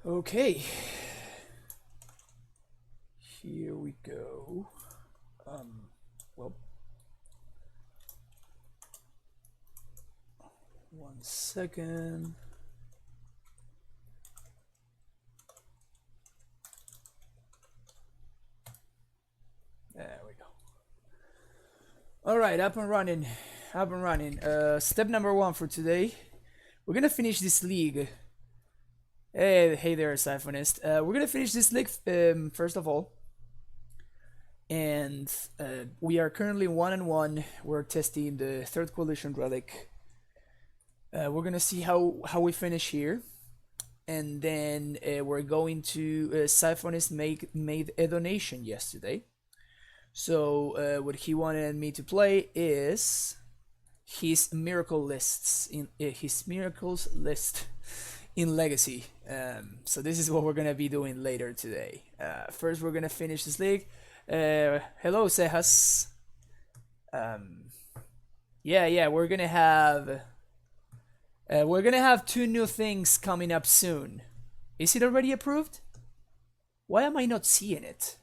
Okay, here we go. Well, 1 second. There we go. All right, up and running. Step number 1 for today. We're gonna finish this league. Hey there, Siphonist. We're gonna finish this league first of all, and we are currently 1-1. We're testing the third coalition relic. We're gonna see how we finish here, and then we're going to Siphonist made a donation yesterday. So what he wanted me to play is his miracle lists in his miracles list in Legacy. So this is what we're gonna be doing later today. First, we're gonna finish this league. Hello, Cejas. Yeah, we're gonna have 2 new things coming up soon. Is it already approved? Why am I not seeing it?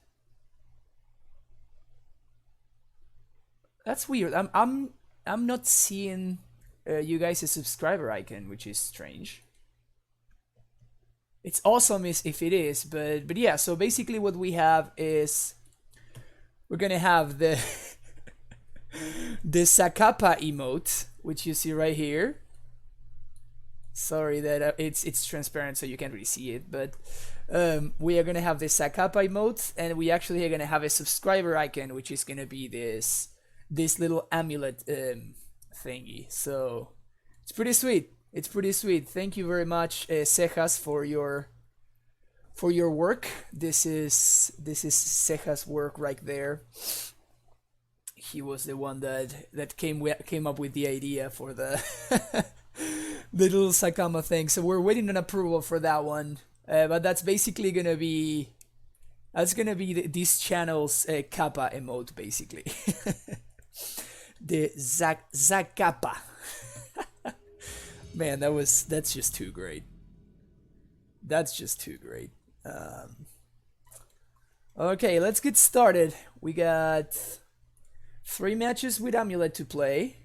That's weird. I'm not seeing you guys' subscriber icon, which is strange. It's awesome if it is, but yeah. So basically, what we have is we're gonna have the the Sakapa emote, which you see right here. Sorry that it's transparent, so you can't really see it, but we are gonna have the Sakapa emote, and we actually are gonna have a subscriber icon, which is gonna be this little amulet thingy. So it's pretty sweet. Thank you very much, Cejas, for your work. This is Cejas' work right there. He was the one that came up with the idea for the the little Sakama thing. So we're waiting on approval for that one. But that's basically gonna be this channel's kappa emote, basically. The Zakapa. Man, that's just too great. Okay, let's get started. We got 3 matches with Amulet to play.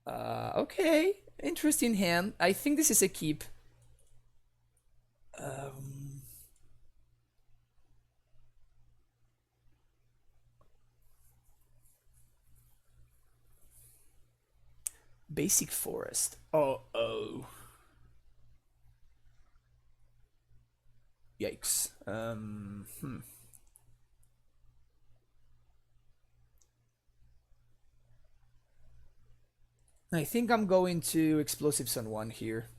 Okay, interesting hand. I think this is a keep. Basic forest. Oh. Yikes. I think I'm going to explosives on 1 here.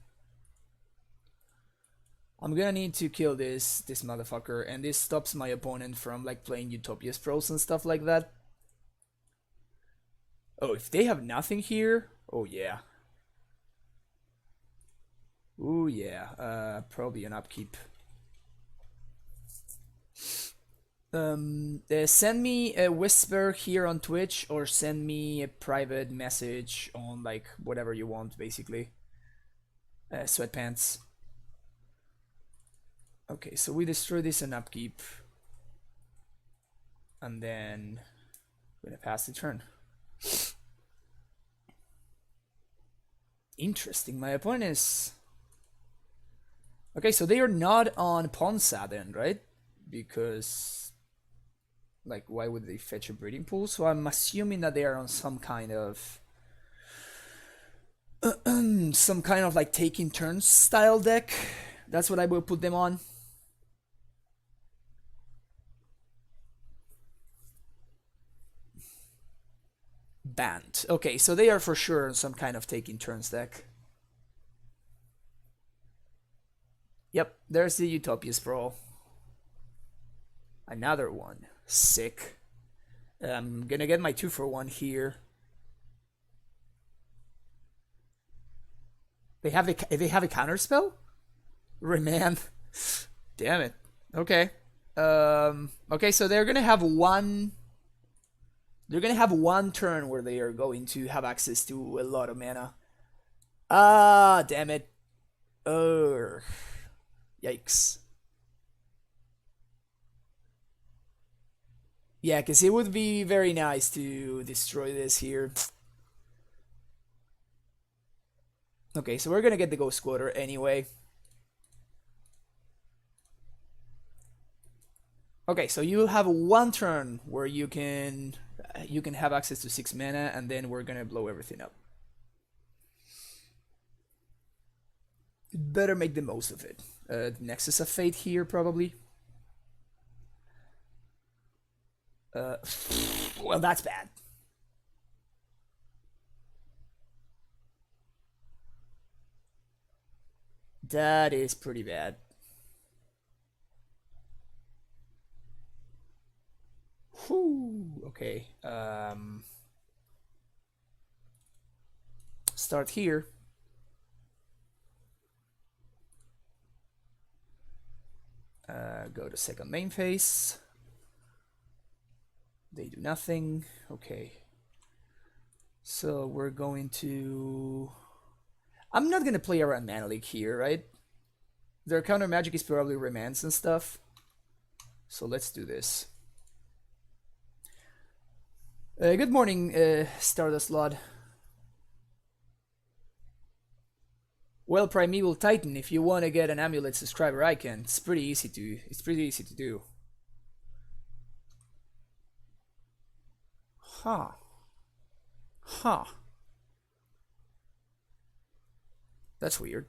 I'm gonna need to kill this motherfucker, and this stops my opponent from like playing Utopia's Pros and stuff like that. Oh, if they have nothing here, oh yeah. Ooh yeah, probably an upkeep. Send me a whisper here on Twitch, or send me a private message on like whatever you want, basically. Sweatpants. Okay, so we destroy this on upkeep, and then we're gonna pass the turn. Interesting. My opponent is... Okay, so they are not on Ponsa then, right? Because... like, why would they fetch a breeding pool? So I'm assuming that they are on some kind of... some kind of like taking turns style deck. That's what I will put them on. Bant. Okay, so they are for sure on some kind of taking turns deck. Yep, there's the Utopia Sprawl. Another one. Sick. I'm gonna get my 2-for-1 here. They have a counter spell? Remand. Damn it. Okay. Okay, so they're gonna have one. They're gonna have 1 turn where they are going to have access to a lot of mana. Ah, damn it. Yikes. Yeah, because it would be very nice to destroy this here. Okay, so we're gonna get the Ghost Quarter anyway. Okay, so you have one turn where you can have access to 6 mana, and then we're gonna blow everything up. Better make the most of it. Nexus of Fate here, probably. Well, that's bad. That is pretty bad. Whew, okay. Start here. Go to second main phase. They do nothing. Okay. So we're going to... I'm not gonna play around Mana Leak here, right? Their counter magic is probably Remands and stuff. So let's do this. Good morning, Stardust Lord. Well, Primeval Titan, if you want to get an Amulet subscriber icon, it's pretty easy to do. Huh. Huh. That's weird.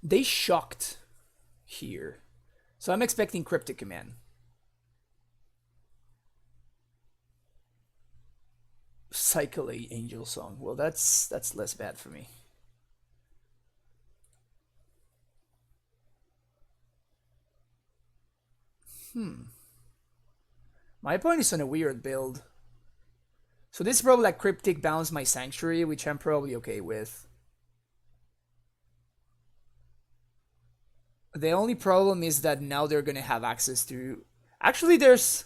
They shocked here. So I'm expecting Cryptic Command. Cycle A Angel Song. Well, that's less bad for me. My opponent is on a weird build. So this is probably like Cryptic Bounce my Sanctuary, which I'm probably okay with. The only problem is that now they're gonna have access to... Actually, there's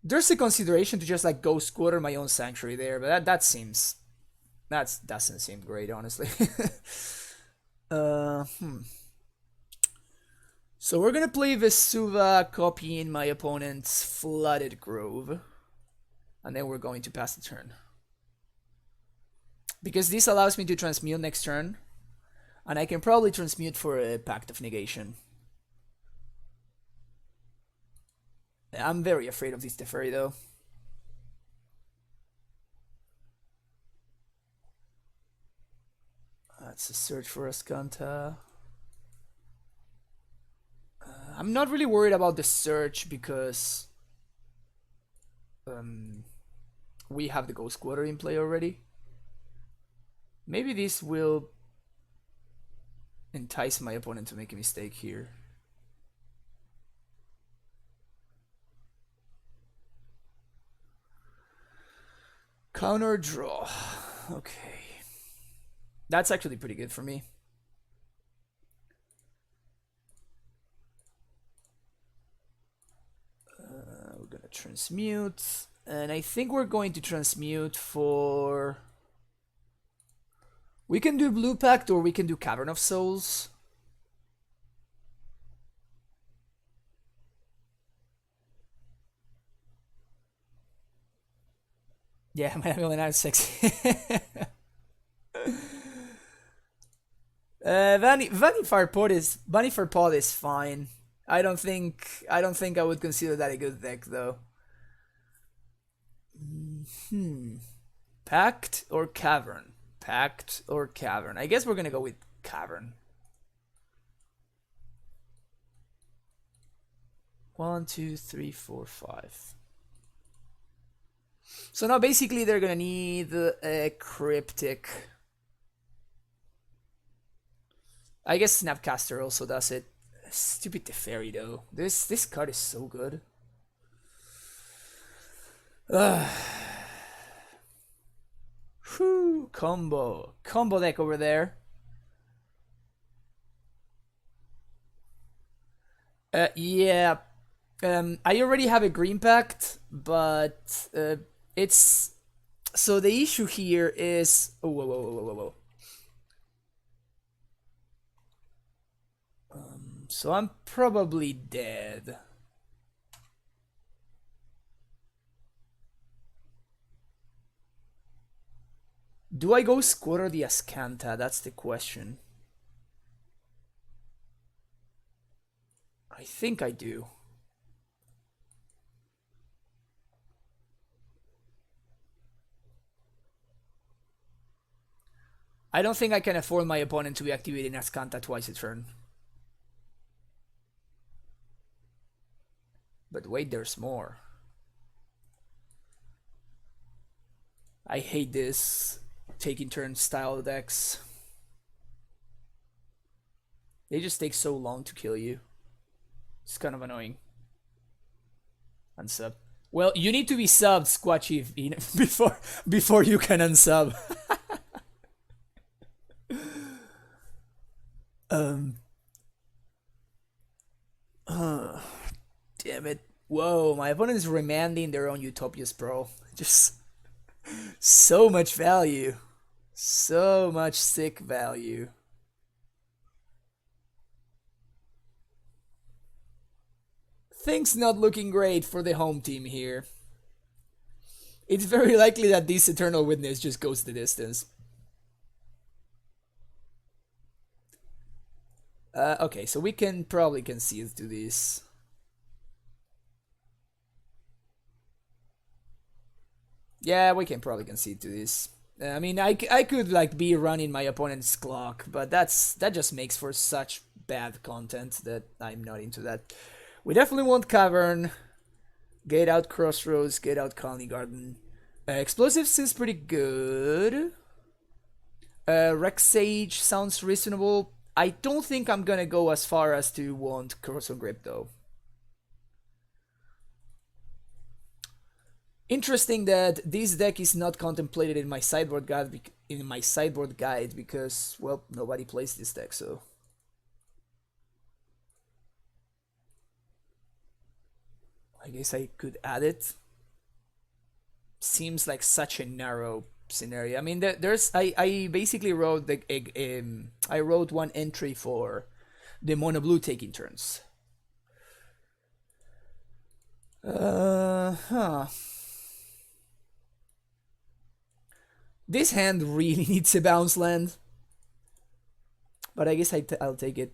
a consideration to just like go squatter my own Sanctuary there, but that seems... That doesn't seem great, honestly. So we're gonna play Vesuva, copying my opponent's Flooded Grove. And then we're going to pass the turn. Because this allows me to transmute next turn. And I can probably transmute for a Pact of Negation. I'm very afraid of this Teferi though. That's a search for Ascanta. I'm not really worried about the search because we have the Ghost Quarter in play already. Maybe this will entice my opponent to make a mistake here. Counter draw. Okay. That's actually pretty good for me. We're gonna transmute. And I think we're going to transmute for... We can do Blue Pact or we can do Cavern of Souls. Yeah, my Amulet now is sexy. Vanifer Pod is fine. I don't think I would consider that a good deck though. Pact or Cavern? Pact or Cavern? I guess we're gonna go with Cavern. 1, 2, 3, 4, 5. So now basically they're gonna need a Cryptic. I guess Snapcaster also does it. Stupid Teferi though. This card is so good. Whew, combo deck over there. Yeah. I already have a Green Pact, but it's So the issue here is... Oh, whoa, whoa, whoa, whoa, whoa. So I'm probably dead. Do I go Squatter the Ascanta? That's the question. I think I do. I don't think I can afford my opponent to be activating Ascanta twice a turn. But wait, there's more. I hate this taking turn style decks. They just take so long to kill you. It's kind of annoying. Unsub. Well, you need to be subbed, Squatchy, before you can unsub. Damn it. Whoa, my opponent is remanding their own Utopias, bro. Just so much value. So much sick value. Things not looking great for the home team here. It's very likely that this Eternal Witness just goes the distance. Okay, so we can probably concede to this. Yeah, we can probably concede to this. I mean, I could like be running my opponent's clock, but that just makes for such bad content that I'm not into that. We definitely want Cavern. Get out Crossroads, get out Colony Garden. Explosive seems pretty good. Rex Sage sounds reasonable. I don't think I'm gonna go as far as to want Corrosion Grip though. Interesting that this deck is not contemplated in my sideboard guide because, well, nobody plays this deck, so. I guess I could add it. Seems like such a narrow scenario. I mean, I basically wrote I wrote one entry for the mono blue taking turns. This hand really needs a bounce land, but I guess I'll take it.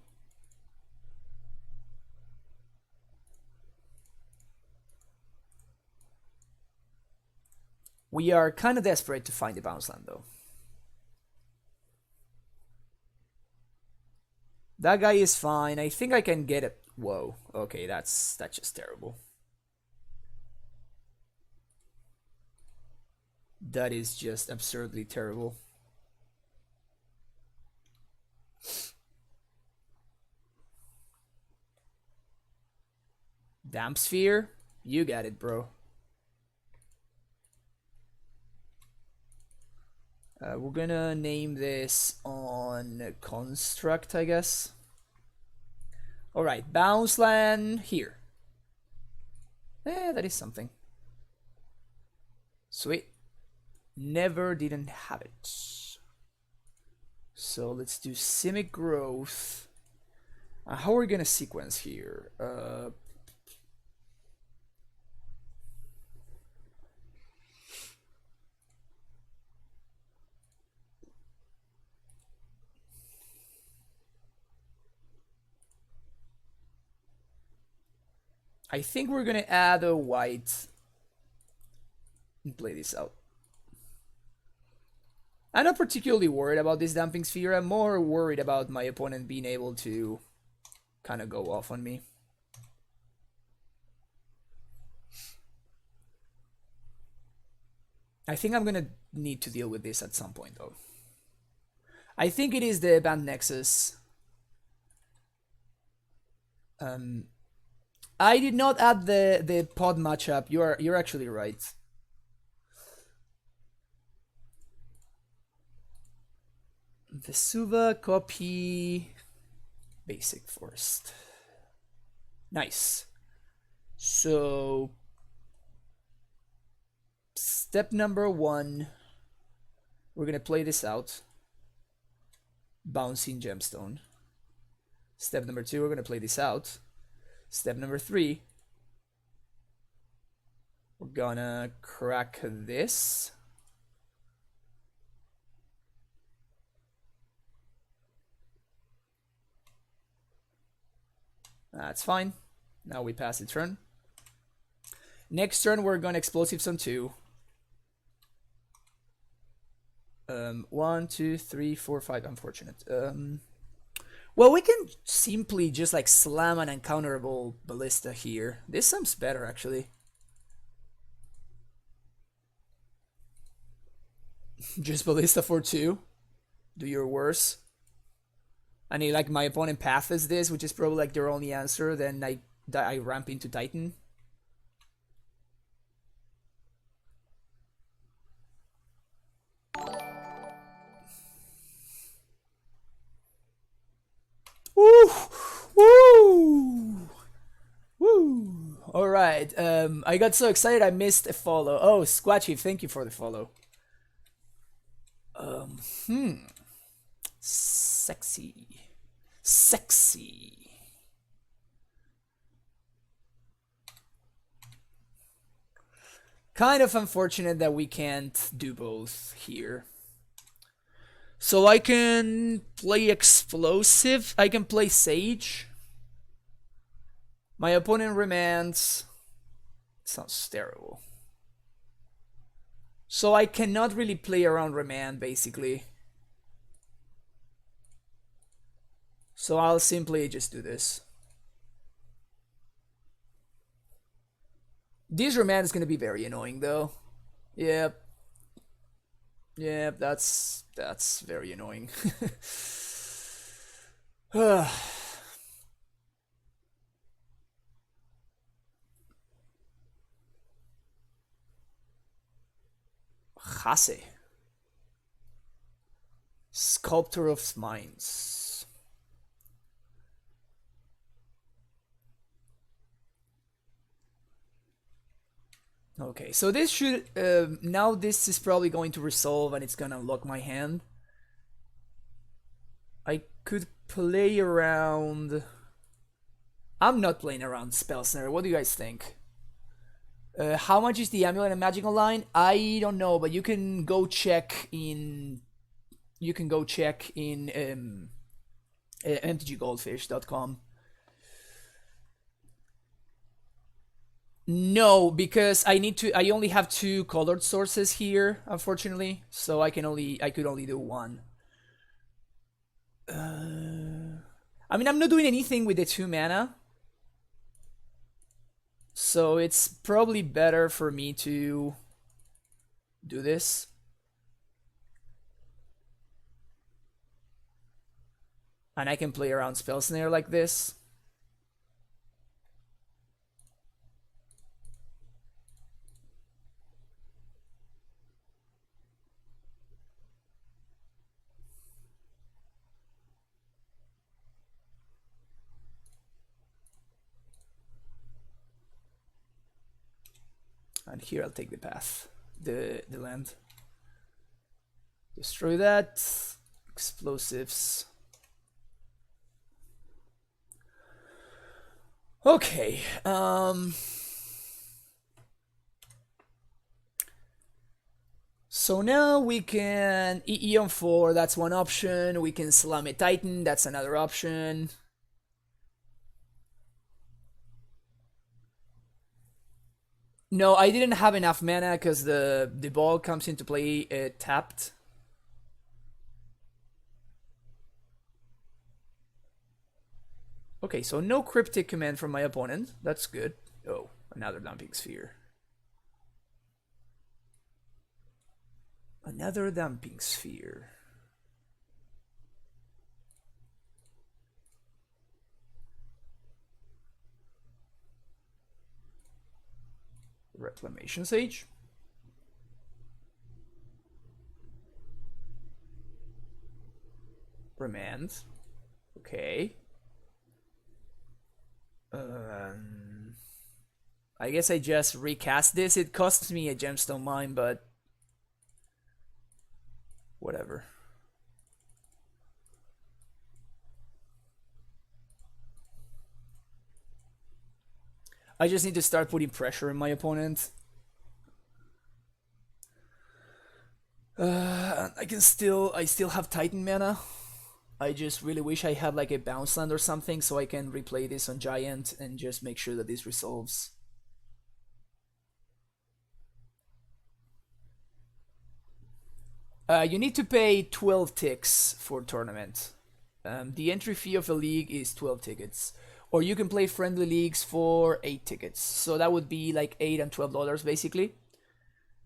We are kind of desperate to find a bounce land though. That guy is fine. I think I can get it. Whoa. Okay, that's just terrible. That is just absurdly terrible. Damp Sphere? You got it, bro. We're gonna name this on Construct, I guess. Alright, Bounce Land here. That is something. Sweet. Never didn't have it. So let's do Simic Growth. How are we gonna sequence here? I think we're gonna add a white and play this out. I'm not particularly worried about this Damping Sphere. I'm more worried about my opponent being able to kind of go off on me. I think I'm gonna need to deal with this at some point though. I think it is the Bant Nexus. I did not add the pod matchup. You're actually right. Vesuva, copy, basic forest. Nice. So step number 1, we're gonna play this out. Bouncing gemstone. Step number 2, we're gonna play this out. Step number 3, we're gonna crack this. That's fine. Now we pass the turn. Next turn, we're gonna explosives on 2. 1, 2, 3, 4, 5. Unfortunate. Well, we can simply just like slam an uncounterable ballista here. This sounds better, actually. Just ballista for 2. Do your worst. And like my opponent pathes this, which is probably like their only answer. Then I ramp into Titan. Woo! Woo! Woo! All right. I got so excited I missed a follow. Oh, Squatchy, thank you for the follow. Sexy. Sexy. Kind of unfortunate that we can't do both here. So I can play explosive. I can play Sage. My opponent remands. It sounds terrible. So I cannot really play around remand, basically. So I'll simply just do this. This remand is going to be very annoying, though. Yep. Yep, that's very annoying. Hase. Sculptor of Minds. Okay, so this should... now this is probably going to resolve and it's gonna lock my hand. I could play around... I'm not playing around Spell Snare. What do you guys think? How much is the Amulet and Magic Online? I don't know, but you can go check in... You can go check in mtggoldfish.com. No, because I only have 2 colored sources here, unfortunately. So I could only do 1. I mean, I'm not doing anything with the 2 mana. So it's probably better for me to do this. And I can play around Spell Snare like this. And here I'll take the path, the land. Destroy that. Explosives. Okay. So now we can EE on 4, that's one option. We can slam a Titan, that's another option. No, I didn't have enough mana because the ball comes into play tapped. Okay, so no cryptic command from my opponent. That's good. Oh, another Dumping Sphere. Another Dumping Sphere. Reclamation Sage. Remand. Okay. I guess I just recast this. It costs me a gemstone mine, but Whatever. I just need to start putting pressure on my opponent. I still have Titan mana. I just really wish I had like a bounce land or something so I can replay this on Giant and just make sure that this resolves. You need to pay 12 ticks for tournament. The entry fee of a league is 12 tickets. Or you can play friendly leagues for 8 tickets. So that would be like $8 and $12 basically.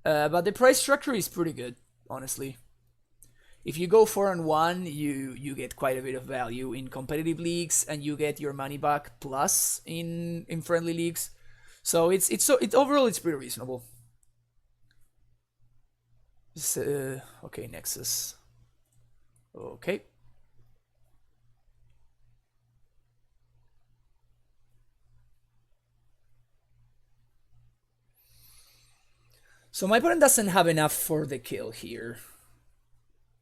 But the price structure is pretty good, honestly. If you go 4-on-1, you get quite a bit of value in competitive leagues, and you get your money back plus in friendly leagues. So it's overall it's pretty reasonable. Okay, Nexus. Okay. So my opponent doesn't have enough for the kill here,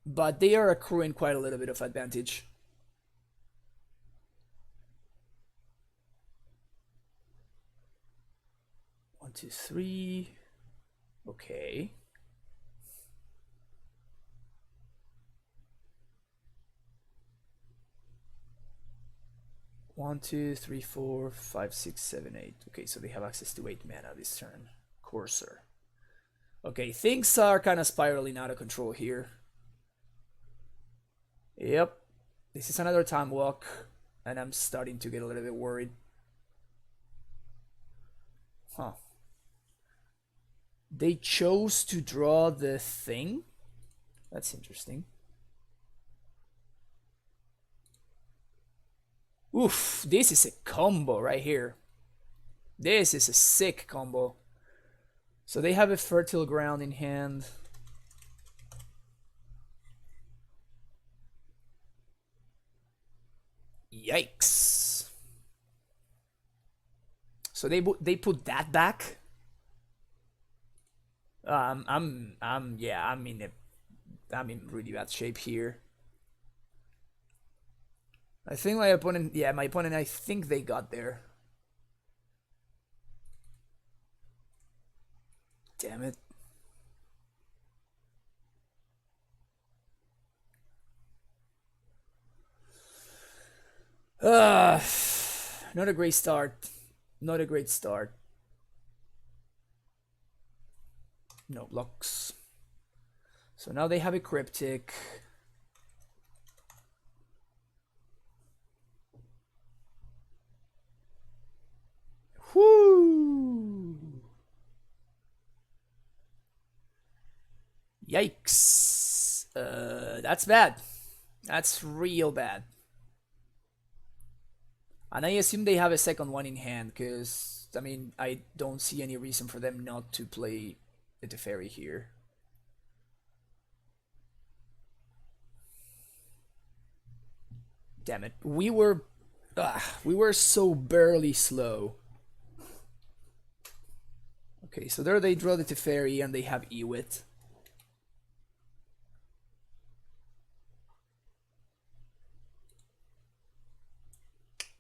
but they are accruing quite a little bit of advantage. One, two, three. Okay. 1, 2, 3, 4, 5, 6, 7, 8. Okay, so they have access to 8 mana this turn. Courser. Okay, things are kind of spiraling out of control here. Yep. This is another time walk, and I'm starting to get a little bit worried. Huh. They chose to draw the thing? That's interesting. Oof, this is a combo right here. This is a sick combo. So they have a Fertile Ground in hand. Yikes. So they put that back. I'm in really bad shape here. I think my opponent, I think they got there. Damn it. Not a great start. Not a great start. No blocks. So now they have a Cryptic. Whoo! Yikes. That's bad. That's real bad. And I assume they have a second one in hand, because, I mean, I don't see any reason for them not to play the Teferi here. Damn it. We were so barely slow. Okay, so there they draw the Teferi and they have Ewit.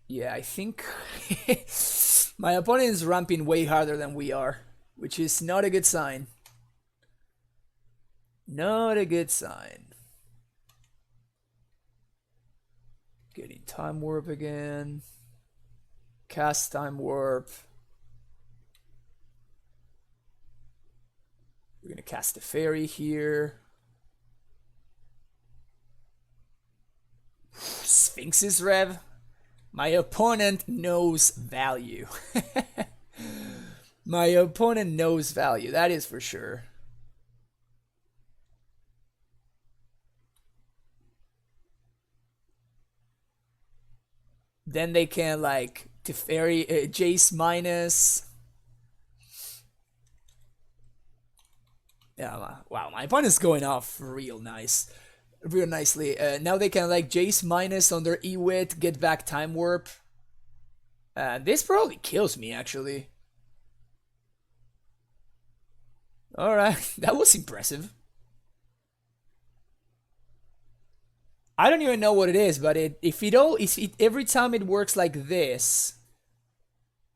Yeah, I think my opponent is ramping way harder than we are, which is not a good sign. Not a good sign. Getting Time Warp again. Cast Time Warp. We're gonna cast the Fairy here. Sphinx's Rev. My opponent knows value. My opponent knows value, that is for sure. Then they can like Teferi, Jace minus. Yeah, wow, my opponent's going off real nice. Real nicely. Now they can like Jace minus on their Ewit, get back Time Warp. This probably kills me actually. Alright, that was impressive. I don't even know what it is, but if every time it works like this,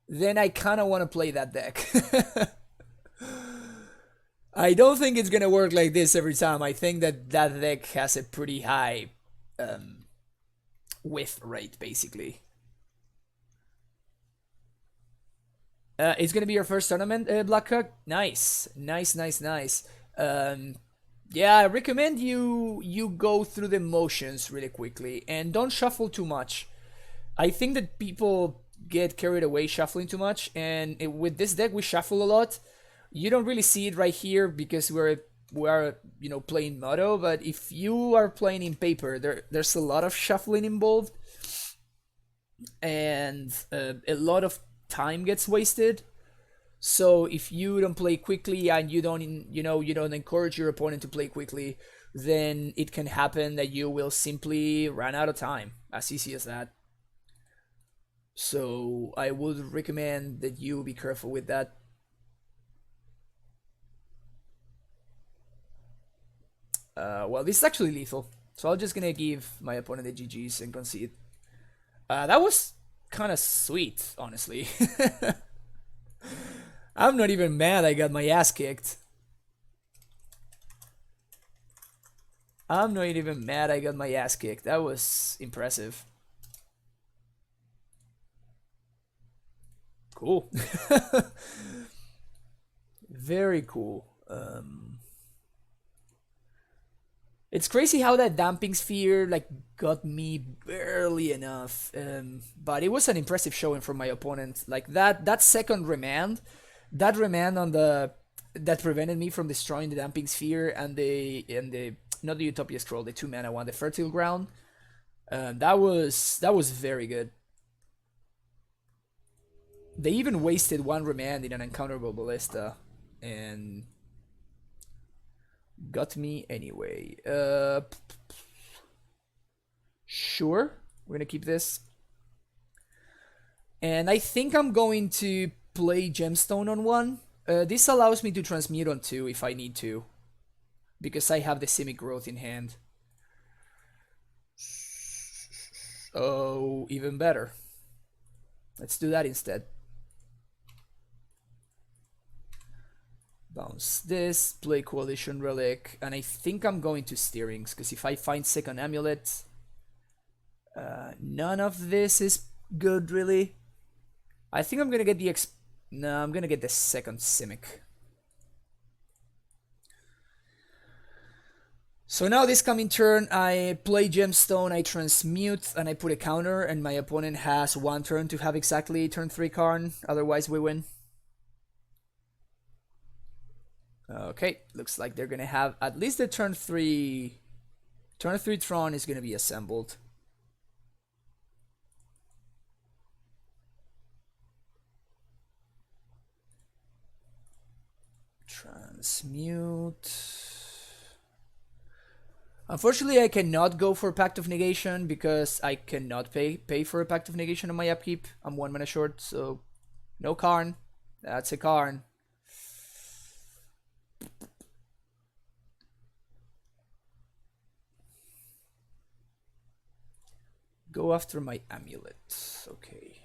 then I kind of want to play that deck. I don't think it's gonna work like this every time. I think that that deck has a pretty high whiff rate, basically. It's gonna be your first tournament, Blackcock. Nice, nice, nice, nice. Yeah, I recommend you go through the motions really quickly and don't shuffle too much. I think that people get carried away shuffling too much, and with this deck we shuffle a lot. You don't really see it right here because we're playing Moto, but if you are playing in paper, there's a lot of shuffling involved, and a lot of time gets wasted. So if you don't play quickly and you don't encourage your opponent to play quickly, then it can happen that you will simply run out of time. As easy as that. So I would recommend that you be careful with that. Well, this is actually lethal, so I'm just gonna give my opponent the GGs and concede. That was kind of sweet, honestly. I'm not even mad I got my ass kicked. I'm not even mad I got my ass kicked. That was impressive. Cool. Very cool. It's crazy how that damping sphere like got me barely enough, but it was an impressive showing from my opponent. Like that second remand, that remand on that prevented me from destroying the damping sphere and the not the Utopia Scroll, the 2-mana one, the Fertile Ground. That was very good. They even wasted one remand in an Uncounterable Ballista, and got me anyway. Sure, we're gonna keep this. And I think I'm going to play Gemstone on one. This allows me to transmute on two if I need to, because I have the Simic Growth in hand. Oh, even better. Let's do that instead. Bounce this, play Coalition Relic, and I think I'm going to Steerings, because if I find second Amulet, none of this is good, really. I think I'm gonna get the no, I'm gonna get the second Simic. So now this coming turn, I play Gemstone, I transmute, and I put a counter, and my opponent has one turn to have exactly turn 3 Karn, otherwise we win. Okay, looks like they're gonna have at least the turn 3 Tron is gonna be assembled. Transmute. Unfortunately, I cannot go for Pact of Negation because I cannot pay for a Pact of Negation on my upkeep. I'm 1 mana short, so no Karn. That's a Karn. Go after my Amulet. Okay.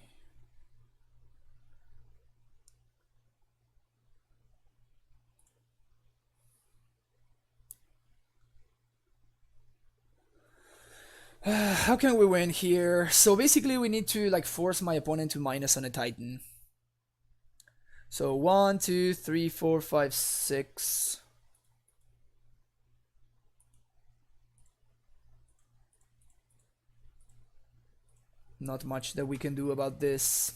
How can we win here? So basically we need to like force my opponent to minus on a Titan. So 1, 2, 3, 4, 5, 6. Not much that we can do about this.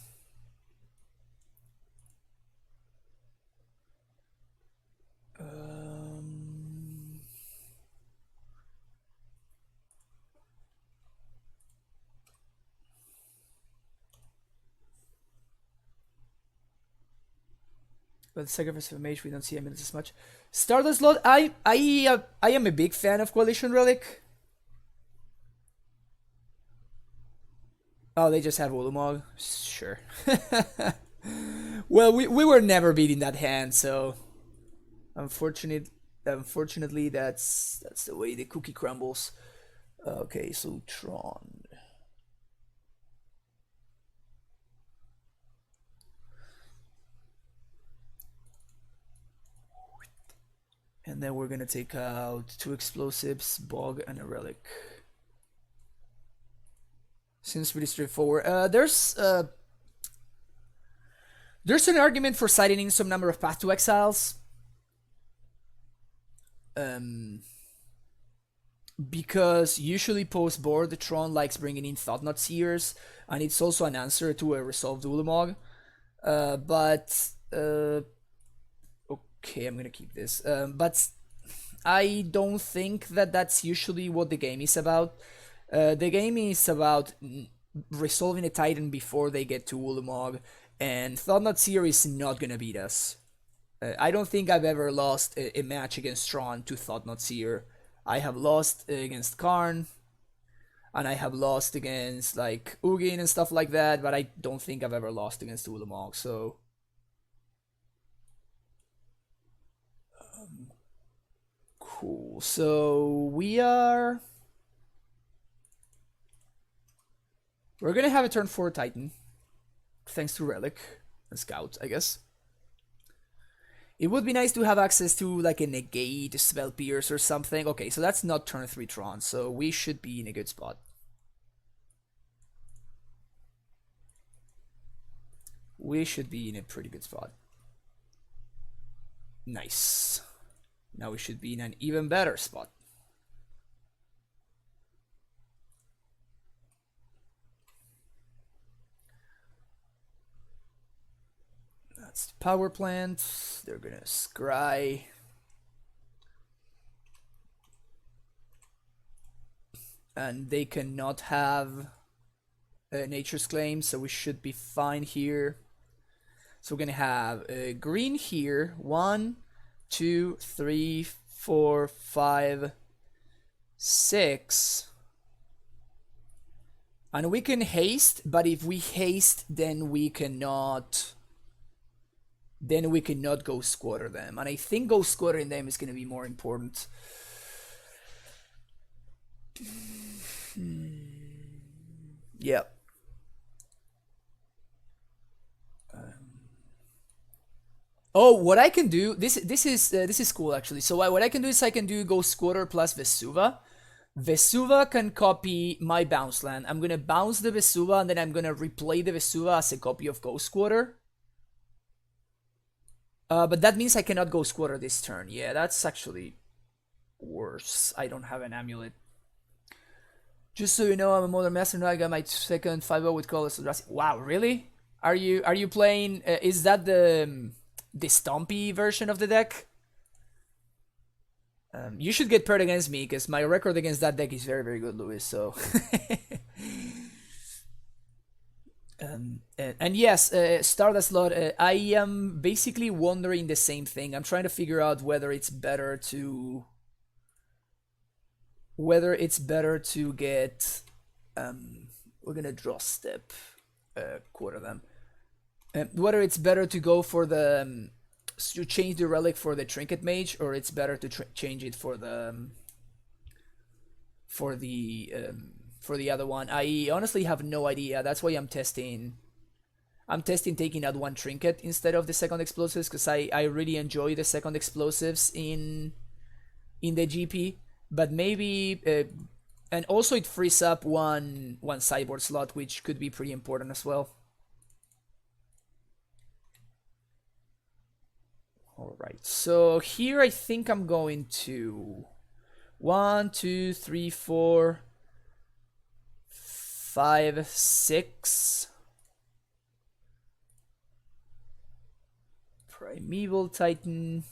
But sacrifice of a mage, we don't see Amulets as much. Stardust Lord, I am a big fan of Coalition Relic. Oh, they just have Ulamog? Sure. Well, we were never beating that hand, so unfortunately that's the way the cookie crumbles. Okay, so Tron. And then we're gonna take out 2 explosives, bog, and a relic. Seems pretty straightforward. There's an argument for citing in some number of Path to Exiles. Because usually post board the Tron likes bringing in Thought-Knot Seers, and it's also an answer to a resolved Ulamog. Okay, I'm gonna keep this. But I don't think that that's usually what the game is about. The game is about resolving a Titan before they get to Ulamog, and Thought-Knot Seer is not gonna beat us. I don't think I've ever lost a match against Tron to Thought-Knot Seer. I have lost against Karn, and I have lost against like Ugin and stuff like that, but I don't think I've ever lost against Ulamog, so... Cool, so we're gonna have a turn 4 Titan, thanks to Relic and Scout, I guess. It would be nice to have access to like a negate, spell pierce or something. Okay, so that's not turn 3 Tron, so we should be in a good spot. We should be in a pretty good spot. Nice. Now we should be in an even better spot. That's the power plant. They're gonna scry. And they cannot have Nature's Claim, so we should be fine here. So we're gonna have green here. 1, 2, 3, 4, 5, 6. And we can haste, but if we haste, then we cannot go squatter them. And I think go squattering them is gonna be more important. Yeah. Oh, what I can do, this is cool actually. So what I can do is I can do go squatter plus Vesuva. Vesuva can copy my bounce land. I'm gonna bounce the Vesuva and then I'm gonna replay the Vesuva as a copy of Ghost Squatter. But that means I cannot go squatter this turn. Yeah, that's actually worse. I don't have an amulet. Just so you know, I'm a modern master now. I got my second 5-0 with colors. Wow, really? Are you playing? Is that the Stompy version of the deck? You should get paired against me because my record against that deck is very, very good, Louis. So. And yes, Stardust Lot, I am basically wondering the same thing. I'm trying to figure out whether it's better to get we're gonna draw step quarter them, whether it's better to go for the to change the relic for the trinket mage, or it's better to change it for the other one. I honestly have no idea. That's why I'm testing taking out one trinket instead of the second explosives, because I really enjoy the second explosives in the GP. But maybe and also it frees up one sideboard slot, which could be pretty important as well. Alright, so here I think I'm going to 1, 2, 3, 4, 5, 6. Primeval Titan.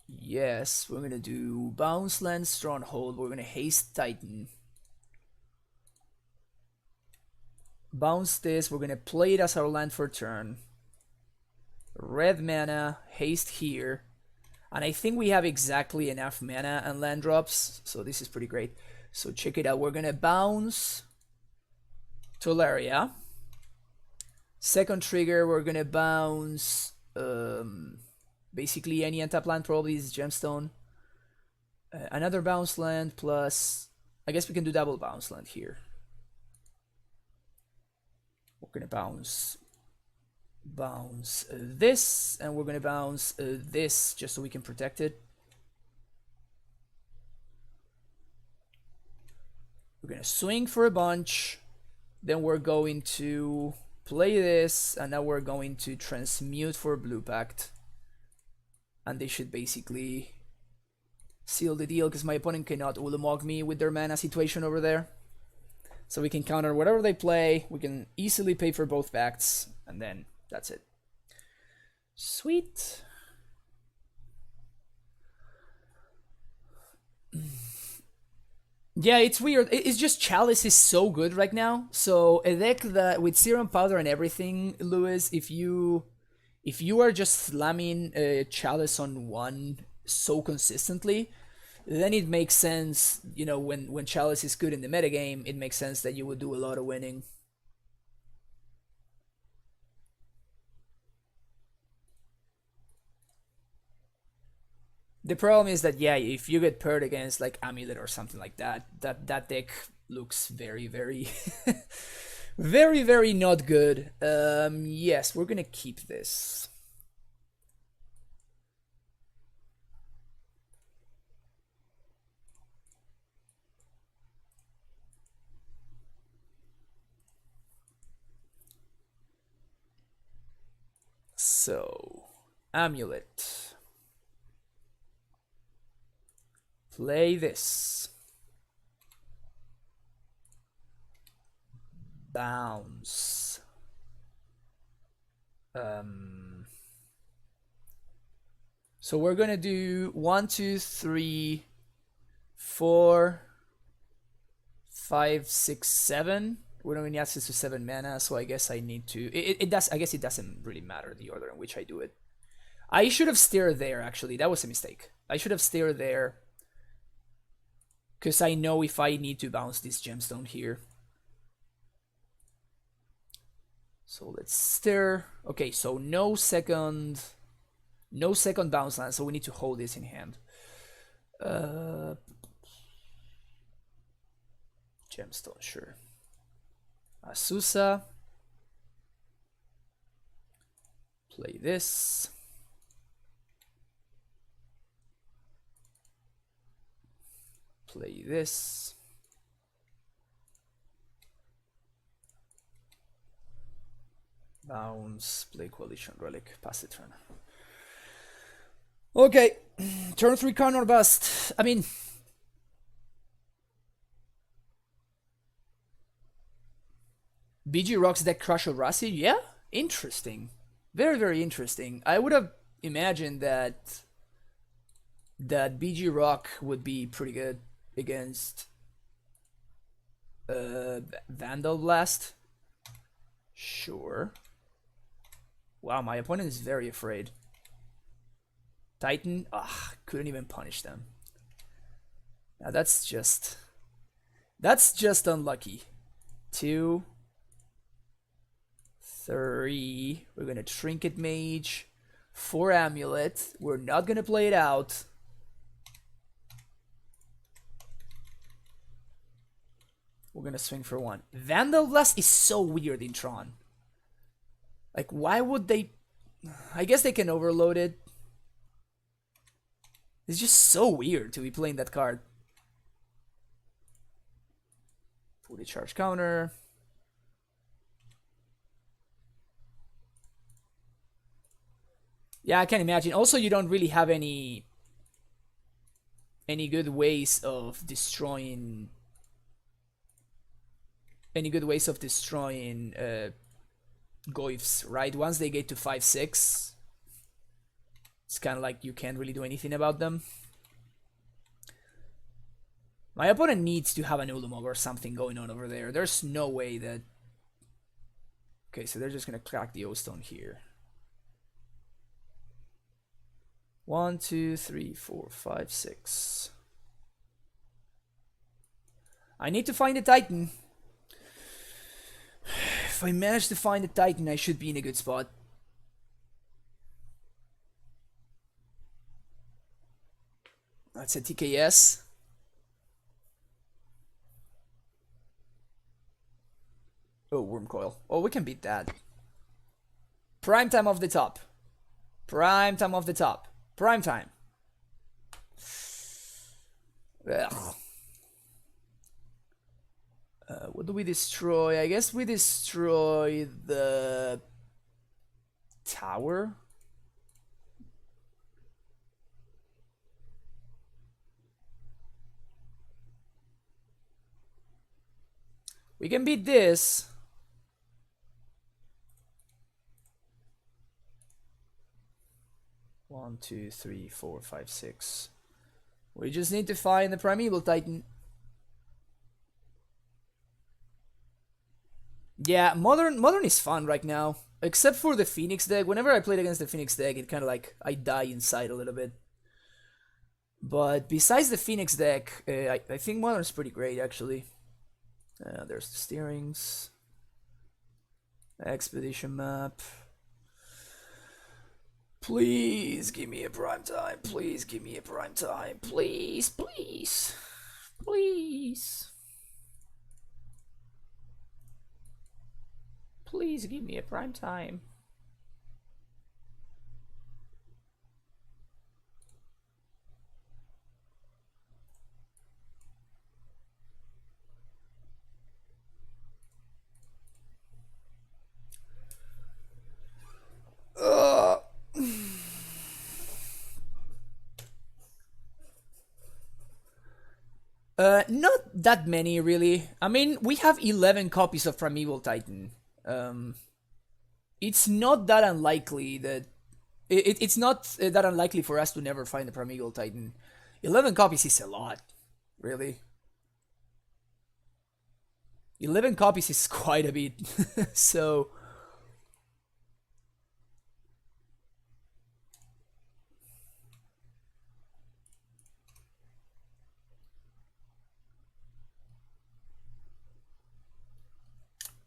Yes, we're gonna do Bounce Land Stronghold. We're gonna Haste Titan. Bounce this. We're gonna play it as our land for turn. Red mana, haste here. And I think we have exactly enough mana and land drops, so this is pretty great. So check it out. We're gonna bounce Tolaria. Second trigger, we're gonna bounce basically any untap land, probably is Gemstone. Another bounce land plus... I guess we can do double bounce land here. We're gonna bounce this, and we're gonna bounce this just so we can protect it. We're gonna swing for a bunch, then we're going to play this, and now we're going to transmute for Blue Pact, and they should basically seal the deal because my opponent cannot Ulamog me with their mana situation over there. So we can counter whatever they play, we can easily pay for both pacts, and then that's it. Sweet. Yeah, it's weird. It's just Chalice is so good right now. So a deck that with Serum Powder and everything, Lewis, if you are just slamming Chalice on one so consistently, then it makes sense, you know, when Chalice is good in the metagame, it makes sense that you would do a lot of winning. The problem is that, yeah, if you get paired against like Amulet or something like that, that deck looks very, very, very, very not good. Yes, we're gonna keep this. So, Amulet. Play this. Bounce. So we're gonna do 1, 2, 3, 4, 5, 6, 7. We don't need access to 7 mana, so I guess I need to. It does. I guess it doesn't really matter the order in which I do it. I should have stared there. Actually, that was a mistake. I should have stared there. Because I know if I need to bounce this gemstone here. So let's stir. Okay, so no second bounce land, so we need to hold this in hand. Gemstone, sure. Asusa. Play this. Play this. Bounce, play Coalition Relic, pass the turn. Okay, turn 3 Con or bust. I mean, BG Rock's deck Crush Eldrazi? Yeah, interesting. Very, very interesting. I would have imagined that BG Rock would be pretty good against Vandal Blast. Sure. Wow, my opponent is very afraid. Titan? Ah, couldn't even punish them. Now that's just unlucky. 2, 3. We're gonna Trinket Mage. 4 Amulet. We're not gonna play it out. We're gonna swing for 1. Vandal Blast is so weird in Tron. Like, why would they... I guess they can overload it. It's just so weird to be playing that card. Fully charged counter. Yeah, I can imagine. Also, you don't really have any good ways of destroying... Goyfs, right? Once they get to 5-6, it's kind of like you can't really do anything about them. My opponent needs to have an Ulamog or something going on over there. There's no way that... Okay, so they're just gonna crack the O-Stone here. 1, 2, 3, 4, 5, 6. I need to find a Titan. If I manage to find a Titan, I should be in a good spot. That's a TKS. Oh, Worm Coil. Oh, we can beat that. Prime time off the top. Prime time off the top. Prime time. Ugh. What do we destroy? I guess we destroy the tower. We can beat this. One, two, three, four, five, six. We just need to find the Primeval Titan. Yeah, modern is fun right now. Except for the Phoenix deck. Whenever I played against the Phoenix deck, it kind of like, I die inside a little bit. But besides the Phoenix deck, I think modern's pretty great actually. There's the steerings. Expedition map. Please give me a prime time. Please give me a prime time. Please, please. Please. Please give me a prime time. Not that many, really. I mean, we have 11 copies of Primeval Titan. It's not that unlikely that... It's not that unlikely for us to never find the Primeval Titan. 11 copies is a lot, really. 11 copies is quite a bit, so...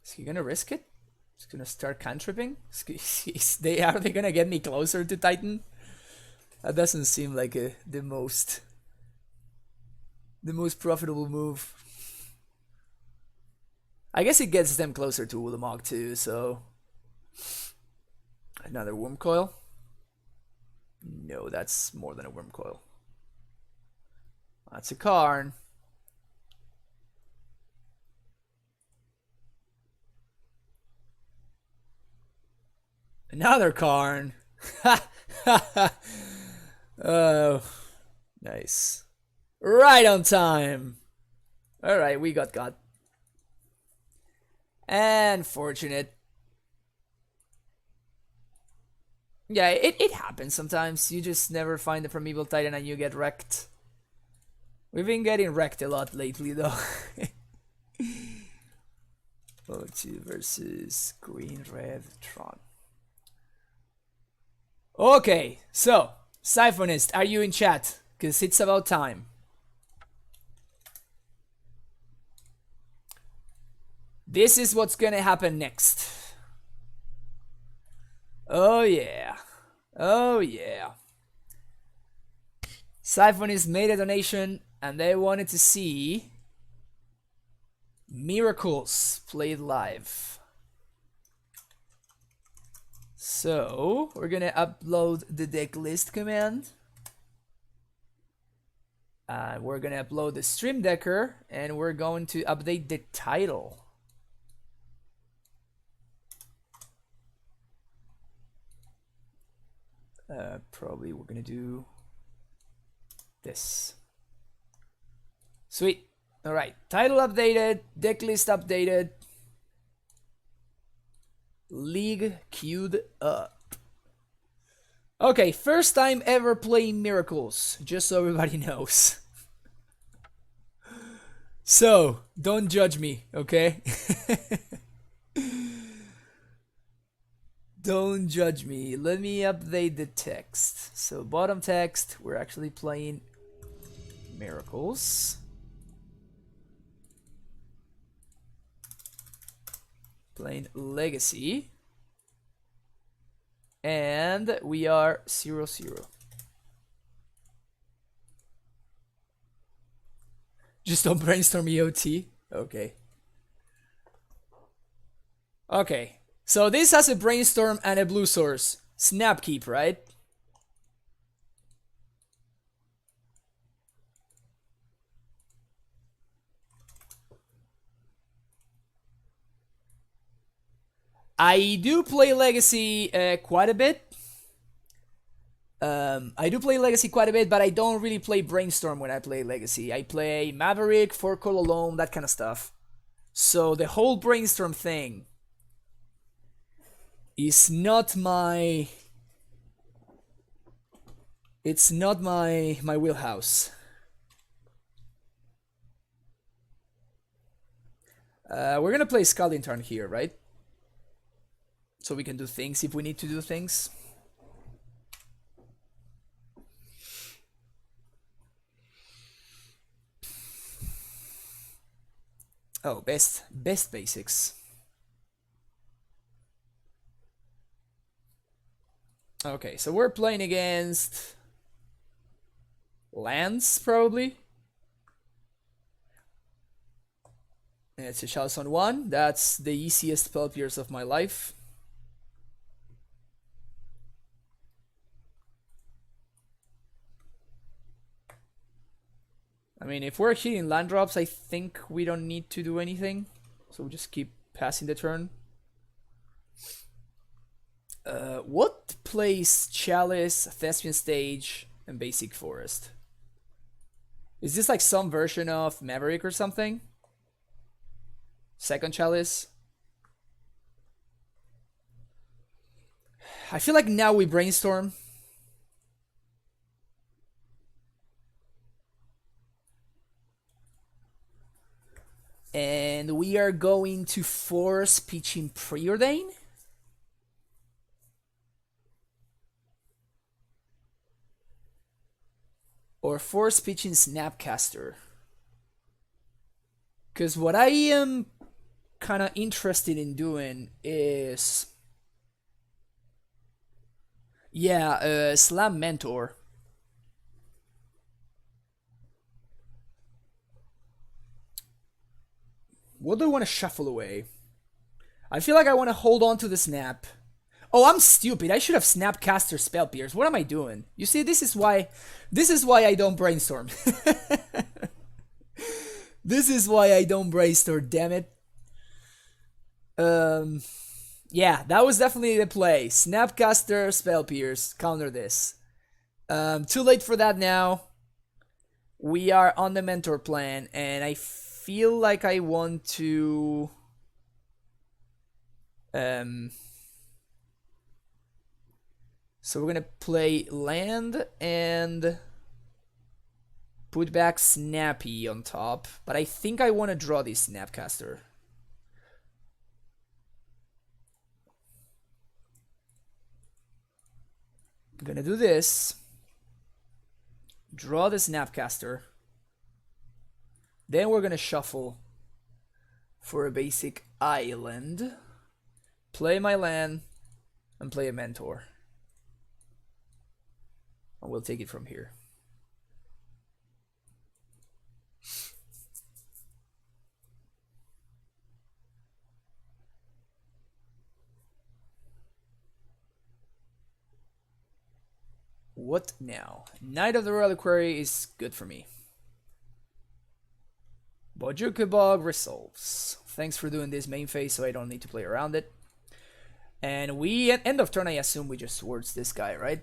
Is he gonna risk it? He's gonna start cantripping? Are they gonna get me closer to Titan? That doesn't seem like the most profitable move. I guess it gets them closer to Ulamog too, so... Another Worm Coil? No, that's more than a Worm Coil. That's a Karn. Another Karn. Oh, nice. Right on time. Alright, we got God. And fortunate. Yeah, it happens sometimes. You just never find the Primeval Titan and you get wrecked. We've been getting wrecked a lot lately though. O2 versus Green Red Tron. Okay, so, Siphonist, are you in chat? Because it's about time. This is what's gonna happen next. Oh yeah. Oh yeah. Siphonist made a donation and they wanted to see Miracles played live. So, we're gonna upload the deck list command. We're gonna upload the stream decker and we're going to update the title. Probably we're gonna do this. Sweet. Alright, title updated, deck list updated. League queued up. Okay, first time ever playing Miracles, just so everybody knows. So, don't judge me, okay? Don't judge me. Let me update the text. So, bottom text, we're actually playing Miracles. Playing Legacy. And we are 0-0. Just don't brainstorm EOT. Okay. Okay. So this has a brainstorm and a blue source. Snapkeep, right? I do play Legacy quite a bit. I do play Legacy quite a bit, but I don't really play Brainstorm when I play Legacy. I play Maverick, 4-Call Alone, that kind of stuff. So the whole Brainstorm thing is not my... It's not my wheelhouse. We're gonna play Scalding Tarn here, right? So we can do things if we need to do things. Oh, best basics. Okay, so we're playing against lands, probably. And it's a Chalice on 1. That's the easiest spell pierce of my life. I mean, if we're hitting land drops, I think we don't need to do anything. So we'll just keep passing the turn. What plays Chalice, Thespian Stage, and Basic Forest? Is this like some version of Maverick or something? Second Chalice? I feel like now we brainstorm. And we are going to force pitching Preordain. Or force pitching Snapcaster. Because what I am kind of interested in doing is... Yeah, Slam Mentor. What do I want to shuffle away? I feel like I want to hold on to the snap. Oh, I'm stupid. I should have Snapcaster Spell Pierce. What am I doing? You see, this is why I don't brainstorm. This is why I don't brainstorm, damn it. Yeah, that was definitely the play. Snapcaster Spell Pierce. Counter this. Too late for that now. We are on the mentor plan, and I feel like I want to so we're gonna play land and put back Snappy on top, but I think I want to draw this Snapcaster. I'm gonna do this, draw the Snapcaster, then we're gonna shuffle for a basic island, play my land, and play a mentor. And we'll take it from here. What now? Knight of the Reliquary is good for me. Bojuka Bog resolves. Thanks for doing this main phase so I don't need to play around it. And we, at end of turn, I assume we just swords this guy, right?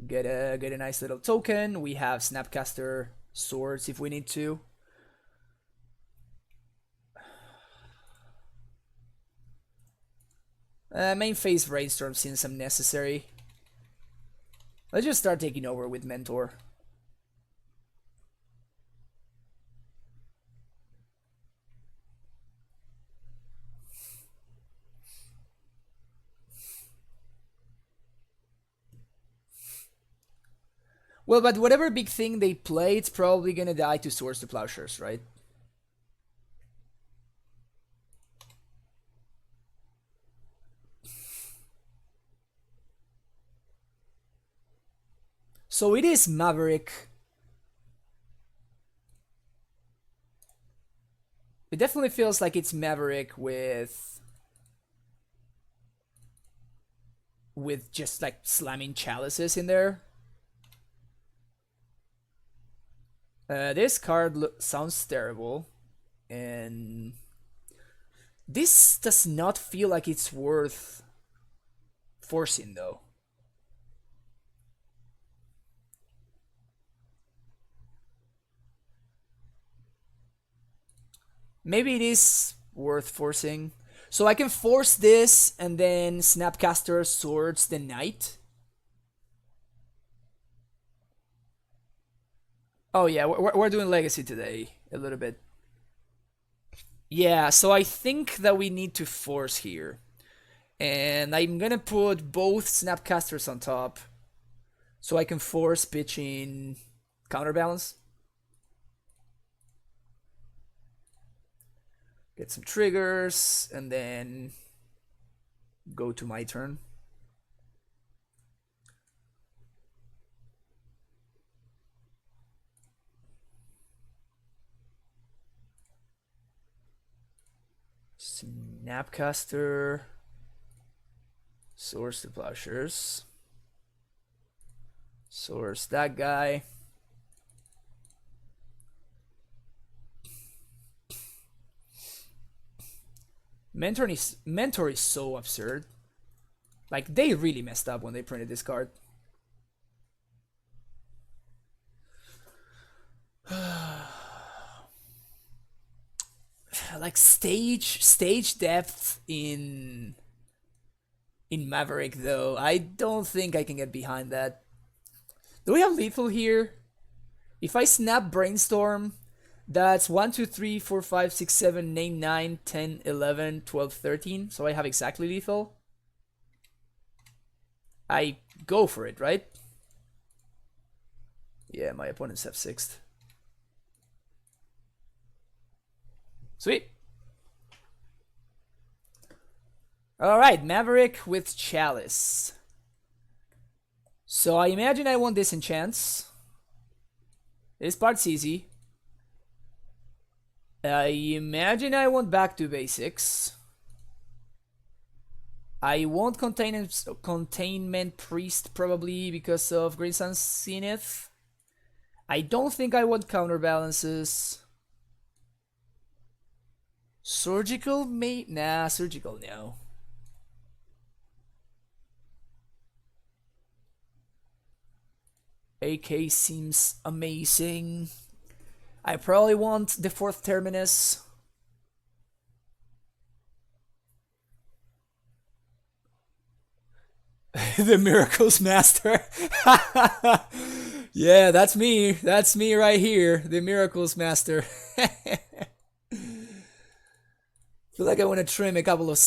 Get a nice little token. We have Snapcaster swords if we need to. Main phase Brainstorm seems unnecessary. Let's just start taking over with Mentor. Well, but whatever big thing they play, it's probably gonna die to Swords to Plowshares, right? So it is Maverick. It definitely feels like it's Maverick with just like slamming chalices in there. This card sounds terrible, and this does not feel like it's worth forcing though. Maybe it is worth forcing. So I can force this and then Snapcaster Swords the Knight. Oh yeah, we're doing Legacy today a little bit. Yeah, so I think that we need to force here. And I'm gonna put both Snapcasters on top so I can force pitching Counterbalance. Get some triggers, and then go to my turn. Snapcaster. Source the Plowshares. Source that guy. Mentor is so absurd. Like, they really messed up when they printed this card. Like stage depth in Maverick though. I don't think I can get behind that. Do we have lethal here? If I snap Brainstorm, that's 1, 2, 3, 4, 5, 6, 7, 8, 9, 10, 11, 12, 13. So I have exactly lethal. I go for it, right? Yeah, my opponent's have 6th. Sweet. Alright, Maverick with Chalice. So I imagine I want Disenchants. This part's easy. I imagine I want Back to Basics. I want Containment Priest probably because of Green Sun Zenith. I don't think I want Counterbalances. Surgical may... Nah, Surgical no. AK seems amazing. I probably want the 4th Terminus. The Miracles Master. Yeah, that's me. That's me right here. The Miracles Master. Feel like I want to trim a couple of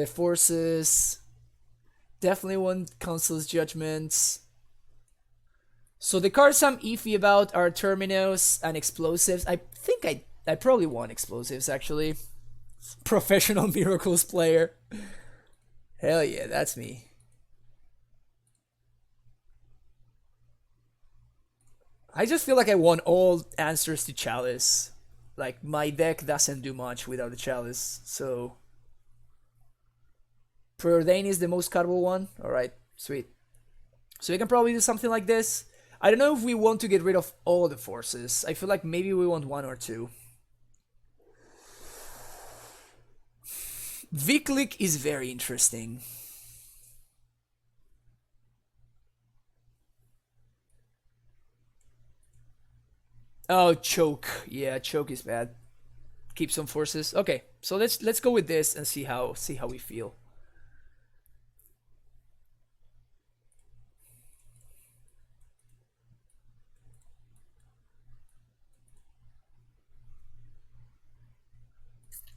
forces. Definitely want Council's Judgments. So the cards I'm iffy about are Terminus and Explosives. I think I probably want Explosives actually. Professional Miracles player. Hell yeah, that's me. I just feel like I want all answers to Chalice. Like, my deck doesn't do much without the Chalice, so... Preordain is the most cuttable one? Alright, sweet. So we can probably do something like this. I don't know if we want to get rid of all the forces. I feel like maybe we want 1 or 2. Viklik is very interesting. Oh, choke. Yeah, choke is bad. Keep some forces. Okay, so let's go with this and see how we feel.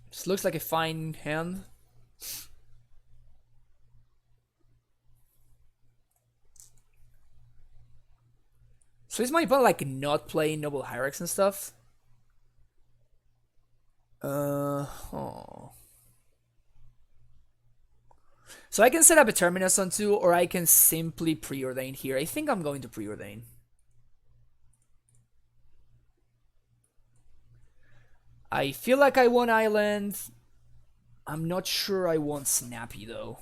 This looks like a fine hand. So is my opponent like not playing Noble Hierarchs and stuff? Oh. So I can set up a Terminus on 2, or I can simply preordain here. I think I'm going to preordain. I feel like I want Island. I'm not sure I want Snappy though.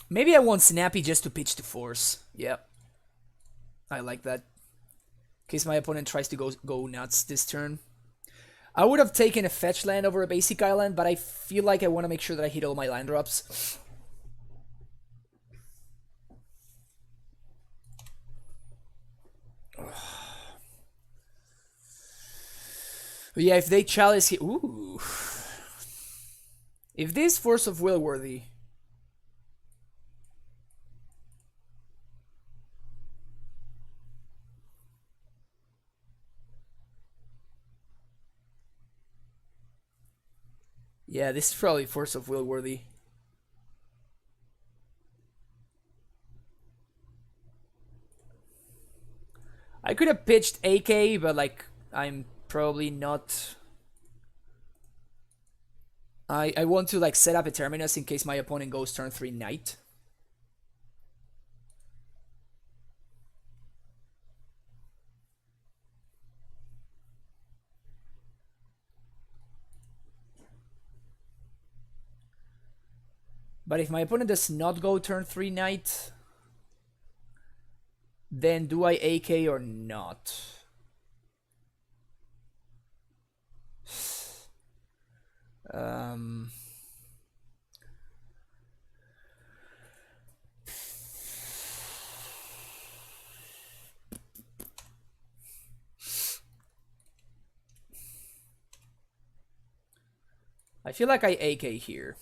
Maybe I want Snappy just to pitch to Force. Yep. I like that. In case my opponent tries to go nuts this turn. I would have taken a fetch land over a basic island, but I feel like I want to make sure that I hit all my land drops. Yeah, if they Chalice here... Ooh. If this Force of Will worthy... Yeah, this is probably Force of Will worthy. I could have pitched AK, but like, I'm probably not... I want to like set up a Terminus in case my opponent goes turn 3 Knight. But if my opponent does not go turn 3 Knight, then do I AK or not? I feel like I AK here.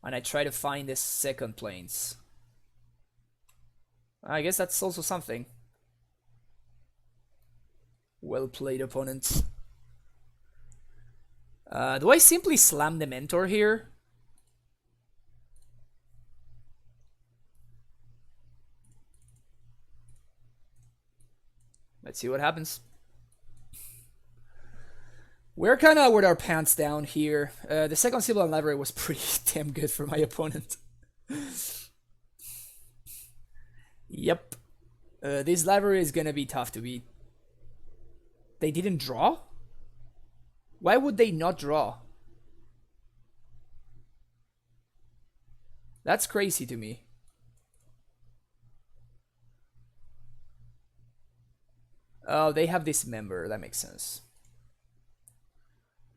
And I try to find the second planes. I guess that's also something. Well played, opponents. Do I simply slam the Mentor here? Let's see what happens. We're kind of with our pants down here. The second Sibylline Library was pretty damn good for my opponent. Yep. This library is gonna be tough to beat. They didn't draw? Why would they not draw? That's crazy to me. Oh, they have this member. That makes sense.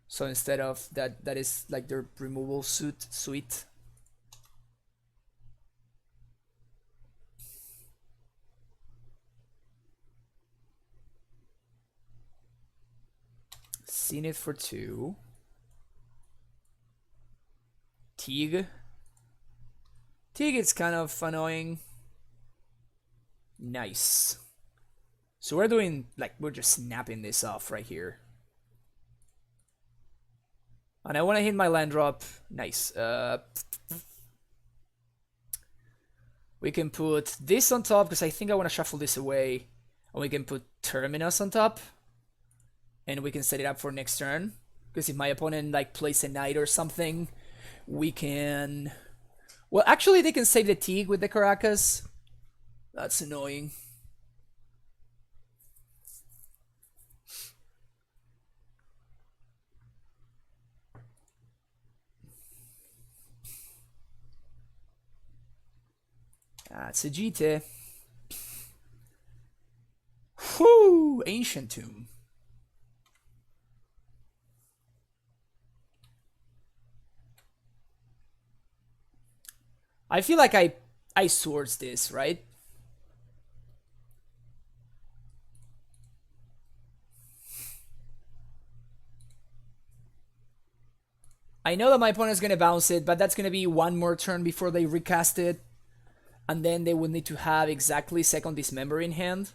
So instead of that is like their removal suite. Seen it for 2. Teague. Teague is kind of annoying. Nice. So we're doing, like, we're just snapping this off right here. And I want to hit my land drop. Nice. We can put this on top because I think I want to shuffle this away. And we can put Terminus on top. And we can set it up for next turn. Because if my opponent like plays a knight or something, we can... Well, actually they can save the Teague with the Caracas. That's annoying. That's a GT. Whoo! Ancient Tomb. I feel like I swords this, right? I know that my opponent is going to bounce it, but that's going to be one more turn before they recast it. And then they would need to have exactly second dismember in hand.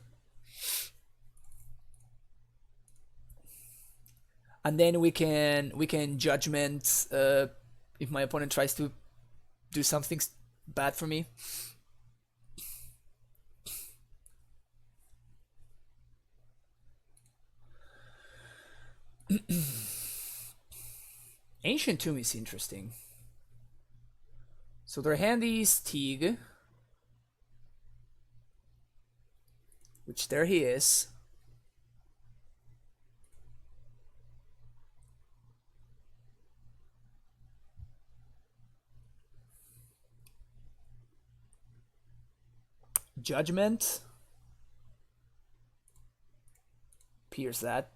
And then we can judgment if my opponent tries to do something bad for me. Ancient Tomb is interesting. So their hand is Teague. Which there he is. Judgment. Pierce that.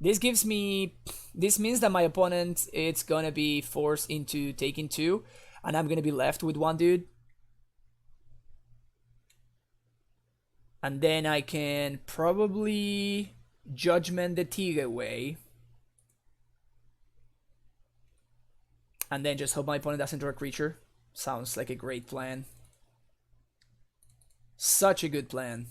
This means that my opponent, it's gonna be forced into taking 2, and I'm gonna be left with 1 dude. And then I can probably Judgment the Teague away. And then just hope my opponent doesn't draw a creature. Sounds like a great plan. Such a good plan.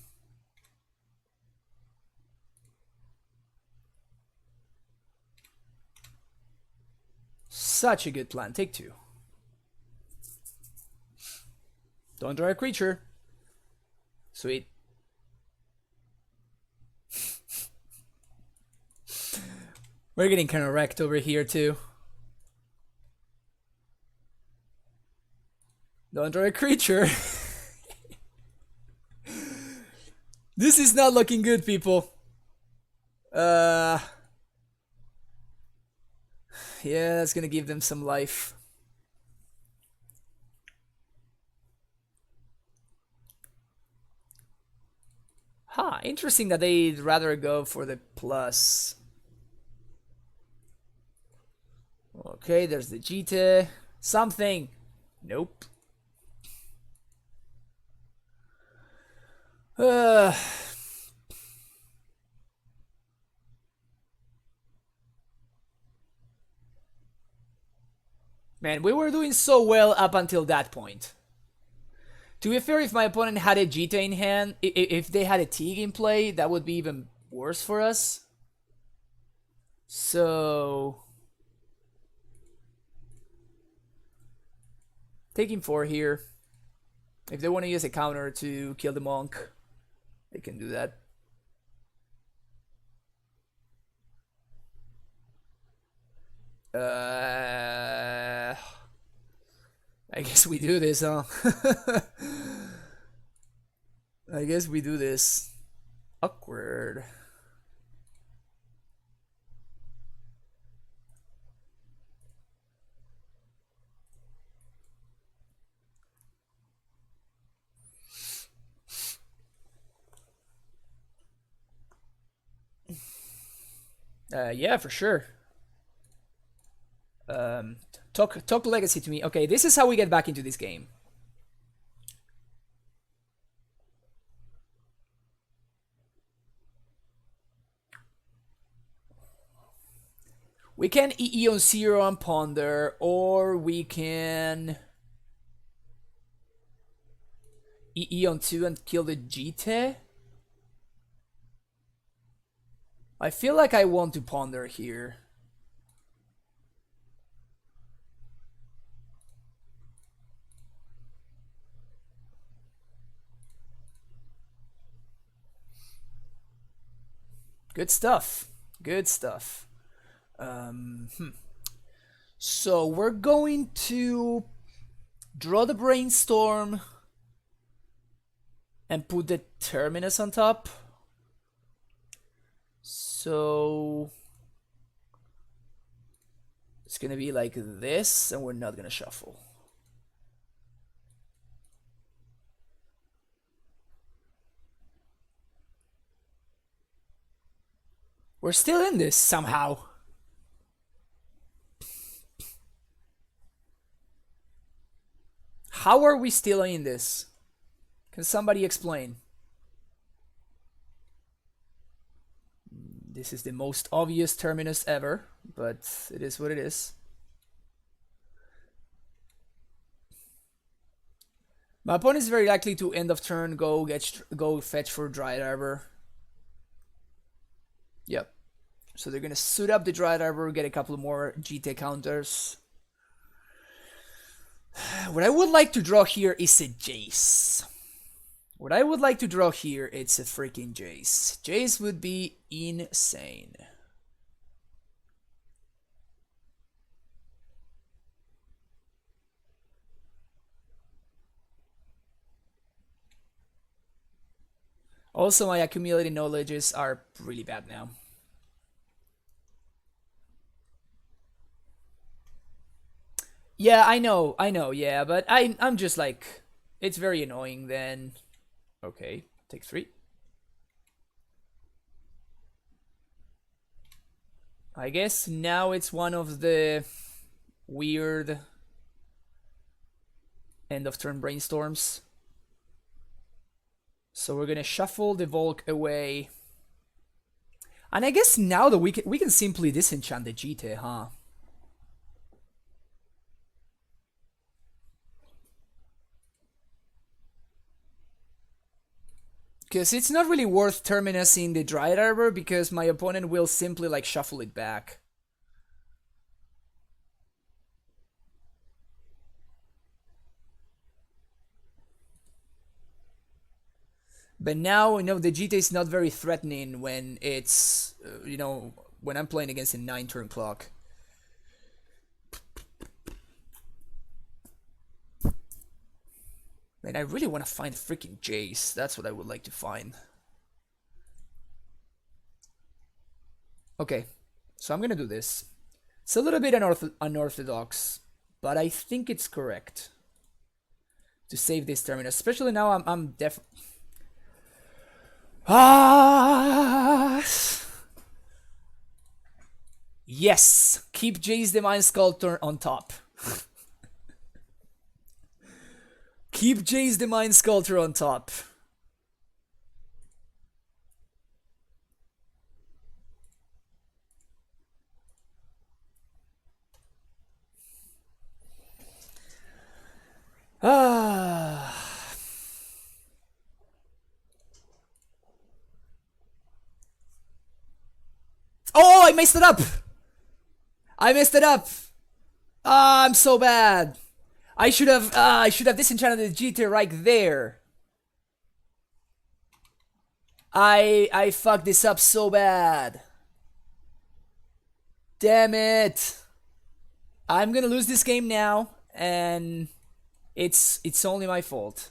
Such a good plan. Take 2. Don't draw a creature. Sweet. We're getting kind of wrecked over here too. Don't draw a creature. This is not looking good, people. Yeah, that's gonna give them some life. Huh, interesting that they'd rather go for the plus. Okay, there's the Jite. Something. Nope. Man, we were doing so well up until that point. To be fair, if my opponent had a Jita in hand, if they had a Teague in play, that would be even worse for us. So... taking 4 here. If they want to use a counter to kill the monk, they can do that. I guess we do this, huh? I guess we do this. Awkward. Yeah, for sure. Talk legacy to me. Okay, this is how we get back into this game. We can EE on 0 and Ponder, or we can EE on 2 and kill the Jite. I feel like I want to Ponder here. Good stuff. Good stuff. So we're going to draw the Brainstorm and put the Terminus on top. So it's gonna be like this, and we're not gonna shuffle. We're still in this somehow. How are we still in this? Can somebody explain? This is the most obvious Terminus ever, but it is what it is. My opponent is very likely to end of turn go fetch for Dryad Arbor. Yep. So they're gonna suit up the Dryad Arbor, get a couple more GT counters. What I would like to draw here is a Jace. What I would like to draw here, it's a freaking Jace. Jace would be insane. Also, my accumulated knowledges are really bad now. Yeah, I know, yeah, but I'm just like, it's very annoying then. Okay, take 3. I guess now it's one of the weird end of turn brainstorms. So we're gonna shuffle the Volk away. And I guess now that we can simply disenchant the GT, huh? Because it's not really worth terminusing the Dryad Arbor because my opponent will simply like shuffle it back. But now, the GT is not very threatening when it's, when I'm playing against a 9-turn clock. Man, I really want to find freaking Jace. That's what I would like to find. Okay, so I'm gonna do this. It's a little bit unorthodox, but I think it's correct to save this terminus. Especially now, I'm definitely. Yes! Keep Jace the Mind Sculptor on top. Keep Jace the Mind Sculptor on top. Oh, I messed it up! I messed it up! I'm so bad. I should have disenchanted the GT right there. I fucked this up so bad. Damn it. I'm gonna lose this game now, and it's only my fault.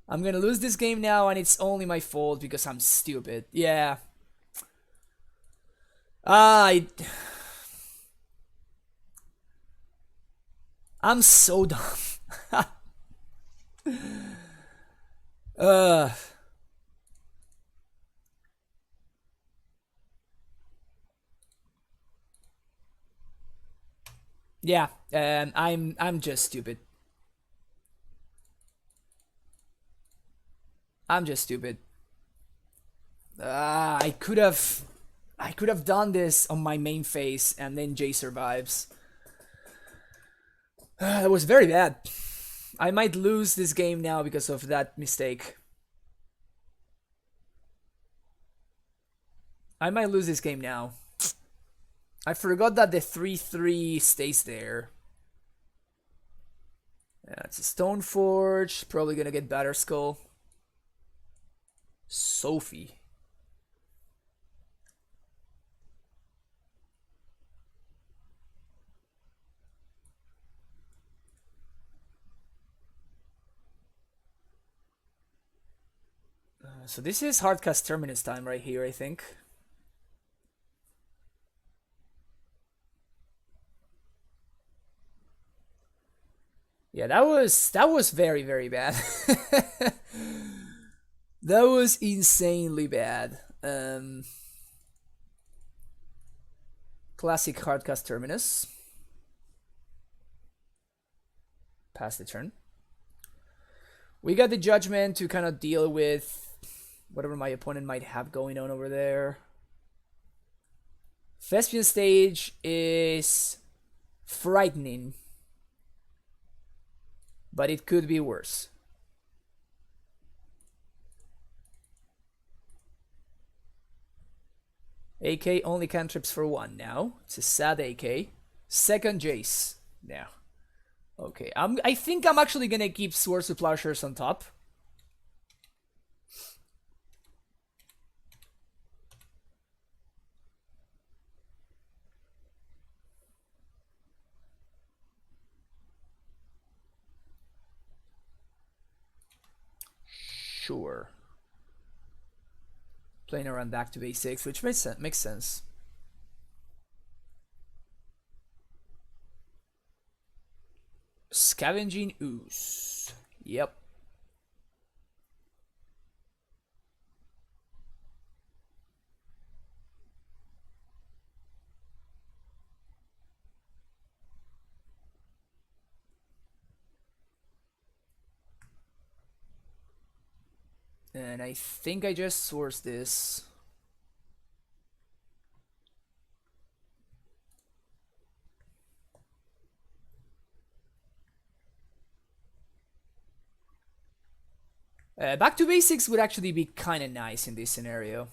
I'm gonna lose this game now, and it's only my fault because I'm stupid. Yeah. I'm so dumb. Yeah, I'm just stupid. I'm just stupid. I could have done this on my main phase, and then Jay survives. That was very bad. I might lose this game now because of that mistake. I might lose this game now. I forgot that the 3/3 stays there. Yeah, it's a Stoneforge. Probably gonna get Batterskull. Sophie. So this is Hardcast Terminus time right here, I think. Yeah, that was very, very bad. That was insanely bad. Classic Hardcast Terminus. Pass the turn. We got the Judgment to kind of deal with whatever my opponent might have going on over there. Thespian Stage is frightening, but it could be worse. AK only cantrips for 1 now. It's a sad AK. Second Jace now. Okay, I think I'm actually gonna keep Swords to Plowshares on top. Sure. Playing around back to basics, which makes sense. Scavenging Ooze. Yep. And I think I just sourced this. Back to basics would actually be kind of nice in this scenario.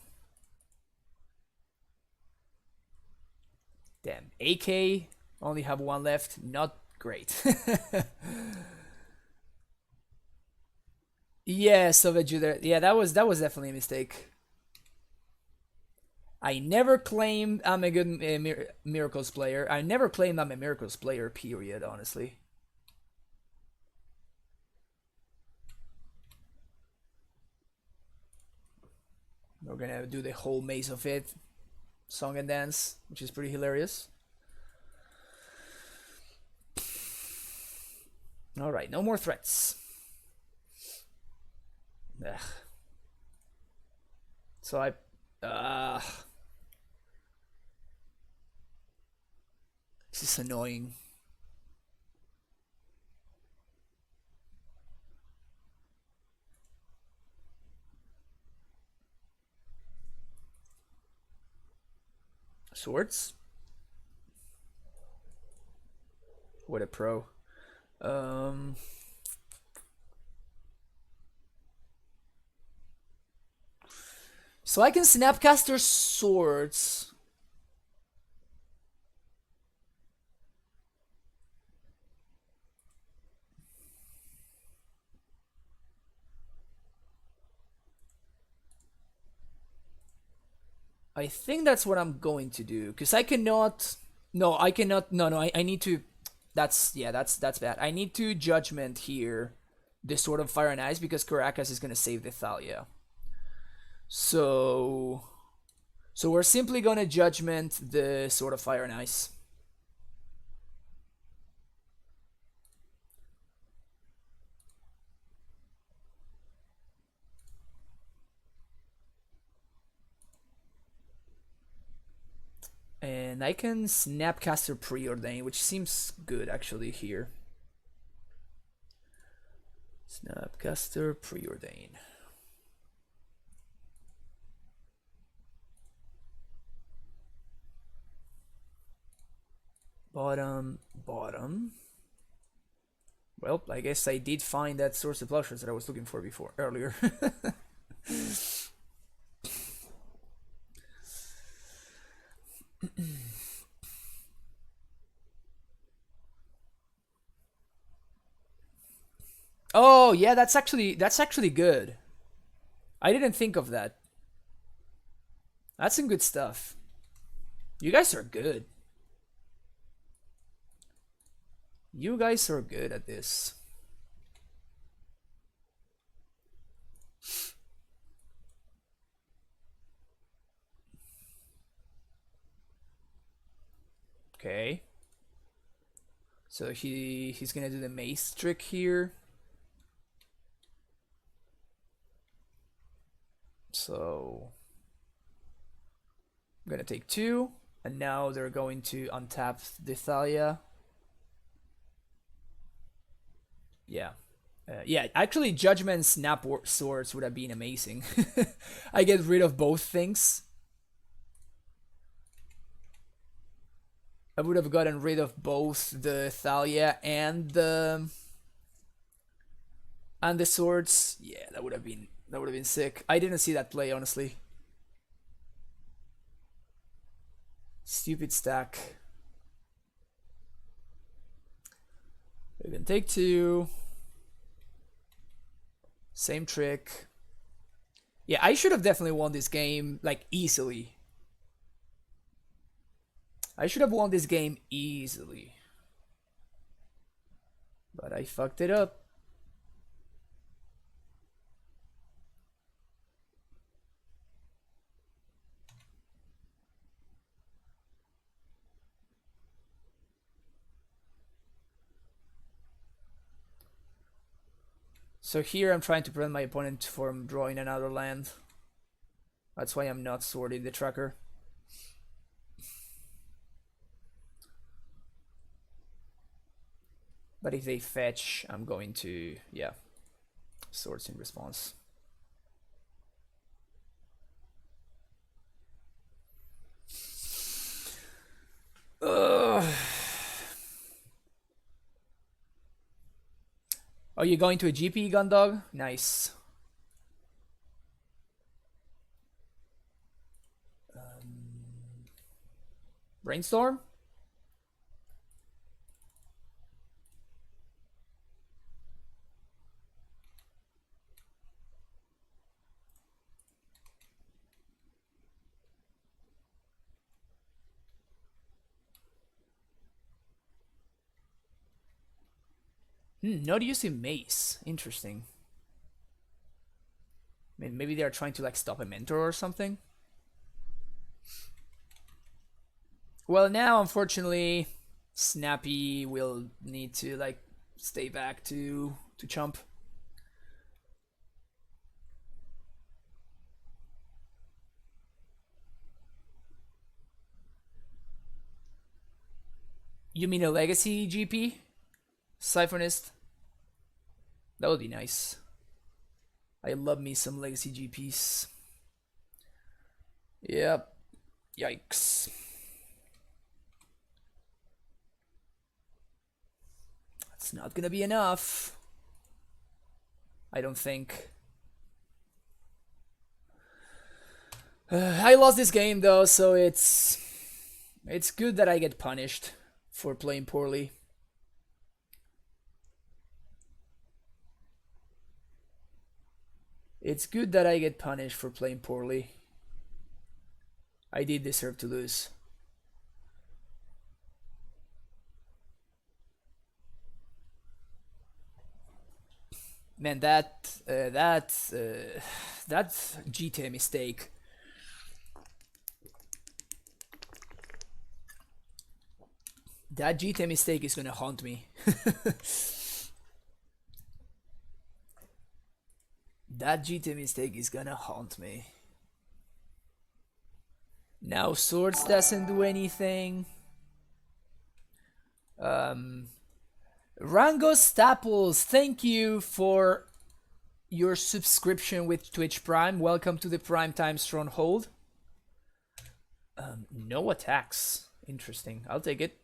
Damn, AK, only have one left, not great. Yeah, Soviet Judah. Yeah, that was definitely a mistake. I never claimed I'm a good Miracles player. I never claimed I'm a Miracles player, period, honestly. We're gonna do the whole maze of it, song and dance, which is pretty hilarious. Alright, no more threats. Ugh. So I... This is annoying. Swords? What a pro. So I can Snapcaster Swords. I think that's what I'm going to do, because I cannot... No, I cannot... No, I need to... That's bad. I need to Judgment here the Sword of Fire and Ice, because Caracas is going to save the Thalia. So we're simply going to Judgment the Sword of Fire and Ice. And I can Snapcaster Preordain, which seems good actually here. Snapcaster Preordain. Bottom. Well, I guess I did find that source of blushes that I was looking for earlier. Oh yeah, that's actually good. I didn't think of that. That's some good stuff. You guys are good. You guys are good at this. Okay. So he's gonna do the mace trick here. So I'm gonna take 2, and now they're going to untap the Thalia. Yeah. Yeah, actually Judgment Snap Swords would have been amazing. I get rid of both things. I would have gotten rid of both the Thalia and the swords. Yeah, that would have been sick. I didn't see that play, honestly. Stupid stack. We can take 2. Same trick. Yeah, I should have definitely won this game, like, easily. I should have won this game easily. But I fucked it up. So here I'm trying to prevent my opponent from drawing another land. That's why I'm not sorting the tracker. But if they fetch, I'm going to, yeah, swords in response. Ugh. Are you going to a GP, Gundog? Nice. Brainstorm? Not using mace. Interesting. Maybe they are trying to like stop a mentor or something. Well, now unfortunately, Snappy will need to like stay back to chump. You mean a legacy GP? Siphonist? That would be nice. I love me some legacy GPs. Yep. Yikes. It's not gonna be enough. I don't think. I lost this game though, so it's good that I get punished for playing poorly. It's good that I get punished for playing poorly. I did deserve to lose. Man, that GT mistake. That GT mistake is gonna haunt me. That GT mistake is gonna haunt me. Now swords doesn't do anything. Rango Staples, thank you for your subscription with Twitch Prime. Welcome to the Primetime Stronghold. No attacks. Interesting. I'll take it.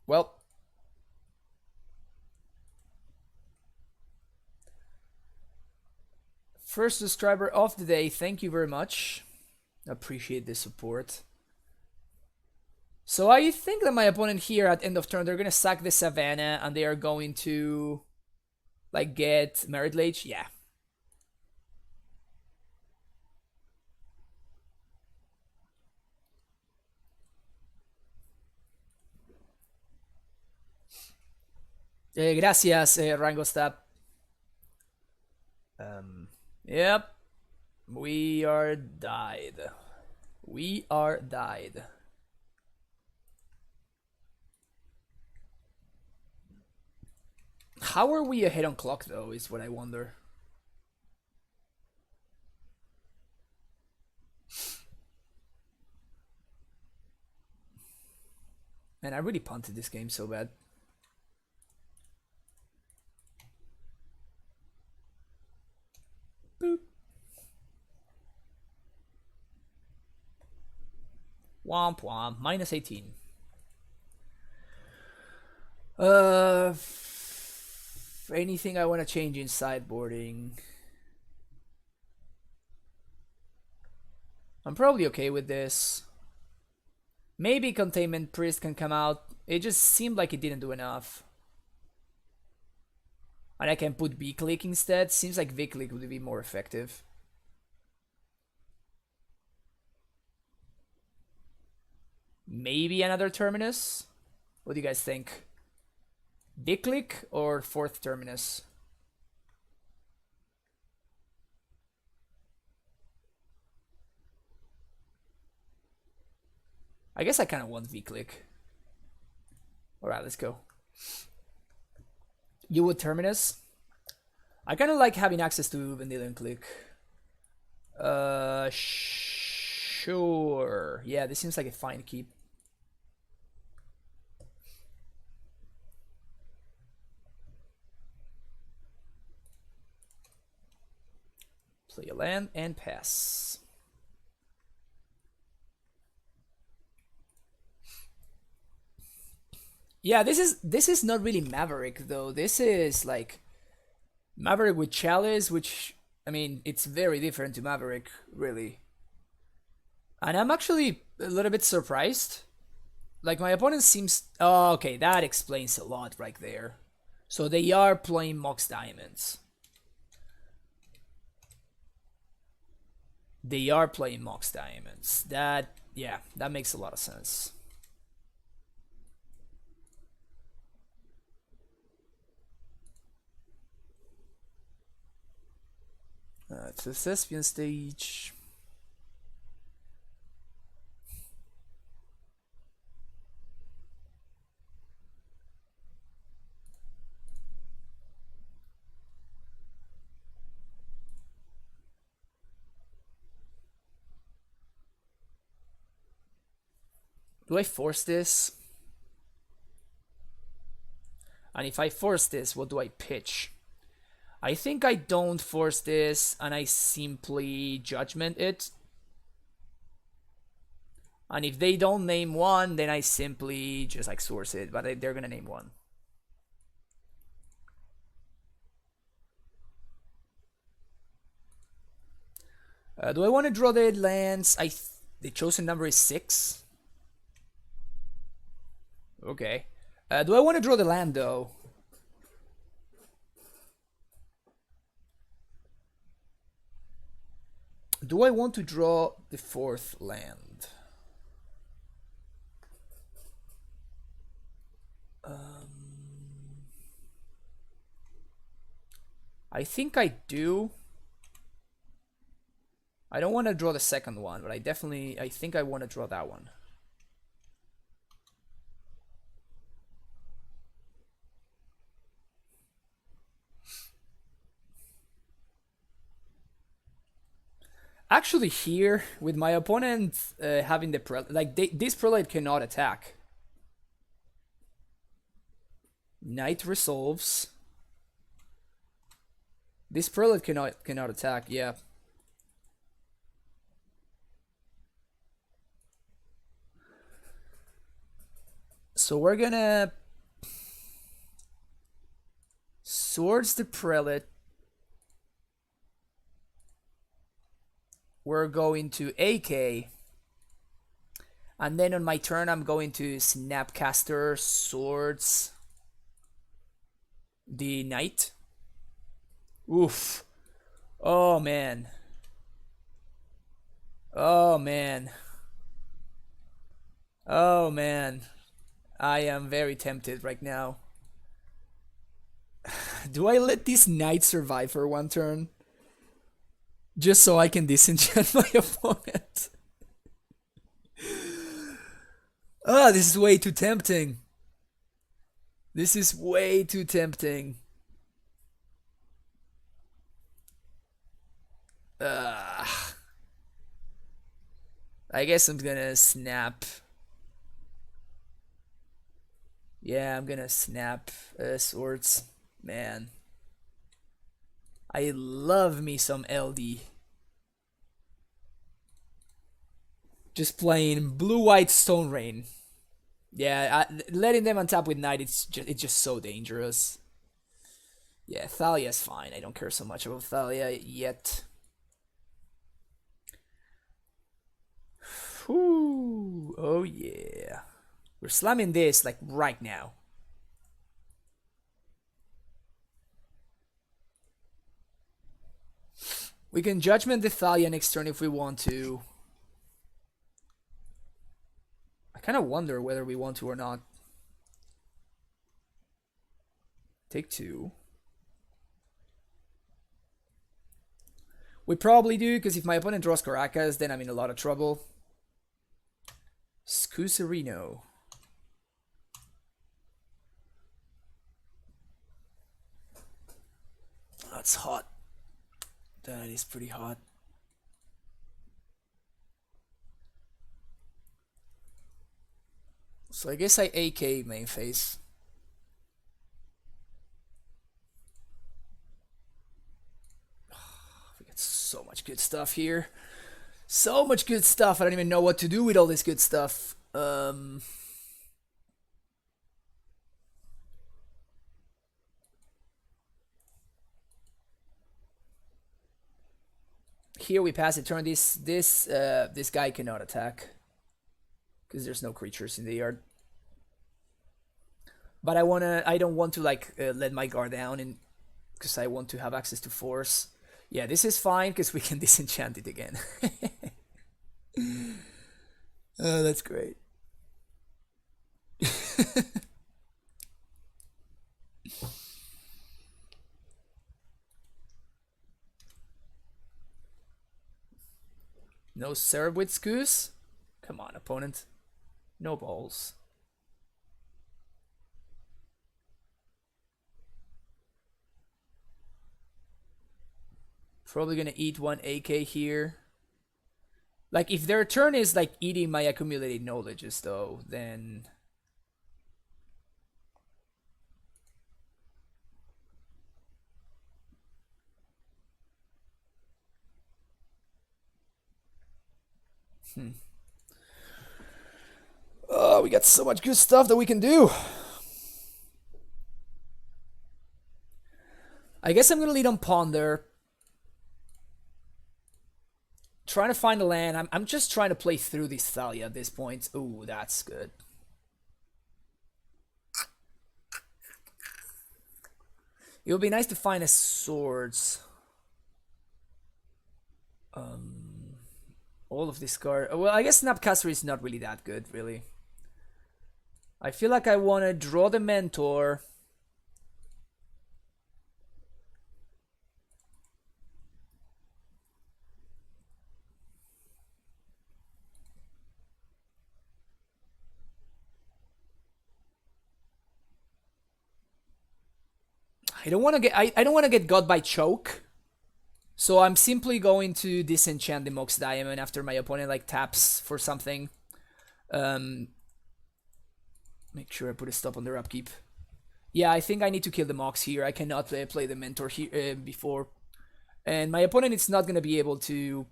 Well. First subscriber of the day, thank you very much. Appreciate the support. So I think that my opponent here at end of turn, they're gonna sack the Savannah and they are going to like get Merit Lage. Yeah. Gracias, Rango Stab. Yep. We are died. We are died. How are we ahead on clock though, is what I wonder. Man, I really punted this game so bad. Boop. Womp womp. Minus 18. Anything I want to change in sideboarding? I'm probably okay with this. Maybe Containment Priest can come out. It just seemed like it didn't do enough. And I can put V-Click instead. Seems like V-Click would be more effective. Maybe another Terminus? What do you guys think? V-Click or fourth Terminus? I guess I kind of want V-Click. Alright, let's go. You would Terminus? I kind of like having access to Vanilla and Click. Sure. Yeah, this seems like a fine keep. Play a land and pass. Yeah, this is not really Maverick though. This is like Maverick with Chalice, which I mean, it's very different to Maverick, really. And I'm actually a little bit surprised. Like my opponent seems. Oh, okay, that explains a lot right there. So they are playing Mox Diamonds. They are playing Mox Diamonds. That, yeah, that makes a lot of sense. It's a Thespian stage. Do I force this? And if I force this, what do I pitch? I think I don't force this and I simply judgment it. And if they don't name one, then I simply just like source it, but they're gonna name one. Do I want to draw the lands? The chosen number is 6. Okay. Do I want to draw the land though? Do I want to draw the 4th land? I think I do. I don't want to draw the 2nd one, but I think I want to draw that one. Actually, here with my opponent having the this prelate cannot attack. Knight resolves. This prelate cannot attack. Yeah. So we're gonna swords the prelate. We're going to AK. And then on my turn, I'm going to Snapcaster Swords the Knight. Oof. Oh, man. Oh, man. Oh, man. I am very tempted right now. Do I let this Knight survive for one turn? Just so I can disenchant my opponent. Ah, this is way too tempting. This is way too tempting. I guess I'm gonna snap. Yeah, I'm gonna snap swords. Man. I love me some LD. Just playing blue-white Stone Rain. Yeah, letting them untap with Knight, it's just so dangerous. Yeah, Thalia's fine. I don't care so much about Thalia yet. Whew. Oh yeah. We're slamming this like right now. We can Judgment the Thalia next turn if we want to. I kind of wonder whether we want to or not. Take 2. We probably do, because if my opponent draws Caracas, then I'm in a lot of trouble. Scuserino. that's hot. That is pretty hot. So I guess I AK main phase. We got so much good stuff here. So much good stuff. I don't even know what to do with all this good stuff. Here we pass a turn. This guy cannot attack because there's no creatures in the yard. But I don't want to like let my guard down, and because I want to have access to force. Yeah, this is fine because we can disenchant it again. Oh, that's great. No Cerebrate Goose? Come on, opponent. No balls. Probably gonna eat one AK here. Like, if their turn is like eating my accumulated knowledges though, then... Oh, we got so much good stuff that we can do. I guess I'm gonna lead on Ponder. Trying to find a land. I'm just trying to play through this Thalia at this point. Ooh, that's good. It would be nice to find a swords. All of this card. Well, I guess Snapcaster is not really that good, really. I feel like I want to draw the Mentor. I don't want to get I don't want to get got by choke. So I'm simply going to disenchant the Mox Diamond after my opponent like taps for something. Make sure I put a stop on their upkeep. Yeah, I think I need to kill the Mox here. I cannot play the Mentor here before. And my opponent is not going to be able to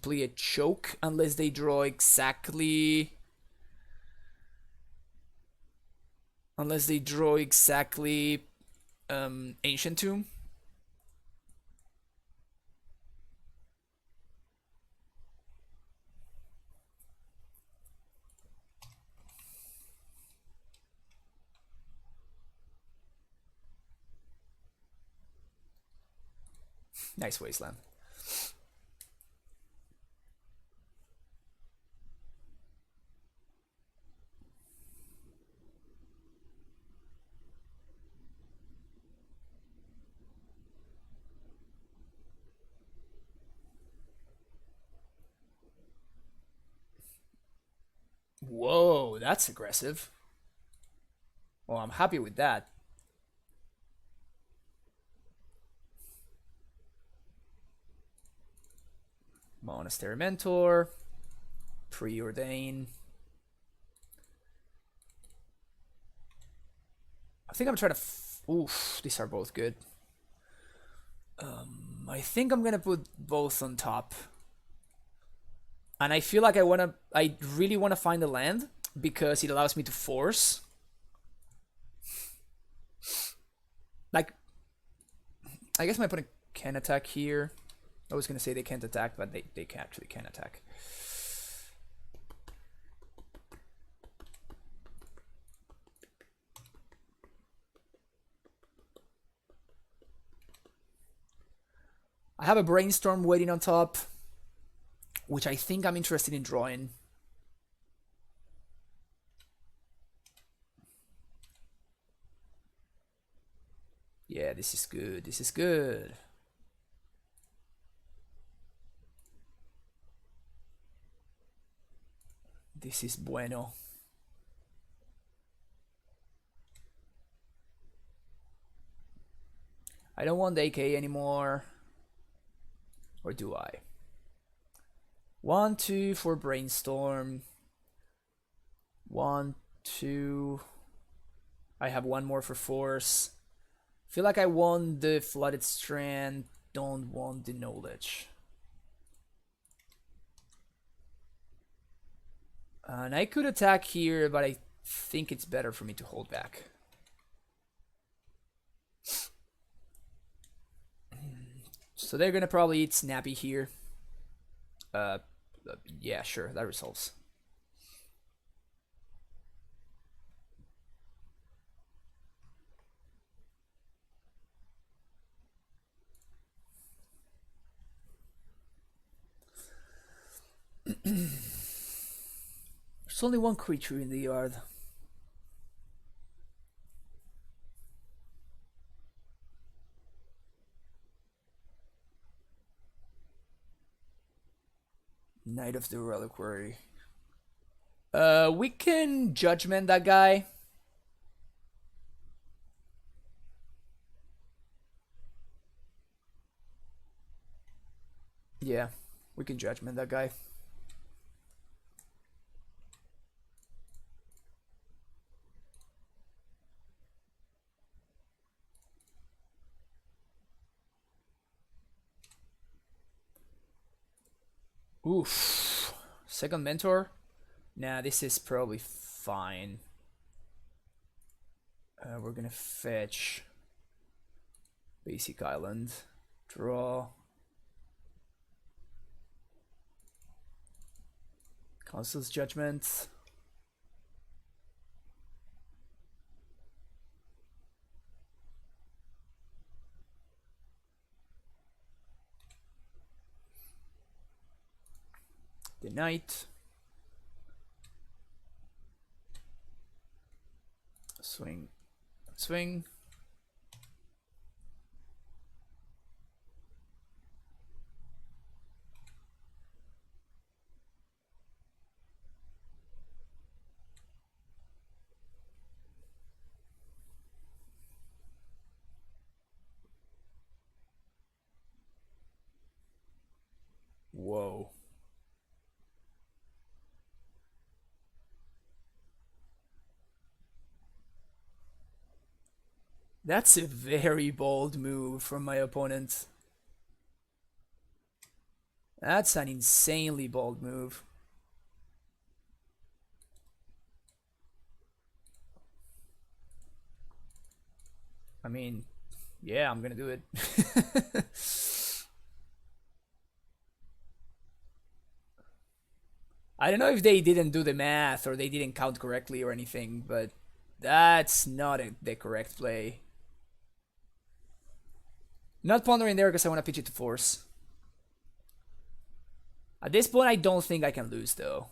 play a choke unless they draw exactly... Unless they draw exactly Ancient Tomb. Nice Wasteland. Whoa, that's aggressive. Well, I'm happy with that. Monastery Mentor. Preordain. I think I'm trying to... Oof, these are both good. I think I'm gonna put both on top. And I feel like I really wanna find a land because it allows me to force. Like, I guess my opponent can attack here. I was gonna say they can't attack, but they actually can attack. I have a Brainstorm waiting on top, which I think I'm interested in drawing. Yeah, this is good. This is good. This is bueno. I don't want the AK anymore. Or do I? 1, 2 for Brainstorm. 1, 2. I have one more for Force. Feel like I want the Flooded Strand. Don't want the Knowledge. And I could attack here, but I think it's better for me to hold back. So they're gonna probably eat Snappy here. Yeah, sure, that resolves. There's only one creature in the yard. Knight of the Reliquary. We can Judgment that guy. Yeah, we can Judgment that guy. Oof. Second Mentor? Nah, this is probably fine. We're gonna fetch Basic Island. Draw. Council's Judgment. The Knight. Swing. Swing. Whoa. That's a very bold move from my opponent. That's an insanely bold move. I mean, yeah, I'm gonna do it. I don't know if they didn't do the math or they didn't count correctly or anything, but that's not the correct play. Not pondering there because I want to pitch it to Force. At this point, I don't think I can lose though.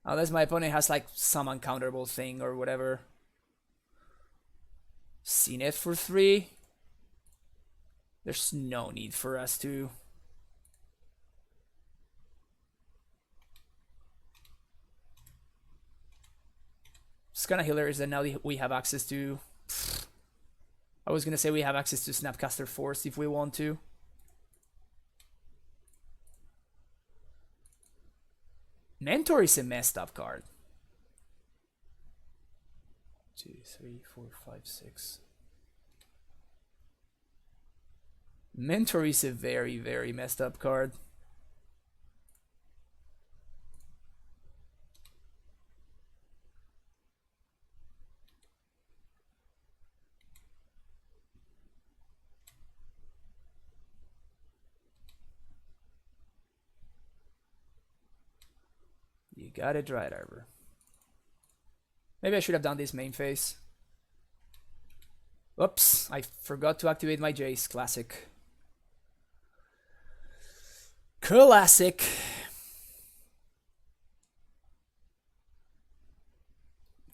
Unless my opponent has like some uncounterable thing or whatever. Zenith for 3. There's no need for us to. It's kind of hilarious that now we have access to. I was gonna say we have access to Snapcaster Force if we want to. Mentor is a messed up card. 2, 3, 4, 5, 6. Mentor is a very, very messed up card. You got it right, Arbor. Maybe I should have done this main phase. Oops, I forgot to activate my Jace. Classic. Classic.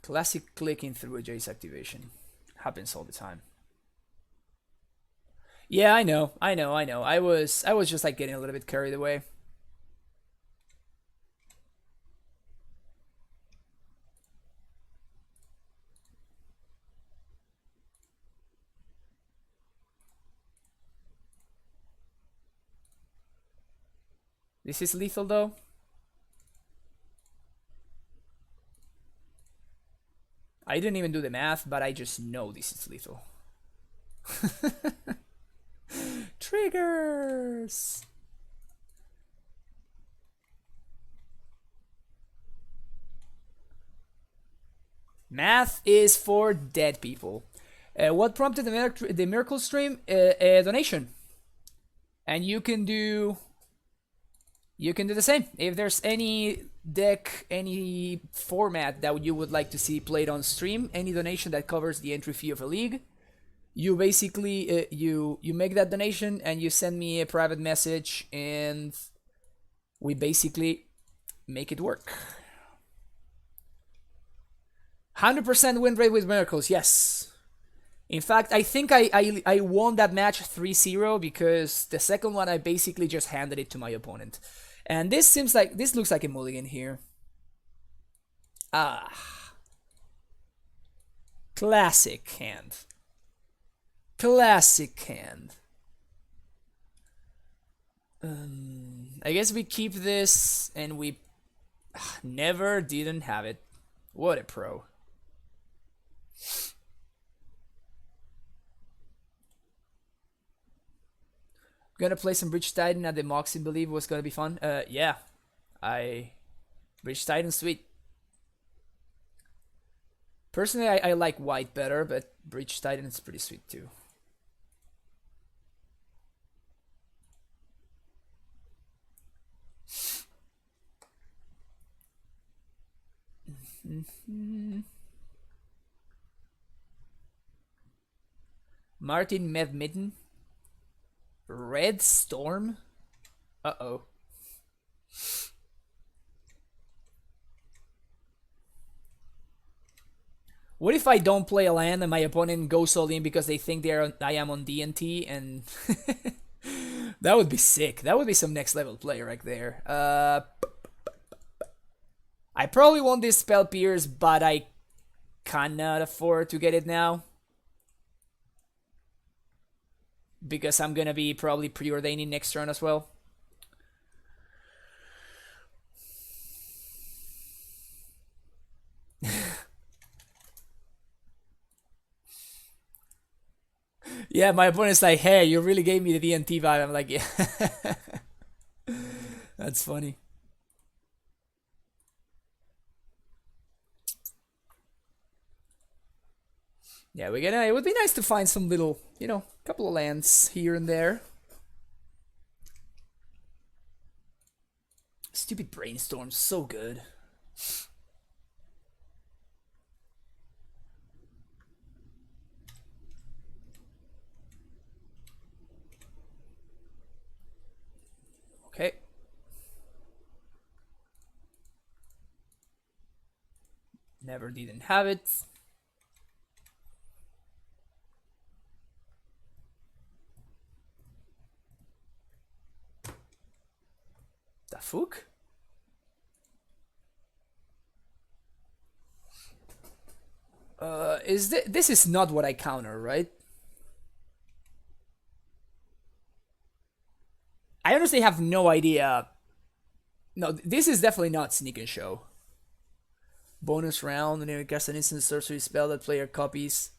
Classic clicking through a Jace activation. Happens all the time. Yeah, I know. I was just like getting a little bit carried away. This is lethal though. I didn't even do the math, but I just know this is lethal. Triggers! Math is for dead people. What prompted the miracle stream? A donation. And you can do the same. If there's any deck, any format that you would like to see played on stream, any donation that covers the entry fee of a league, you basically you make that donation and you send me a private message and we basically make it work. 100% win rate with miracles, yes. In fact, I think I won that match 3-0 because the second one I basically just handed it to my opponent. And this looks like a mulligan here. Ah. Classic hand. Classic hand. I guess we keep this and we never didn't have it. What a pro. Gonna play some Bridge Titan at the Moxie, believe was gonna be fun. Yeah. Bridge Titan, sweet. Personally, I like white better, but Bridge Titan is pretty sweet too. Martin Mevmitten. Red Storm? Uh-oh. What if I don't play a land and my opponent goes all in because they think I am on DNT and that would be sick. That would be some next level play right there. I probably want this Spell Pierce, but I cannot afford to get it now. Because I'm gonna be probably preordaining next turn as well. Yeah, my opponent's like, hey, you really gave me the DNT vibe. I'm like, yeah. That's funny. Yeah, it would be nice to find some little, couple of lands here and there. Stupid Brainstorm, so good. Okay. Never didn't have it. The fuck? This is not what I counter, right? I honestly have no idea. No, this is definitely not Sneak and Show. Bonus round, and it casts an instant sorcery spell that player copies.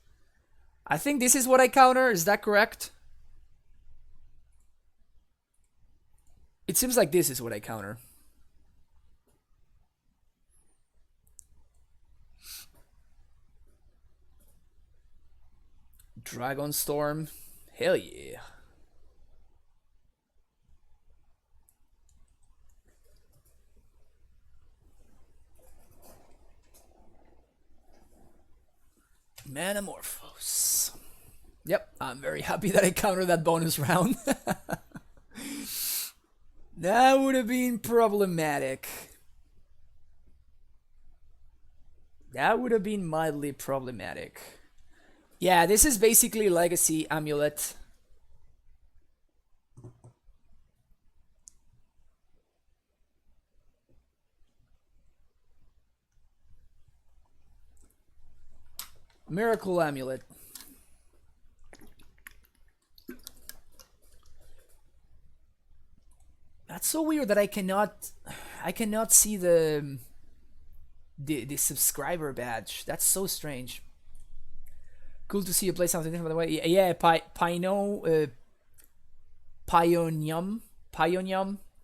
I think this is what I counter, is that correct? It seems like this is what I counter. Dragon Storm. Hell yeah. Manamorphose. Yep, I'm very happy that I countered that bonus round. That would have been problematic. That would have been mildly problematic. Yeah, this is basically Legacy Amulet. Miracle Amulet. That's so weird that I cannot see the subscriber badge. That's so strange. Cool to see you play something different, by the way. Yeah, Pionium.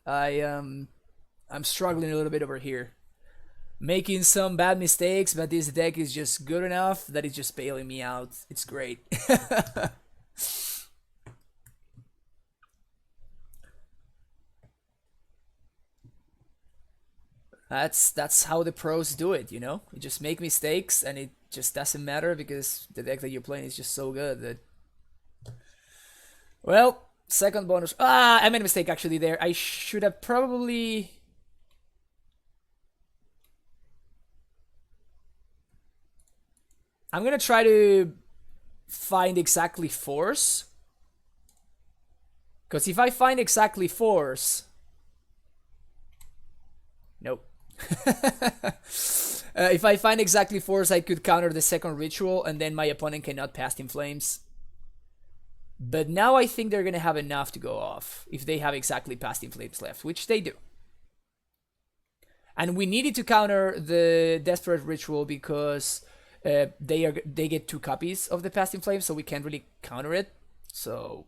I'm struggling a little bit over here, making some bad mistakes, but this deck is just good enough that it's just bailing me out. It's great. That's how the pros do it, you know? You just make mistakes and it just doesn't matter because the deck that you're playing is just so good that... Well, second bonus. I made a mistake actually there. I should have probably... I'm gonna try to find exactly force. Because if I find exactly force... Nope. If I find exactly force, I could counter the second ritual, and then my opponent cannot Past in Flames. But now I think they're gonna have enough to go off if they have exactly Past in Flames left, which they do. And we needed to counter the Desperate Ritual because they get 2 copies of the Past in Flames, so we can't really counter it. So,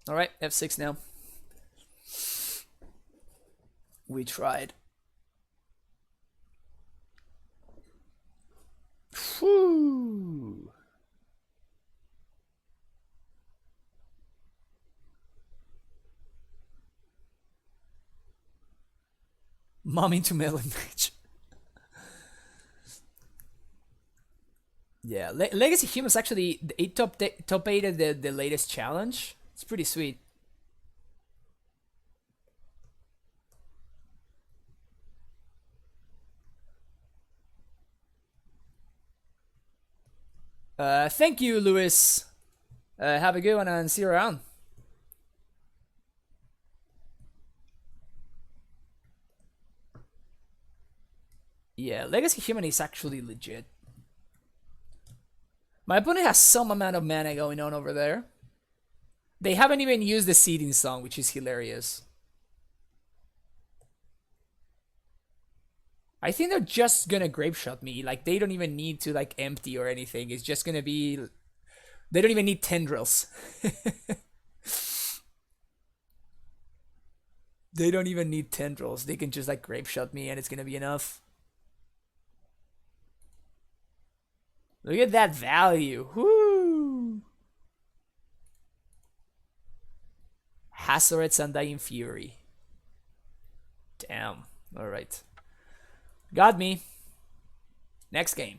all right, F6 now. We tried. Whew. Mom into Melon Bridge. Yeah, Legacy Humans actually it top 8'd the latest challenge. It's pretty sweet. Thank you, Lewis. Have a good one and see you around. Yeah, Legacy Human is actually legit. My opponent has some amount of mana going on over there. They haven't even used the seeding song, which is hilarious. I think they're just gonna grape shot me. Like, they don't even need to, like, empty or anything. It's just gonna be... They don't even need tendrils. They don't even need tendrils. They can just, like, grape shot me and it's gonna be enough. Look at that value. Woo! Hazoret's Undying Fury. Damn. Alright. Got me. Next game.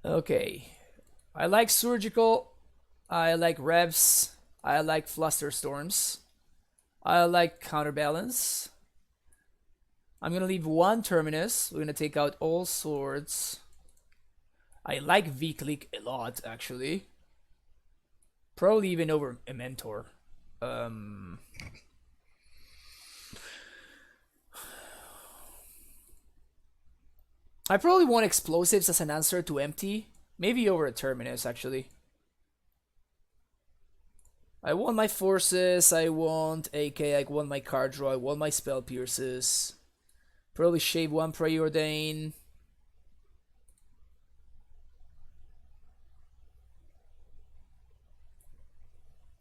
Okay. I like Surgical. I like Revs. I like Flusterstorms. I like Counterbalance. I'm gonna leave 1 Terminus. We're gonna take out all swords. I like V-Click a lot, actually. Probably even over a Mentor. I probably want Explosives as an answer to empty. Maybe over a Terminus, actually. I want my Forces, I want AK, I want my card draw, I want my Spell Pierces. Probably shave 1 Preordain.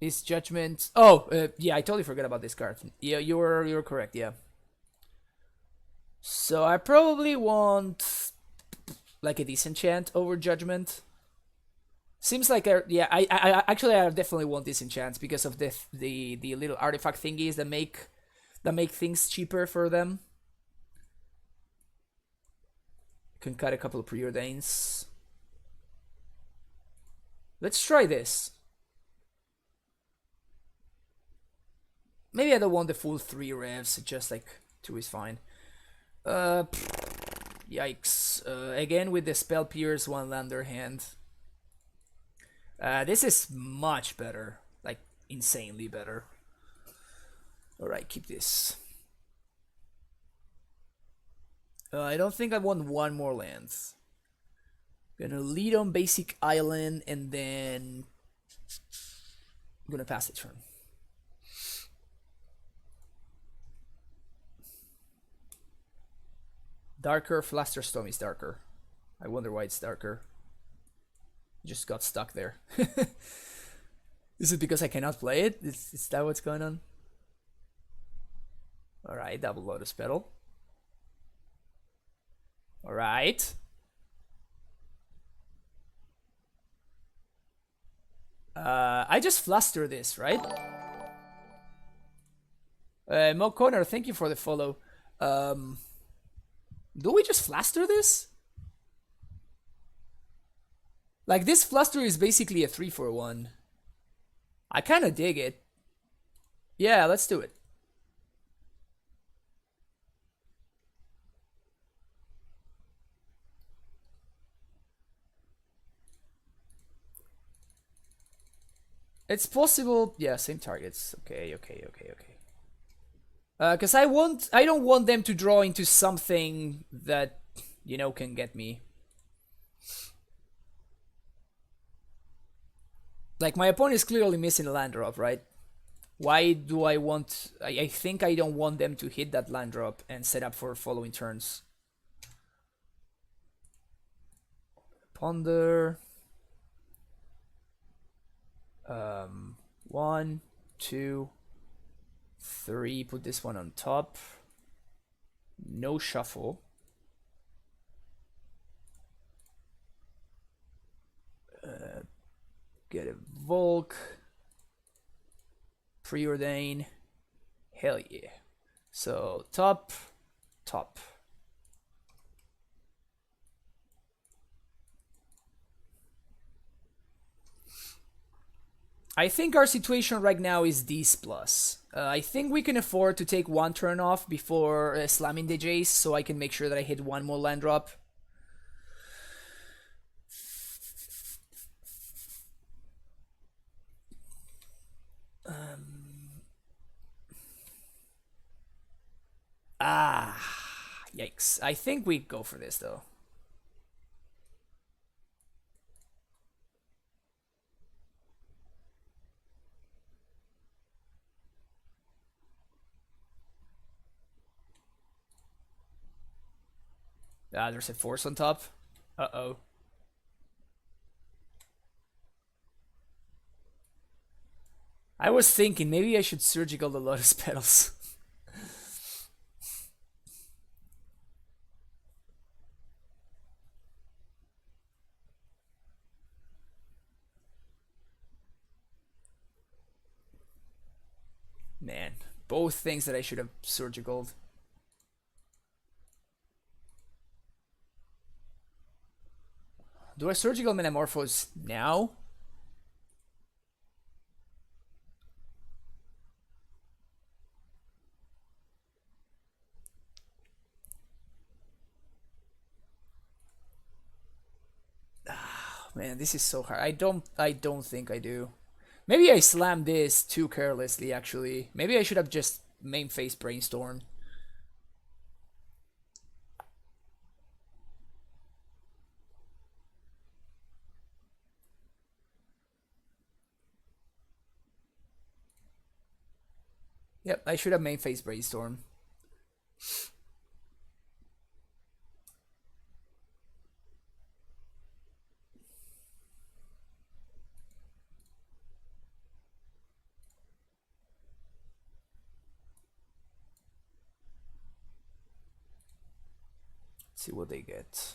Is Judgment... Oh, yeah, I totally forgot about this card. Yeah, you're correct, yeah. So I probably want like a Disenchant over Judgment. Seems like yeah, I actually I definitely want Disenchants because of the little artifact thingies that make things cheaper for them. Can cut a couple of Preordains. Let's try this. Maybe I don't want the full 3 revs, just like 2 is fine. Yikes. Again with the Spell Pierce, 1 lander hand. This is much better. Like, insanely better. Alright, keep this. I don't think I want 1 more land. Gonna lead on basic island and then I'm gonna pass the turn. Darker, Flusterstorm is darker. I wonder why it's darker. Just got stuck there. Is it because I cannot play it? Is that what's going on? Alright, double Lotus Petal. Alright. I just fluster this, right? Mo Connor, thank you for the follow. Do we just fluster this? Like, this fluster is basically a 3-for-1. I kind of dig it. Yeah, let's do it. It's possible. Yeah, same targets. Okay. Because I don't want them to draw into something that, you know, can get me. Like, my opponent is clearly missing a land drop, right? Why do I want... I think I don't want them to hit that land drop and set up for following turns. Ponder. 1, 2, 3. Put this one on top. No shuffle. Get a Volk. Preordain. Hell yeah. So top. I think our situation right now is D's plus. I think we can afford to take one turn off before slamming the Jace, so I can make sure that I hit one more land drop. Yikes. I think we go for this, though. There's a force on top. Uh-oh. I was thinking maybe I should surgical the Lotus Petals. Man, both things that I should have surgicaled. Do I surgical Metamorphose now? Man, this is so hard. I don't think I do. Maybe I slammed this too carelessly, actually. Maybe I should have just main phase Brainstorm. Yep, I should have main phase Brainstorm. See what they get.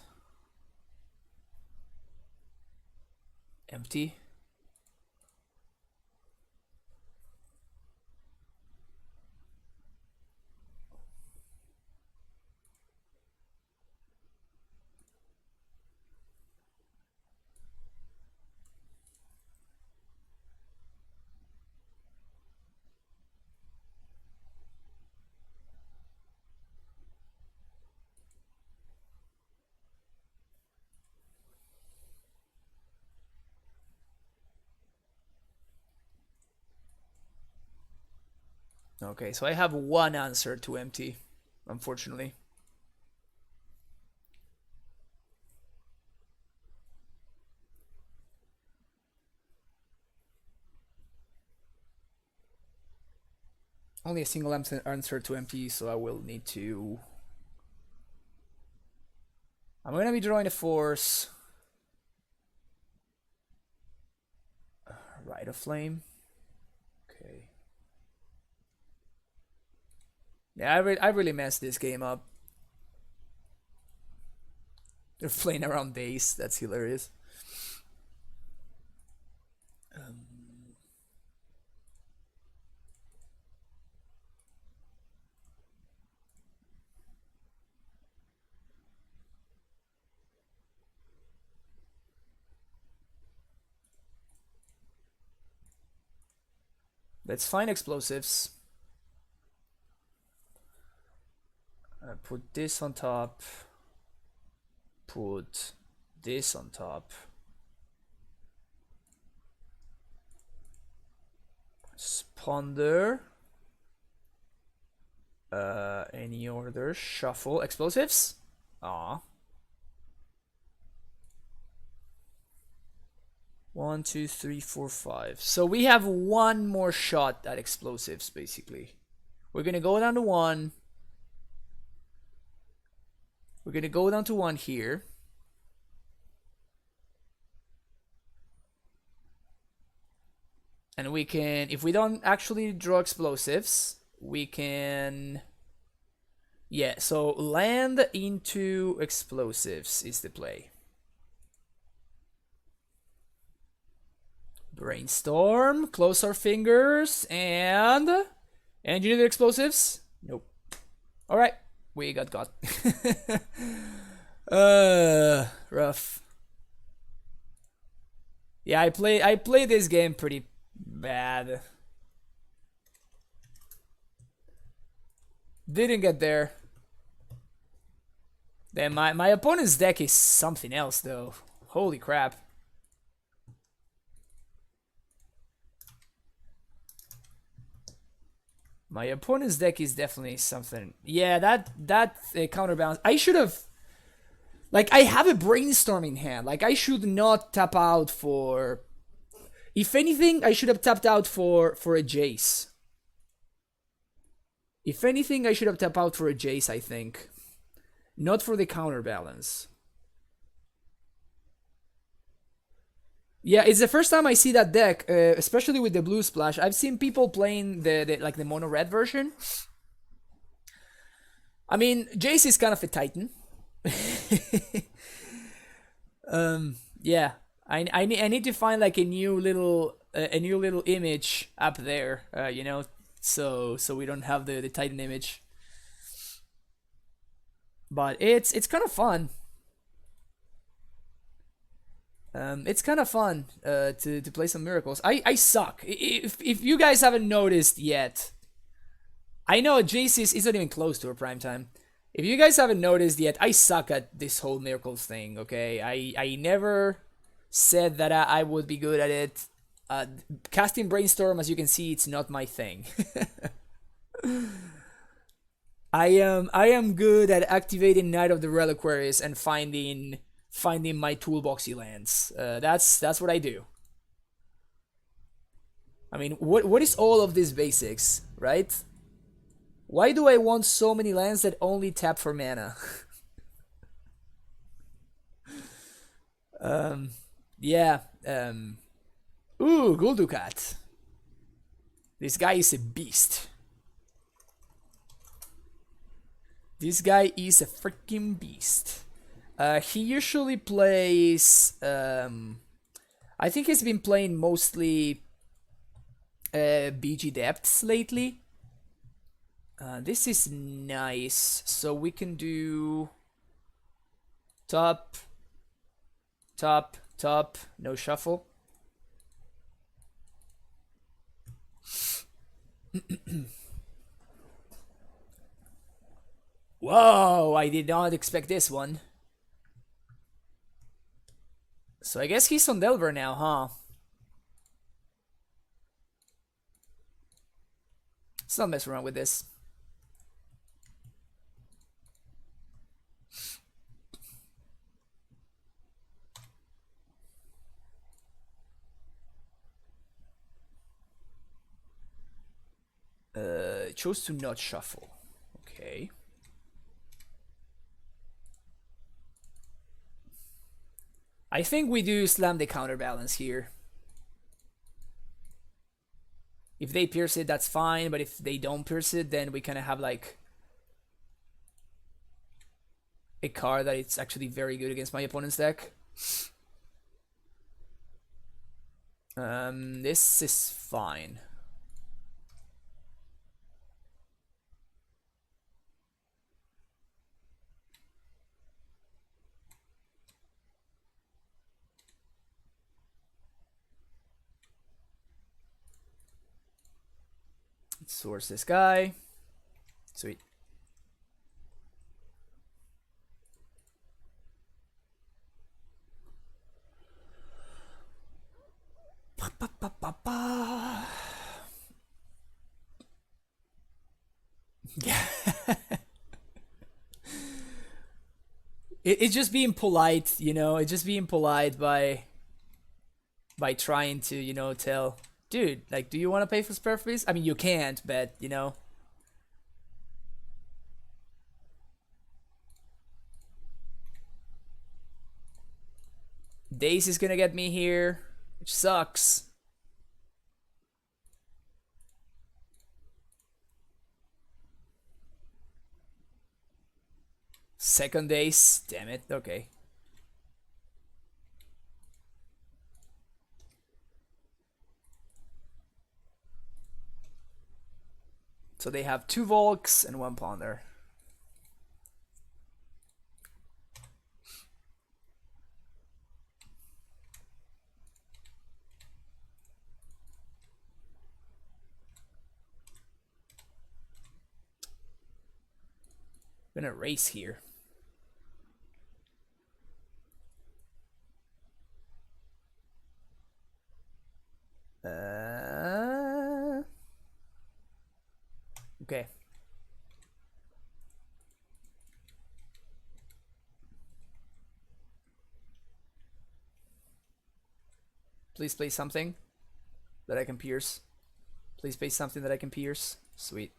Empty. Okay, so I have one answer to empty, unfortunately. Only a single answer to empty, so I will need to I'm gonna be drawing a force. Rite of Flame. Okay. Yeah, I really messed this game up. They're playing around base. That's hilarious. Let's find explosives. Put this on top. Put this on top. Ponder. Any order. Shuffle. Explosives? Aw. 1, 2, 3, 4, 5. So we have one more shot at explosives, basically. We're gonna go down to 1. We're gonna go down to 1 here. And we can, if we don't actually draw explosives, we can... Yeah, so land into explosives is the play. Brainstorm, close our fingers, and engineer the explosives. Nope. All right, we got got. Rough. Yeah, I play this game pretty bad. Didn't get there. Then my opponent's deck is something else though. Holy crap. My opponent's deck is definitely something. Yeah, that counterbalance. I should have, like, I have a brainstorming hand. Like, I should not tap out for. If anything, I should have tapped out for a Jace. If anything, I should have tapped out for a Jace. I think, not for the counterbalance. Yeah, it's the first time I see that deck, especially with the blue splash. I've seen people playing the mono red version. I mean, Jace is kind of a titan. Yeah, I need to find like a new little image up there, you know, so we don't have the titan image. But it's kind of fun. It's kind of fun to play some miracles. I suck. If you guys haven't noticed yet, I know Jace is not even close to her prime time. If you guys haven't noticed yet, I suck at this whole miracles thing. Okay, I never said that I would be good at it. Casting brainstorm, as you can see, it's not my thing. I am good at activating Knight of the Reliquaries and finding my toolboxy lands. That's what I do. I mean, what is all of these basics, right? Why do I want so many lands that only tap for mana? Yeah. Ooh, Guldukat. This guy is a beast. This guy is a freaking beast. He usually plays. I think he's been playing mostly BG depths lately. This is nice. So we can do top, top, top. No shuffle. Whoa! I did not expect this one. So I guess he's on Delver now, huh? Let's not mess around with this. Chose to not shuffle. Okay. I think we do slam the counterbalance here. If they pierce it, that's fine, but if they don't pierce it, then we kind of have like a card that it's actually very good against my opponent's deck. This is fine. Let's source this guy. Sweet. Yeah. It's just being polite, you know. It's just being polite by trying to, you know, tell, dude, like, do you want to pay for spare fees? I mean, you can't, but you know. Daze is gonna get me here, which sucks. Second Daze, damn it. Okay. So they have 2 Volks and 1 Ponder. I'm gonna race here. Okay. Please play something that I can pierce. Please play something that I can pierce. Sweet.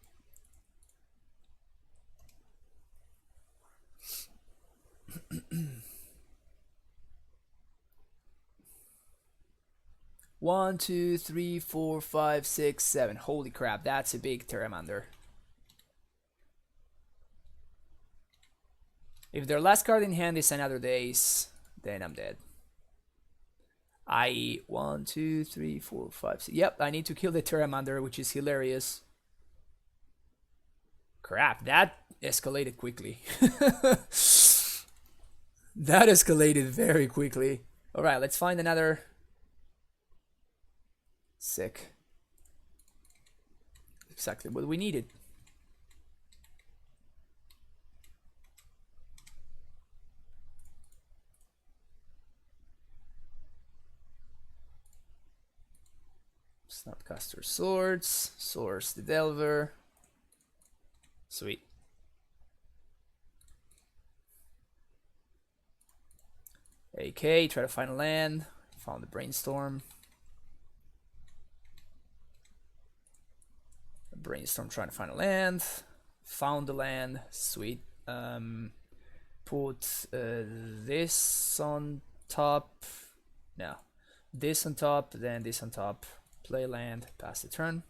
One, two, three, four, five, six, seven. Holy crap, that's a big Terramander. If their last card in hand is another Daze, then I'm dead. I 1, 2, 3, 4, 5, 6. Yep, I need to kill the Terramander, which is hilarious. Crap, that escalated quickly. That escalated very quickly. Alright, let's find another. Sick. Exactly what we needed. Snapcaster Swords. Source the Delver. Sweet. AK, try to find a land. Found the Brainstorm. Brainstorm trying to find a land. Found the land. Sweet. Put this on top. No. This on top, then this on top. Play land, pass the turn.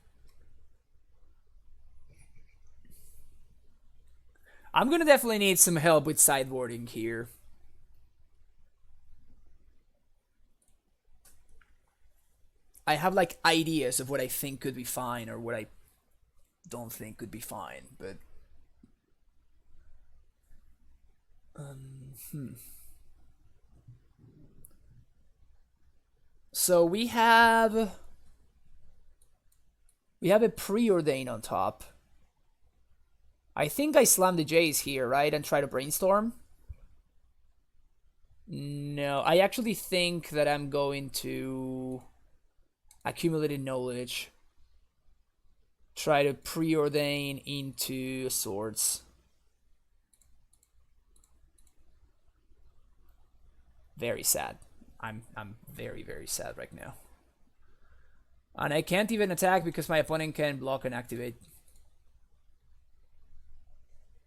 I'm gonna definitely need some help with sideboarding here. I have like ideas of what I think could be fine or what I don't think could be fine, but So we have a preordain on top. I think I slam the Jays here, right, and try to brainstorm. No, I actually think that I'm going to accumulated knowledge. Try to preordain into swords. Very sad. I'm very, very sad right now. And I can't even attack because my opponent can block and activate.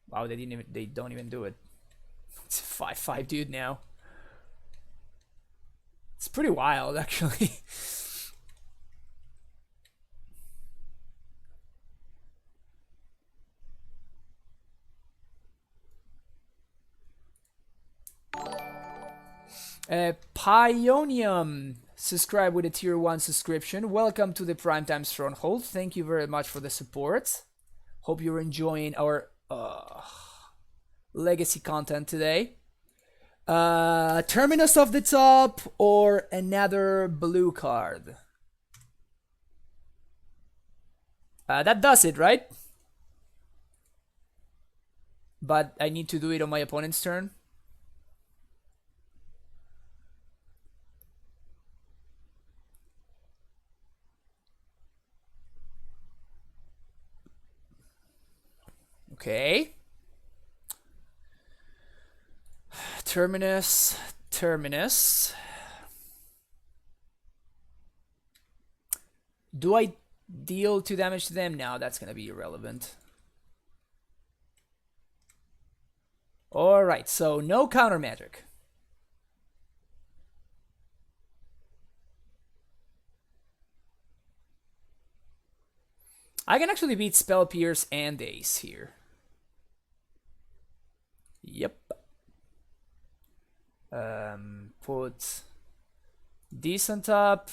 Wow, they don't even do it. It's a 5/5 dude now. It's pretty wild, actually. Pionium subscribe with a tier 1 subscription. Welcome to the Primetime Stronghold. Thank you very much for the support. Hope you're enjoying our legacy content today. Terminus off the top or another blue card? That does it, right? But I need to do it on my opponent's turn. Okay. Terminus. Do I deal 2 damage to them? No, that's gonna be irrelevant. Alright, so no counter magic. I can actually beat Spell Pierce and Ace here. Yep. Put this on top,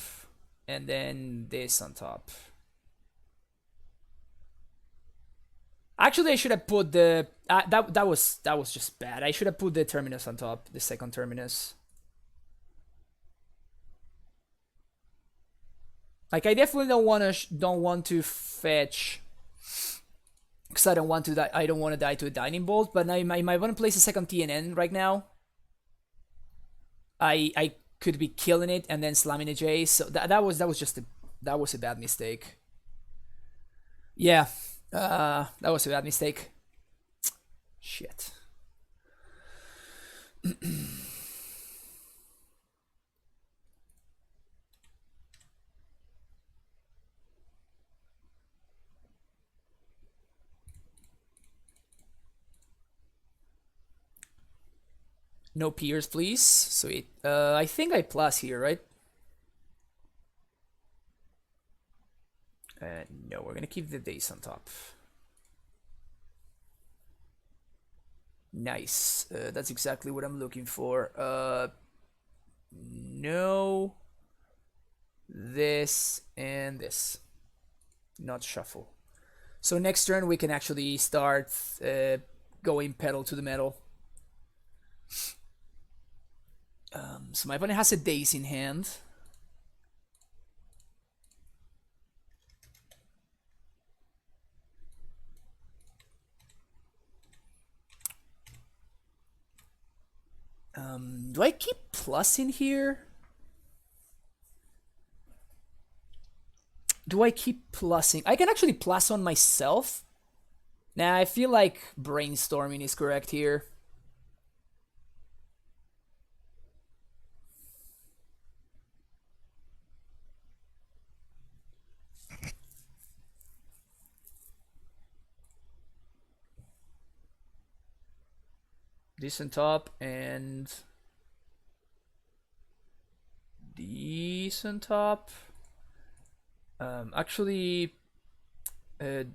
and then this on top. Actually, I should have put the that was just bad. I should have put the Terminus on top, the second Terminus. Like, I definitely don't want to fetch, because I don't want to die. I don't want to die to a Dining Bolt. But I might want to place a second TNN right now. I could be killing it and then slamming a J. So that was just a bad mistake. Yeah, that was a bad mistake. Shit. No peers, please. Sweet. I think I plus here, right? No, we're gonna keep the days on top. Nice. That's exactly what I'm looking for. No. This and this. Not shuffle. So next turn we can actually start going pedal to the metal. So my opponent has a daze in hand. Do I keep plus in here? Do I keep plussing? I can actually plus on myself. Nah, I feel like brainstorming is correct here. Decent top and decent top. Actually,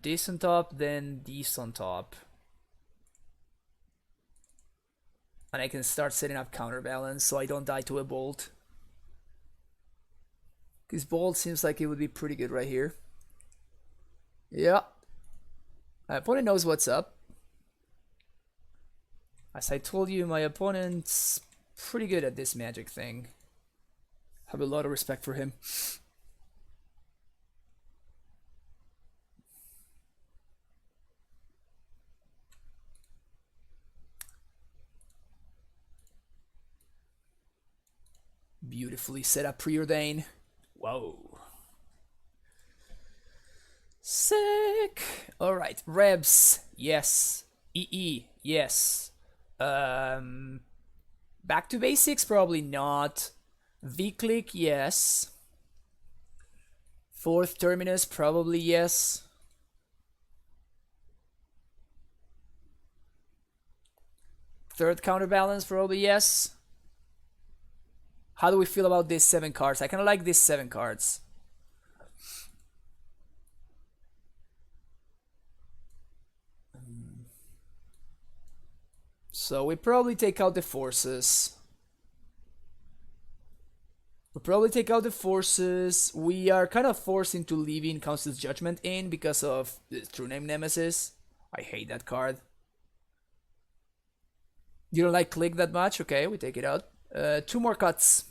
decent top, then decent top. And I can start setting up counterbalance so I don't die to a bolt. This bolt seems like it would be pretty good right here. Yeah. My opponent knows what's up. As I told you, my opponent's pretty good at this magic thing. Have a lot of respect for him. Beautifully set up preordain. Whoa. Sick. Alright, Rebs, yes. EE, yes. Back to basics, probably not. V-click, yes. Fourth terminus, probably yes. Third counterbalance, probably yes. How do we feel about these 7 cards? I kind of like these 7 cards. So we probably take out the forces. We probably take out the forces. We are kind of forced into leaving Council's Judgment in because of the True Name Nemesis. I hate that card. You don't like Click that much? Okay, we take it out. 2 more cuts.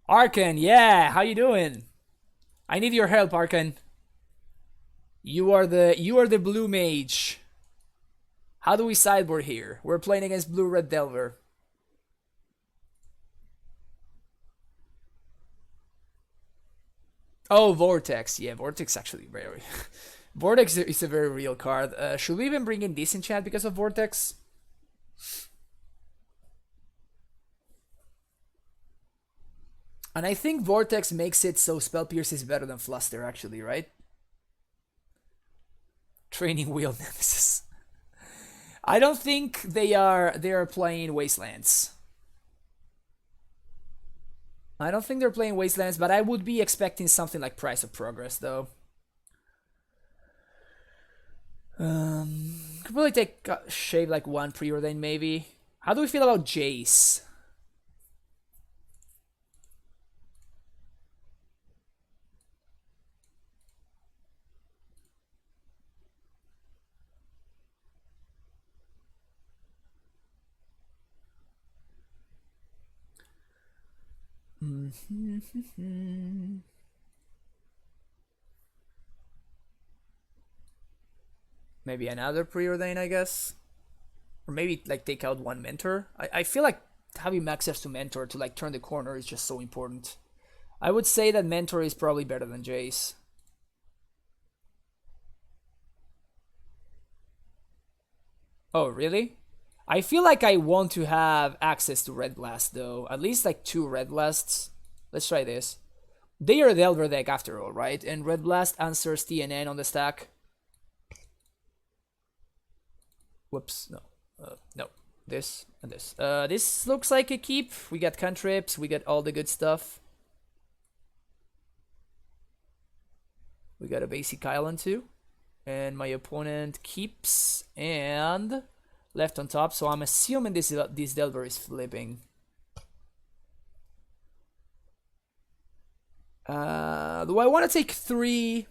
Arkan, yeah, how you doing? I need your help, Arkan. You are the blue mage. How do we sideboard here? We're playing against blue-red Delver. Oh, Vortex. Yeah, Vortex actually very... Vortex is a very real card. Should we even bring in Disenchant because of Vortex? And I think Vortex makes it so Spell Pierce is better than Fluster, actually, right? Training Wheel Nemesis. I don't think they are playing Wastelands. I don't think they're playing Wastelands, but I would be expecting something like Price of Progress, though. Could probably take shave like 1 Preordain, maybe. How do we feel about Jace? Maybe another Preordain, I guess. Or maybe like take out 1 Mentor. I feel like having access to Mentor to like turn the corner is just so important. I would say that Mentor is probably better than Jace. Oh, really? I feel like I want to have access to Red Blast, though. At least like 2 Red Blasts. Let's try this. They are a Delver deck after all, right? And Red Blast answers TNN on the stack. Whoops, no. No. This and this. This looks like a keep. We got cantrips, we got all the good stuff. We got a basic island too. And my opponent keeps and left on top, so I'm assuming this Delver is flipping. Do I want to take 3?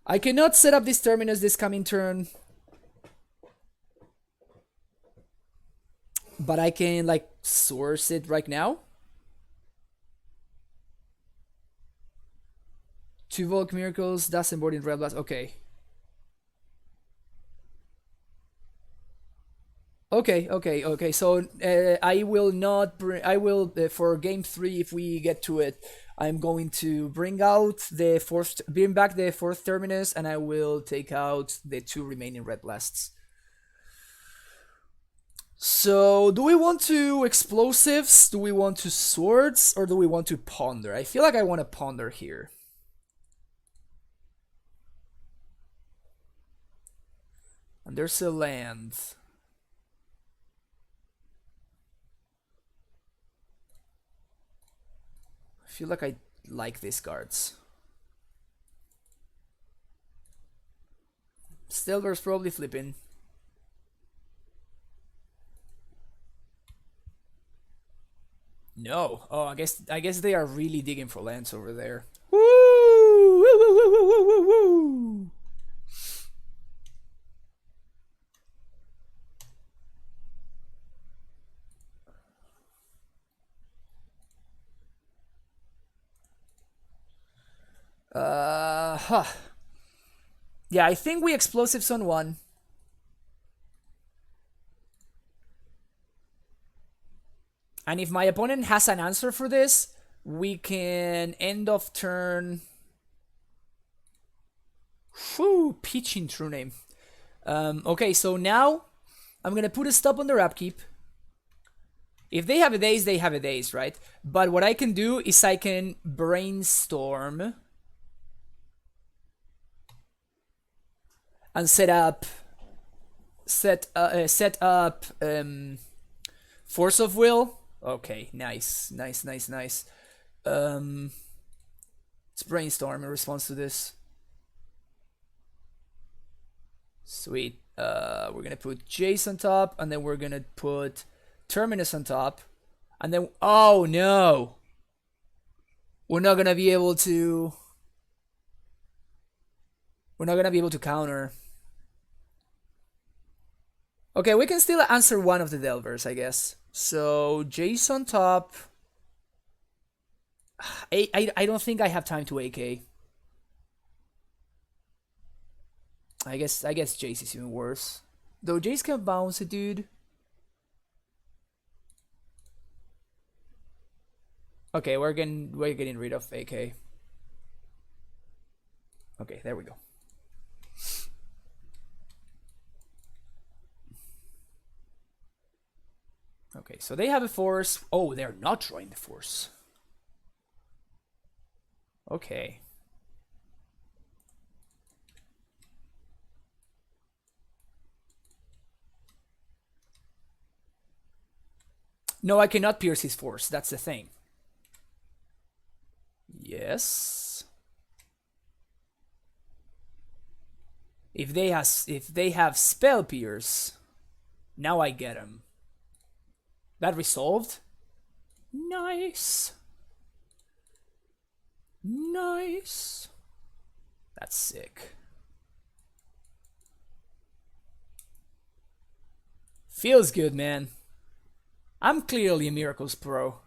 I cannot set up this Terminus this coming turn. But I can, like, source it right now. 2 Volk Miracles, Dust and Board in Red Blast. Okay. Okay. So I will not. I will for game 3 if we get to it. I'm going to bring back the 4th Terminus, and I will take out the 2 remaining Red Blasts. So, do we want to explosives? Do we want to swords? Or do we want to ponder? I feel like I want to ponder here. And there's a land. I feel like I like these cards. Stelver's probably flipping. No. Oh, I guess they are really digging for lands over there. Woo! Woo! Woo! Woo! Woo! Woo! Woo! Yeah, I think we explosives on 1. And if my opponent has an answer for this, we can end of turn. Whew, pitching True Name. Okay, so now I'm gonna put a stop on their upkeep. If they have a daze, they have a daze, right? But what I can do is I can brainstorm and set up set up Force of Will. Okay, nice. Let's brainstorm in response to this. Sweet. We're gonna put Jace on top, and then we're gonna put Terminus on top, and then oh no, we're not gonna be able to. We're not gonna be able to counter. Okay, we can still answer one of the Delvers, I guess. So Jace on top. I don't think I have time to AK. I guess Jace is even worse. Though Jace can bounce a dude. Okay, we're getting rid of AK. Okay, there we go. Okay, so they have a force. Oh, they're not drawing the force. Okay. No, I cannot pierce his force. That's the thing. Yes. If they have spell pierce, now I get him. That resolved. Nice. Nice. That's sick. Feels good, man. I'm clearly a Miracles pro.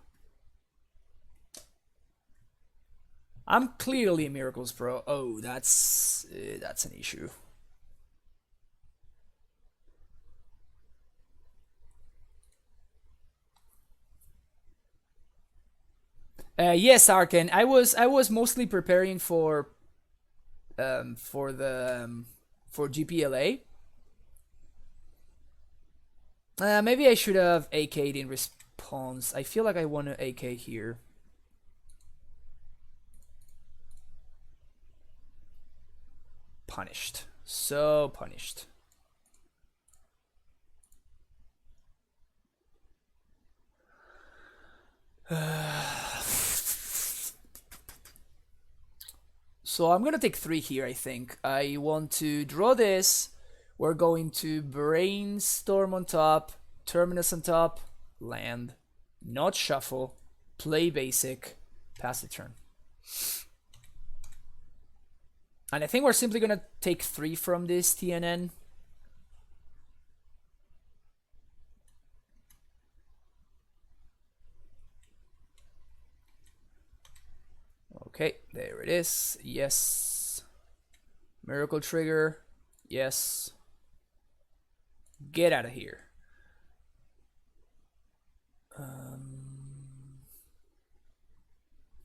I'm clearly a Miracles pro. Oh, that's an issue. Yes, Arkan. I was mostly preparing for GPLA. Maybe I should have AK'd in response. I feel like I want to AK here. Punished. So punished. So I'm gonna take 3 here, I think. I want to draw this. We're going to brainstorm on top, Terminus on top, land, not shuffle, play basic, pass the turn. And I think we're simply gonna take 3 from this TNN. Okay, there it is. Yes. Miracle trigger. Yes. Get out of here.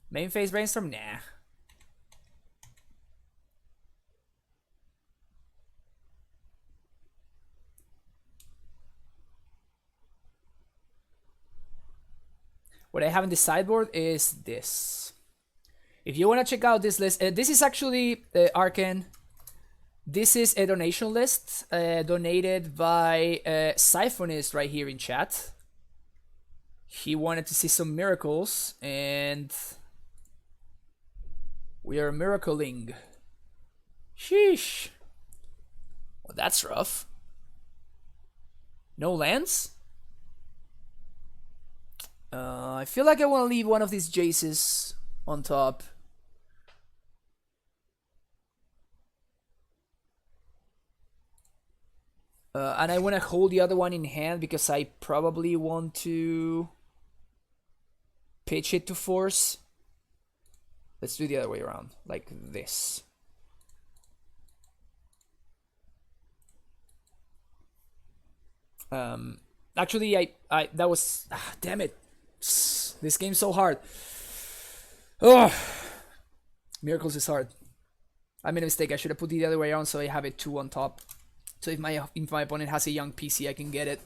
Main phase brainstorm? Nah. What I have in the sideboard is this. If you want to check out this list, this is actually Arkan. This is a donation list donated by Siphonist right here in chat. He wanted to see some miracles, and we are miracling. Sheesh. Well, that's rough. No lands? I feel like I want to leave one of these Jaces on top. And I want to hold the other one in hand because I probably want to pitch it to force. Let's do the other way around, like this. Actually, I that was damn it. This game's so hard. Oh, Miracles is hard. I made a mistake. I should have put it the other way around so I have it 2 on top. So if my opponent has a young PC, I can get it.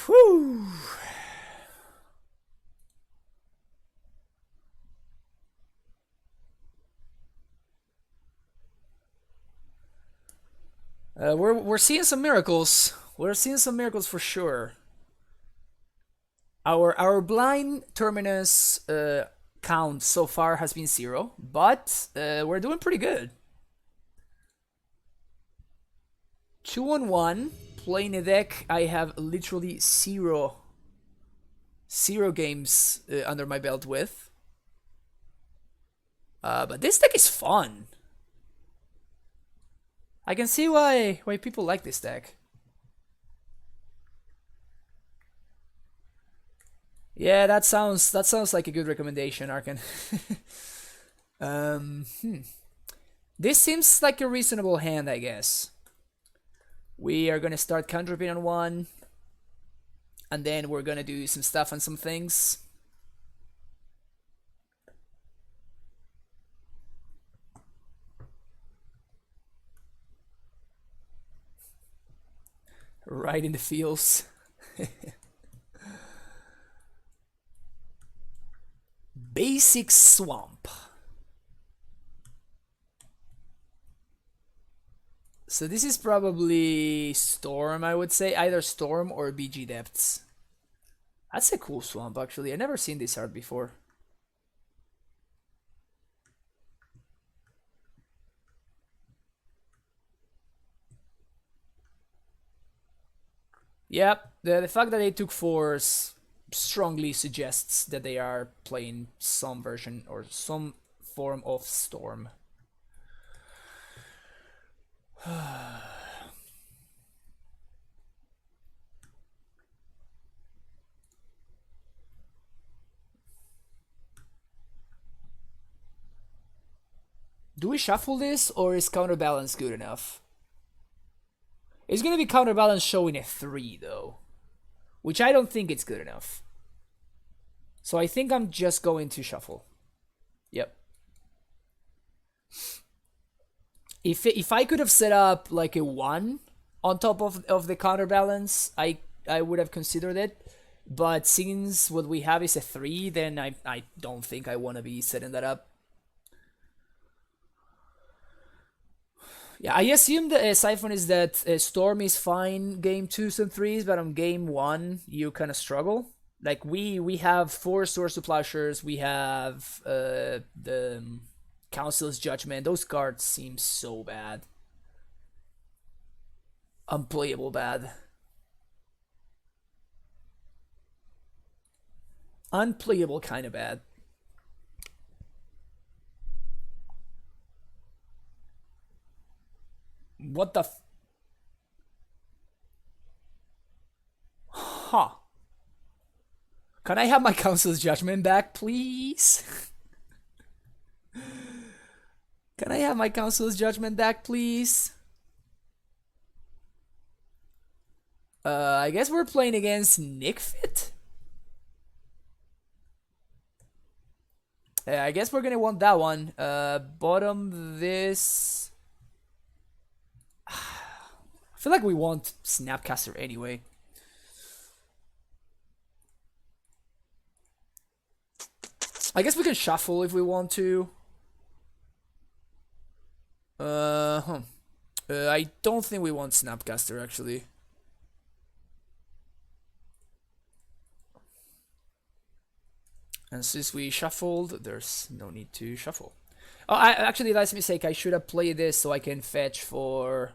Whew. We're seeing some miracles. We're seeing some miracles for sure. Our blind terminus count so far has been 0, but we're doing pretty good. 2-on-1, playing a deck I have literally zero games under my belt with. But this deck is fun. I can see why people like this deck. Yeah, that sounds like a good recommendation, Arkan. This seems like a reasonable hand, I guess. We are gonna start counterpin on 1, and then we're gonna do some stuff on some things. Right in the feels. Basic Swamp. So this is probably Storm, I would say. Either Storm or BG Depths. That's a cool swamp, actually. I've never seen this art before. Yep, the fact that they took 4s strongly suggests that they are playing some version or some form of Storm. Do we shuffle this, or is Counterbalance good enough? It's gonna be Counterbalance showing a 3, though, which I don't think it's good enough. So I think I'm just going to shuffle. Yep. If I could have set up like a 1 on top of the Counterbalance, I would have considered it. But since what we have is a 3, then I don't think I want to be setting that up. Yeah, I assume the siphon is that Storm is fine game 2s and 3s, but on game 1 you kind of struggle. Like we have 4 Source to Plowshares, we have the Council's Judgment. Those cards seem so bad. Unplayable bad. Unplayable kind of bad. What the Huh. Can I have my Council's Judgment back, please? Can I have my Council's Judgment back, please? I guess we're playing against Nickfit? I guess we're gonna want that one. Bottom this. I feel like we want Snapcaster anyway. I guess we can shuffle if we want to. I don't think we want Snapcaster actually. And since we shuffled, there's no need to shuffle. Oh, actually, that's a mistake. I should have played this so I can fetch for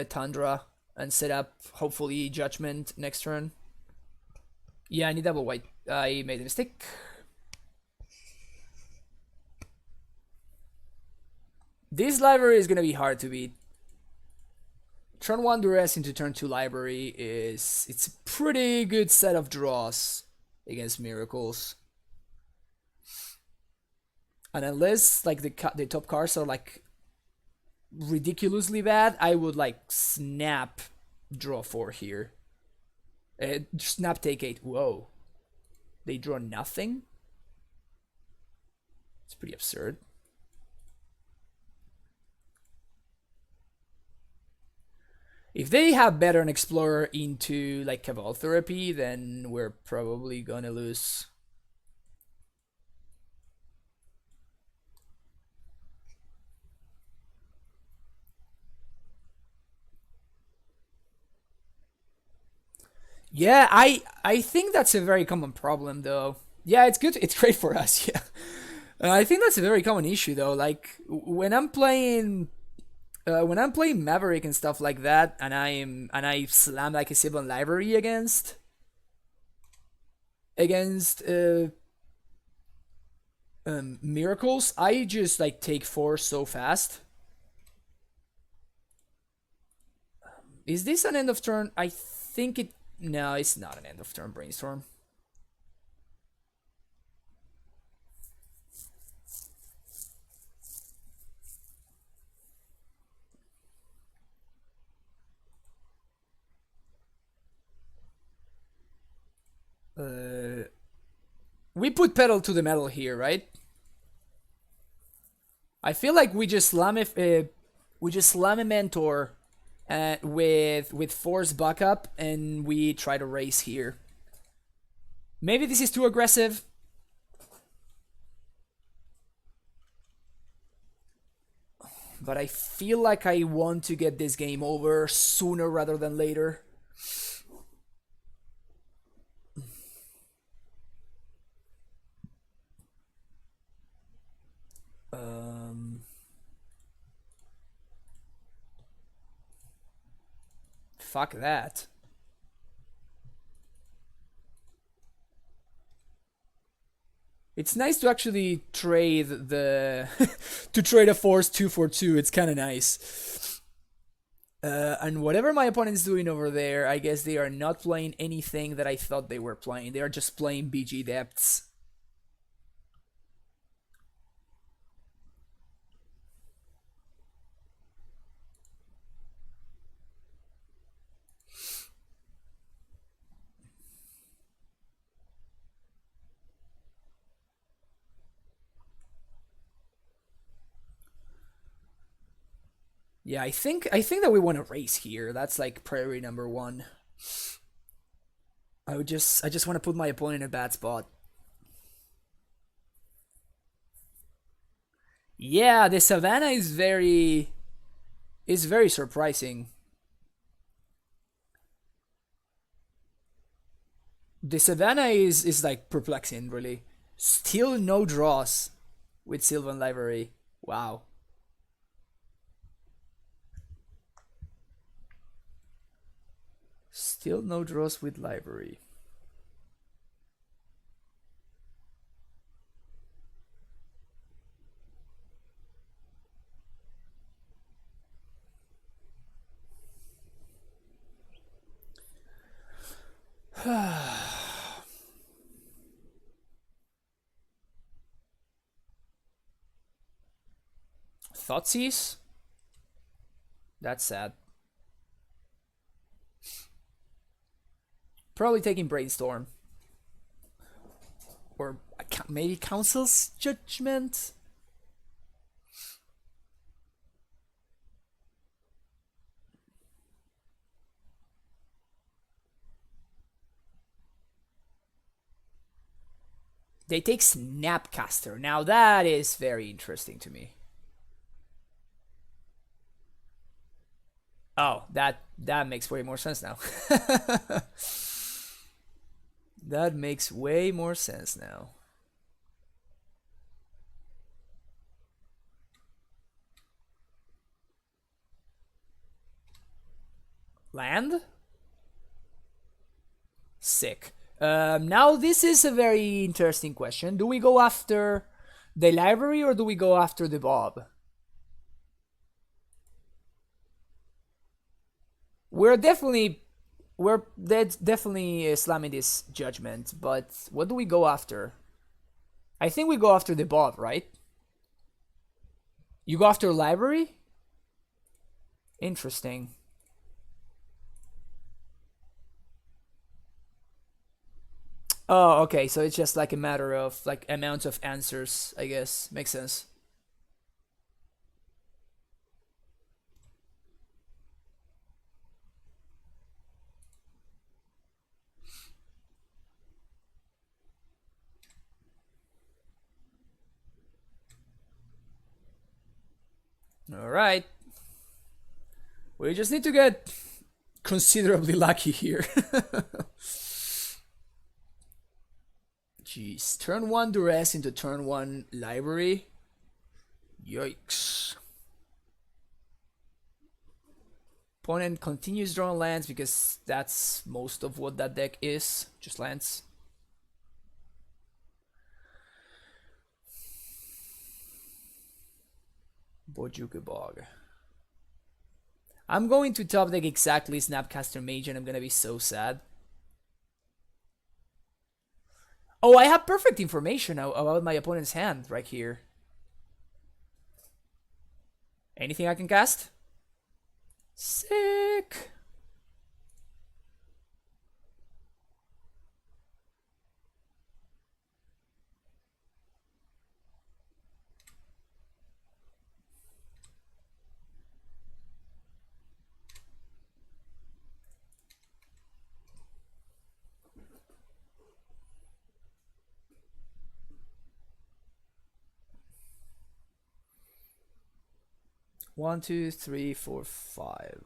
Tundra and set up hopefully Judgment next turn. Yeah, I need double white. I made a mistake. This library is gonna be hard to beat. Turn 1 Duress into turn 2 library it's a pretty good set of draws against miracles. And unless like the top cards are like ridiculously bad, I would like snap draw 4 here. Snap take 8. Whoa. They draw nothing? It's pretty absurd. If they have better an Explorer into like Cabal Therapy, then we're probably gonna lose. Yeah, I think that's a very common problem though. Yeah, it's good. It's great for us. Yeah, I think that's a very common issue though. Like when I'm playing Maverick and stuff like that, and I slam like a Sylvan library against miracles, I just like take four so fast. Is this an end of turn? I think it. No, it's not an end of turn brainstorm. We put pedal to the metal here, right? I feel like we just slam a mentor with force backup, and we try to race here. Maybe this is too aggressive. But I feel like I want to get this game over sooner rather than later. Fuck that. It's nice to actually trade the to trade a force 2 for 2. It's kind of nice. And whatever my opponent's doing over there, I guess they are not playing anything that I thought they were playing. They are just playing BG depths. Yeah, I think that we want to race here. That's like priority number one. I just want to put my opponent in a bad spot. Yeah, the Savannah is very surprising. The Savannah is like perplexing, really. Still no draws with Sylvan Library. Wow. Still no draws with library. Thoughtseize? That's sad. Probably taking Brainstorm. Or maybe Council's Judgment? They take Snapcaster. Now that is very interesting to me. Oh, that makes way more sense now. That makes way more sense now. Land? Sick. Now this is a very interesting question. Do we go after the library or do we go after the Bob? We're definitely slamming this judgment, but what do we go after? I think we go after the Bob, right? You go after library? Interesting. Oh, okay, so it's just like a matter of like amount of answers, I guess. Makes sense. Alright. We just need to get considerably lucky here. Jeez. Turn 1 duress into turn 1 library. Yikes. Opponent continues drawing lands because that's most of what that deck is. Just lands. Bojuka Bog. I'm going to top deck exactly Snapcaster Mage and I'm gonna be so sad. Oh, I have perfect information about my opponent's hand right here. Anything I can cast? Sick! One, two, three, four, five.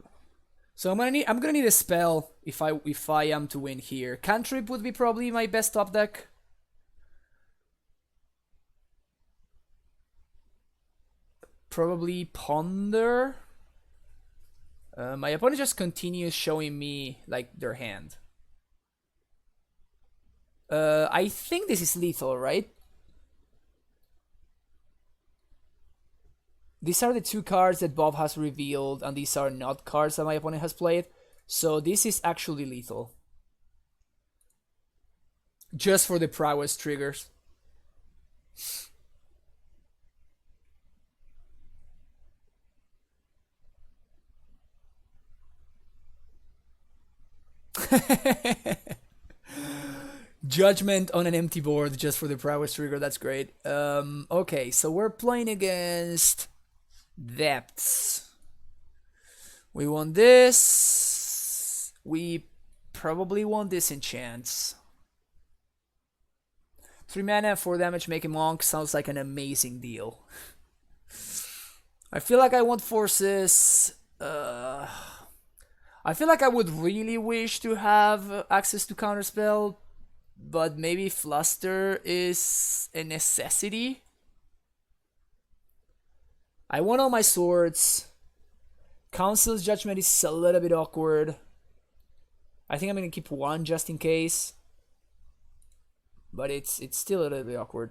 So I'm gonna need a spell if I am to win here. Cantrip would be probably my best top deck. Probably Ponder. My opponent just continues showing me like their hand. I think this is lethal, right? These are the two cards that Bob has revealed, and these are not cards that my opponent has played. So this is actually lethal. Just for the prowess triggers. Judgment on an empty board just for the prowess trigger, that's great. Okay, so we're playing against Depths. We want this. We probably want Disenchants. 3 mana, 4 damage, make a monk sounds like an amazing deal. I feel like I want forces. I feel like I would really wish to have access to counterspell, but maybe Fluster is a necessity. I want all my swords. Council's Judgment is a little bit awkward. I think I'm gonna keep one just in case, but it's still a little bit awkward.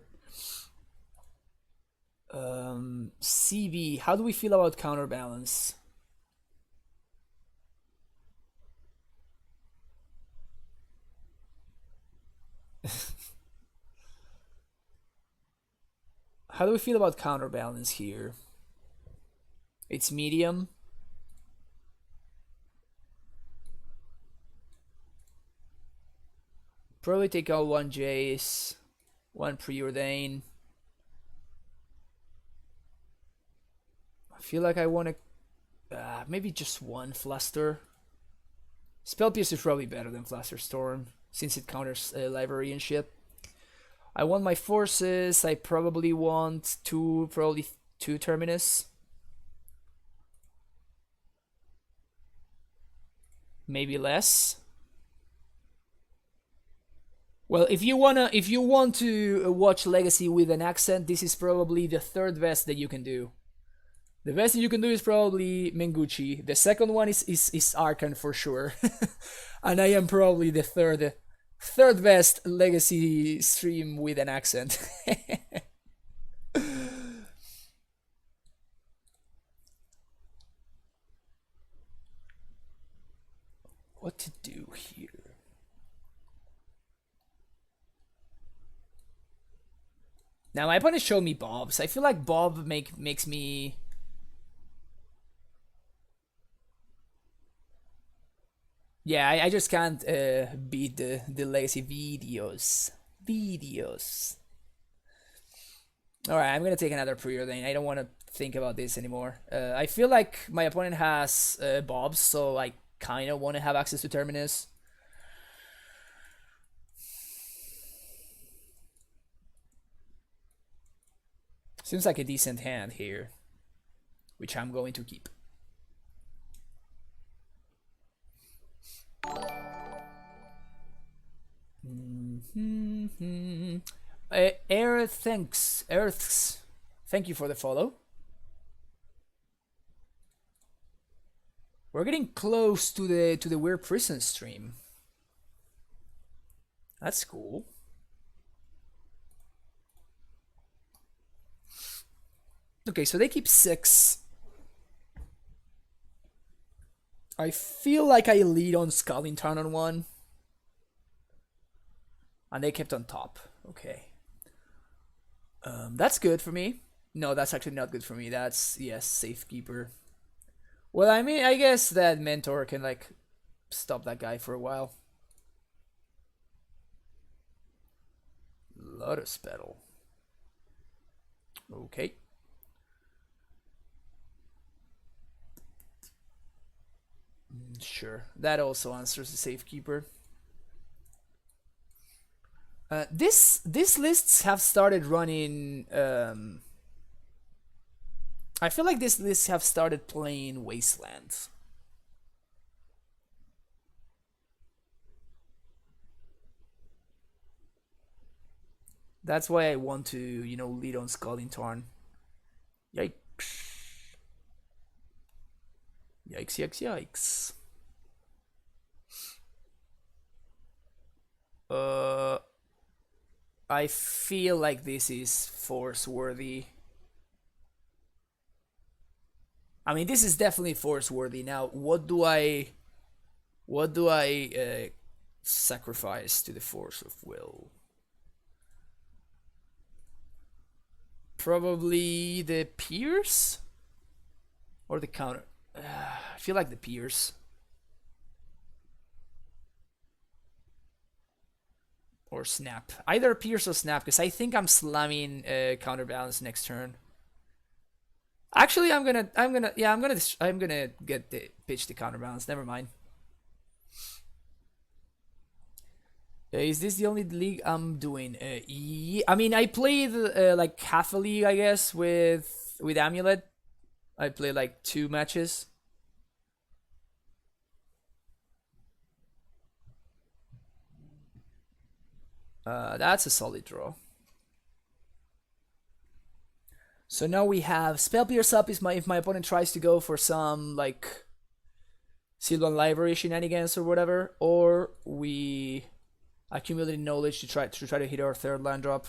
CB, how do we feel about counterbalance? How do we feel about counterbalance here? It's medium. Probably take out one Jace, one Preordain. I feel like I want to maybe just one Fluster. Spell Pierce is probably better than Fluster Storm since it counters library and shit. I want my forces. I probably want probably two Terminus. Maybe less. Well, if you want to watch Legacy with an accent, this is probably the third best that you can do. The best that you can do is probably Menguchi. The second one is Arkan for sure. And I am probably the third best Legacy stream with an accent. What to do here? Now my opponent showed me Bobs. I feel like Bob makes me. Yeah, I just can't beat the Legacy videos. Alright, I'm gonna take another Preordain. I don't want to think about this anymore. I feel like my opponent has Bobs, so I kind of want to have access to Terminus. Seems like a decent hand here, which I'm going to keep. Earths. Thank you for the follow. We're getting close to the weird prison stream. That's cool. Okay, so they keep 6. I feel like I lead on Sculling turn on 1. And they kept on top. Okay. That's good for me. No, that's actually not good for me. That's, yes, Safekeeper. Well, I mean, I guess that Mentor can, like, stop that guy for a while. Lotus Petal. Okay. Sure. That also answers the Safekeeper. These lists have started running. I feel like these lists have started playing Wastelands. That's why I want to, you know, lead on Sculling Tarn. Yikes. Yikes, yikes, yikes. I feel like this is force worthy. I mean, this is definitely force worthy. Now, what do I sacrifice to the force of will? Probably the Pierce or the counter. I feel like the Pierce. Or Snap. Either Pierce or Snap, because I think I'm slamming Counterbalance next turn. Actually, I'm gonna get the pitch the Counterbalance. Never mind. Is this the only league I'm doing? Yeah, I mean, I played like half a league, I guess, with Amulet. I played like 2 matches. That's a solid draw. So now we have Spell Pierce up if my opponent tries to go for some like Sylvan Library shenanigans or whatever, or we accumulate knowledge to try to hit our 3rd land drop.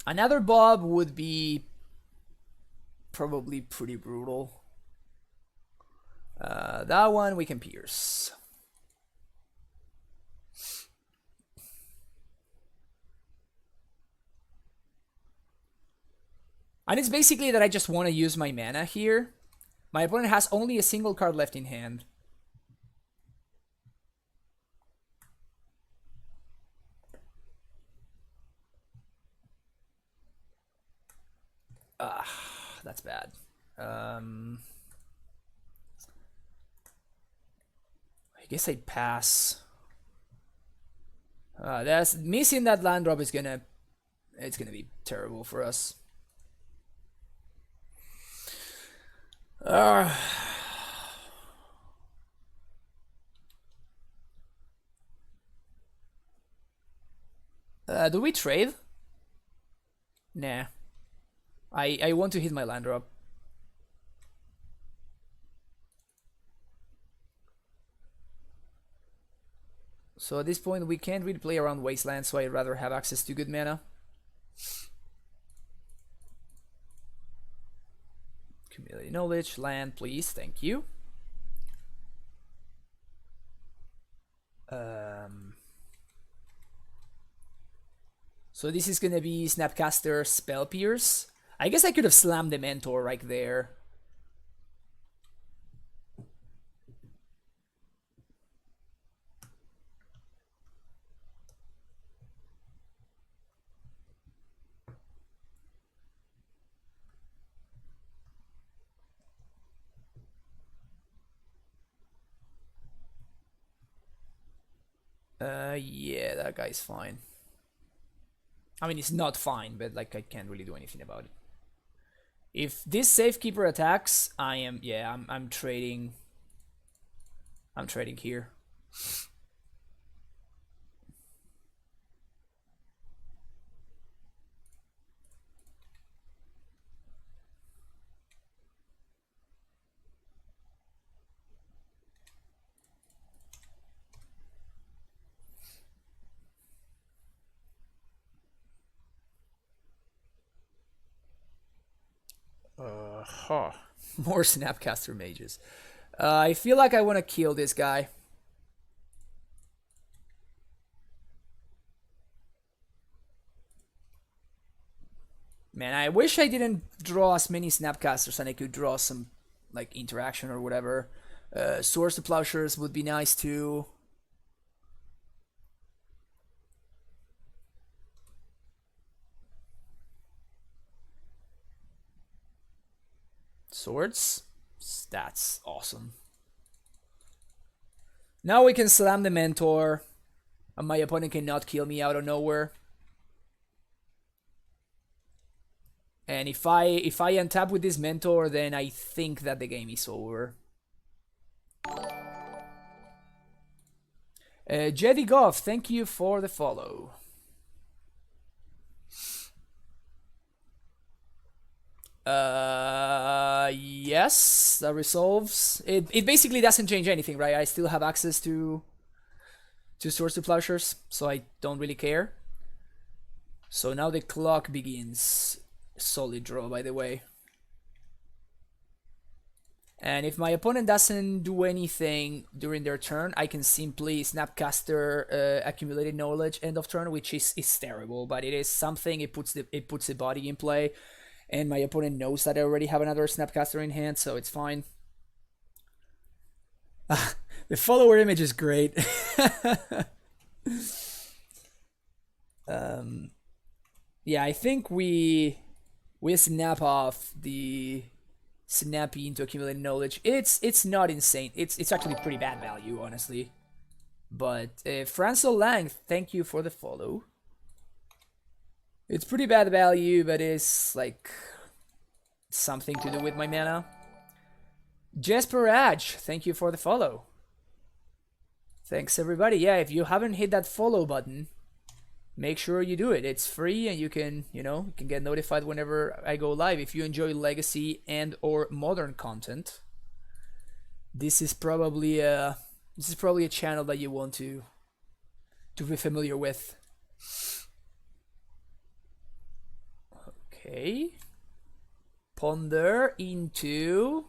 Another Bob would be probably pretty brutal. That one we can Pierce. And it's basically that I just want to use my mana here. My opponent has only a single card left in hand. That's bad. I guess I pass. That's missing that land drop is gonna be terrible for us. Do we trade? Nah. I want to hit my land drop. So at this point we can't really play around Wasteland, so I'd rather have access to good mana. Community knowledge, land, please, thank you. So this is gonna be Snapcaster Spell Pierce. I guess I could have slammed the Mentor right there. Yeah, that guy's fine. I mean, he's not fine, but like I can't really do anything about it. If this Safekeeper attacks, I'm trading. I'm trading here. More Snapcaster mages. I feel like I want to kill this guy. Man, I wish I didn't draw as many Snapcasters and I could draw some like interaction or whatever. Swords to Plowshares would be nice too. Swords? That's awesome. Now we can slam the Mentor. And my opponent cannot kill me out of nowhere. And if I untap with this Mentor, then I think that the game is over. Jedi Goff, thank you for the follow. Yes, that resolves. It basically doesn't change anything, right? I still have access to Swords to Plowshares, so I don't really care. So now the clock begins. Solid draw, by the way. And if my opponent doesn't do anything during their turn, I can simply Snapcaster Accumulated Knowledge end of turn, which is terrible, but it is something. It puts the body in play, and my opponent knows that I already have another Snapcaster in hand, so it's fine. The follower image is great. Yeah, I think we snap off the Snappy into Accumulated Knowledge. It's not insane. It's actually pretty bad value, honestly. But Franzel Lang, thank you for the follow. It's pretty bad value, but it's like something to do with my mana. Jesper Adge, thank you for the follow. Thanks everybody. Yeah, if you haven't hit that follow button, make sure you do it. It's free and you can, you can get notified whenever I go live. If you enjoy legacy and or modern content, this is probably a channel that you want to be familiar with. Okay. Ponder into.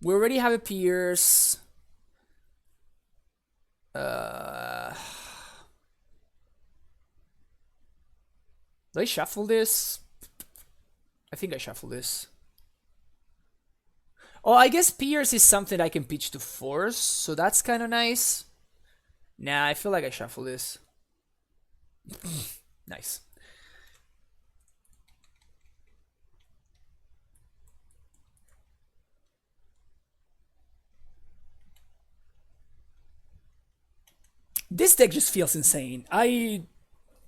We already have a Pierce. Do I shuffle this? I think I shuffle this. Oh, I guess Pierce is something I can pitch to Force, so that's kind of nice. Nah, I feel like I shuffle this. Nice. This deck just feels insane. I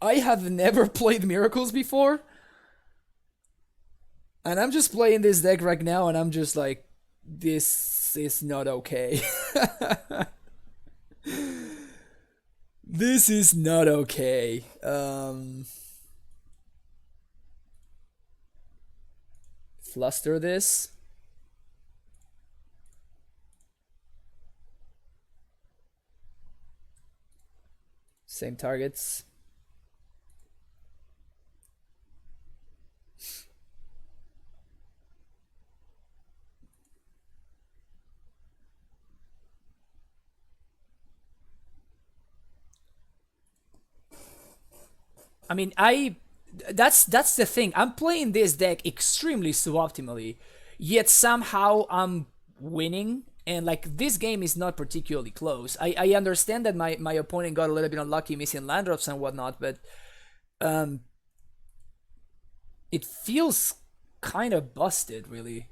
have never played Miracles before. And I'm just playing this deck right now and I'm just like, this is not okay. This is not okay. Fluster this. Same targets. I mean, that's the thing. I'm playing this deck extremely suboptimally, yet somehow I'm winning. And like this game is not particularly close. I understand that my opponent got a little bit unlucky missing land drops and whatnot, but it feels kind of busted, really.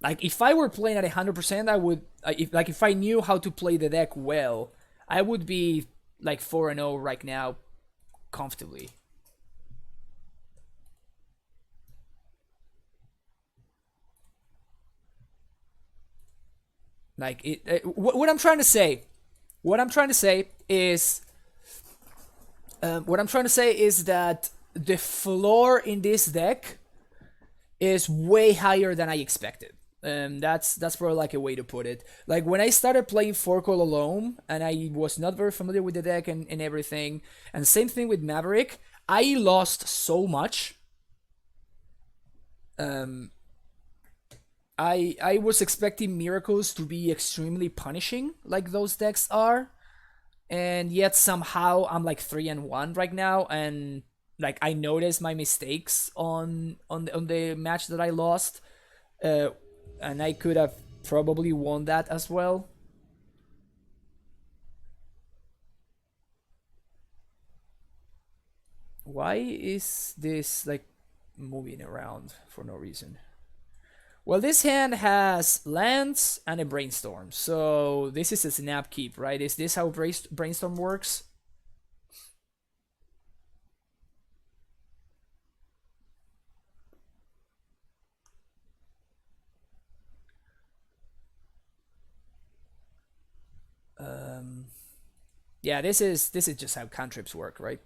Like if I were playing at 100%, I would. If I knew how to play the deck well, I would be like 4-0 right now, comfortably. Like what I'm trying to say. What I'm trying to say is. What I'm trying to say is that the floor in this deck is way higher than I expected. That's probably like a way to put it. Like when I started playing Forkol alone, and I was not very familiar with the deck and everything, and same thing with Maverick, I lost so much. I was expecting Miracles to be extremely punishing, like those decks are, and yet somehow I'm like 3-1 right now, and like I noticed my mistakes on the match that I lost, and I could have probably won that as well. Why is this like moving around for no reason? Well, this hand has lands and a brainstorm, so this is a snap keep, right? Is this how brainstorm works? Yeah, this is just how cantrips work, right?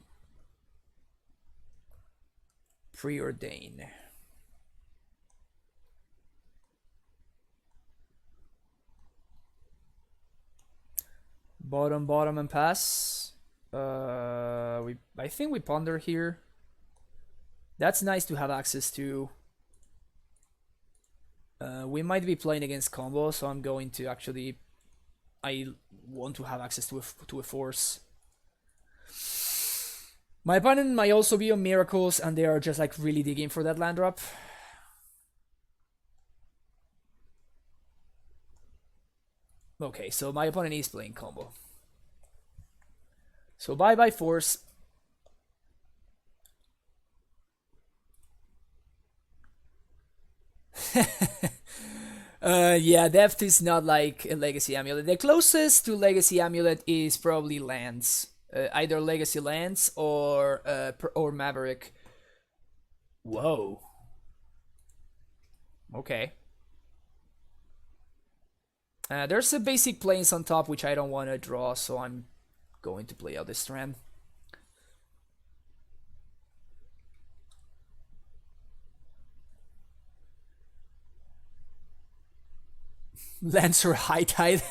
Preordain. Bottom, and pass. I think we ponder here. That's nice to have access to. We might be playing against combo, so I'm going to actually. I want to have access to a force. My opponent might also be on Miracles, and they are just like really digging for that land drop. Okay, so my opponent is playing combo. So bye force. Yeah, depth is not like a Legacy Amulet. The closest to Legacy Amulet is probably lands. Either Legacy lands or Maverick. Whoa. Okay. There's a basic plains on top which I don't want to draw, so I'm going to play out this Tron. Lancer High Tide.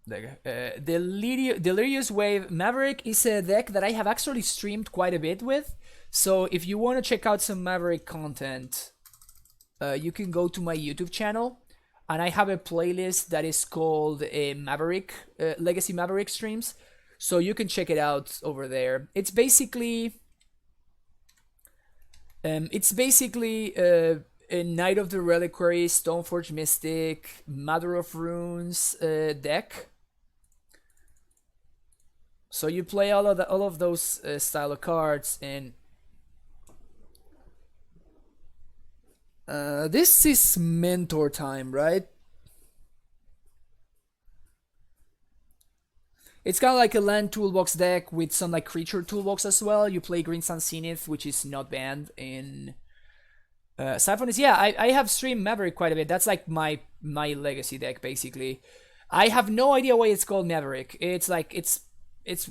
Delirious Wave Maverick is a deck that I have actually streamed quite a bit with. So if you want to check out some Maverick content, you can go to my YouTube channel, and I have a playlist that is called Maverick Legacy Maverick streams. So you can check it out over there. It's basically a Knight of the Reliquary, Stoneforge Mystic, Mother of Runes deck. So you play all of those style of cards, and this is Mentor time, right? It's kind of like a land toolbox deck with some like creature toolbox as well. You play Green Sun Zenith, which is not banned in Siphonis. Yeah, I have streamed Maverick quite a bit. That's like my legacy deck basically. I have no idea why it's called Maverick. It's like it's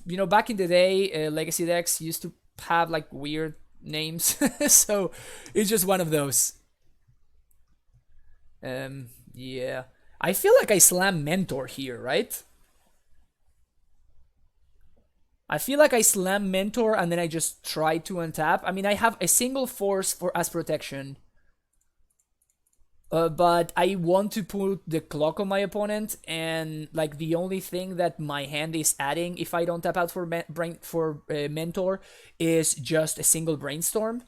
you know, back in the day, legacy decks used to have like weird names, so it's just one of those. Yeah, I feel like I slam Mentor here, right? I feel like I slam Mentor and then I just try to untap. I mean, I have a single force for as protection. But I want to put the clock on my opponent, and like the only thing that my hand is adding if I don't tap out for Mentor is just a single Brainstorm,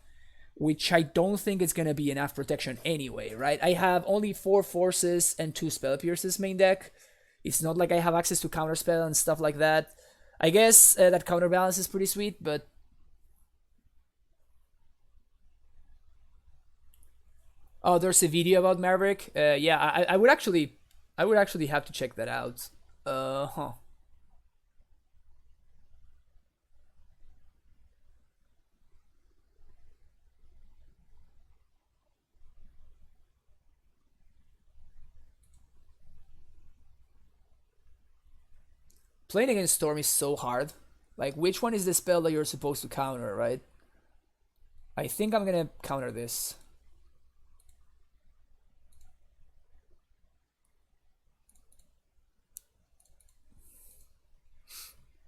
which I don't think is gonna be enough protection anyway, right? I have only 4 forces and 2 Spell Pierces main deck. It's not like I have access to Counterspell and stuff like that. I guess that counterbalance is pretty sweet, but oh, there's a video about Maverick. Yeah, I would actually have to check that out. Huh. Playing against Storm is so hard. Like, which one is the spell that you're supposed to counter, right? I think I'm gonna counter this.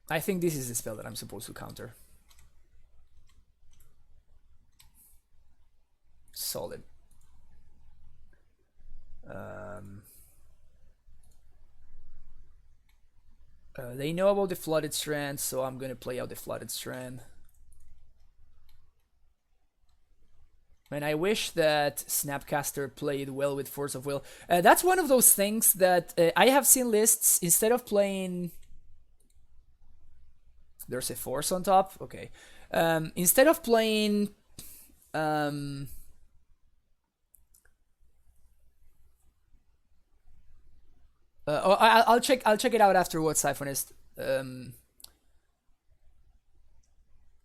I think this is the spell that I'm supposed to counter. Solid. They know about the Flooded Strand, so I'm gonna play out the Flooded Strand. And I wish that Snapcaster played well with Force of Will. That's one of those things that I have seen lists, instead of playing... There's a Force on top? Okay. Instead of playing... I'll check it out afterwards, Siphonist.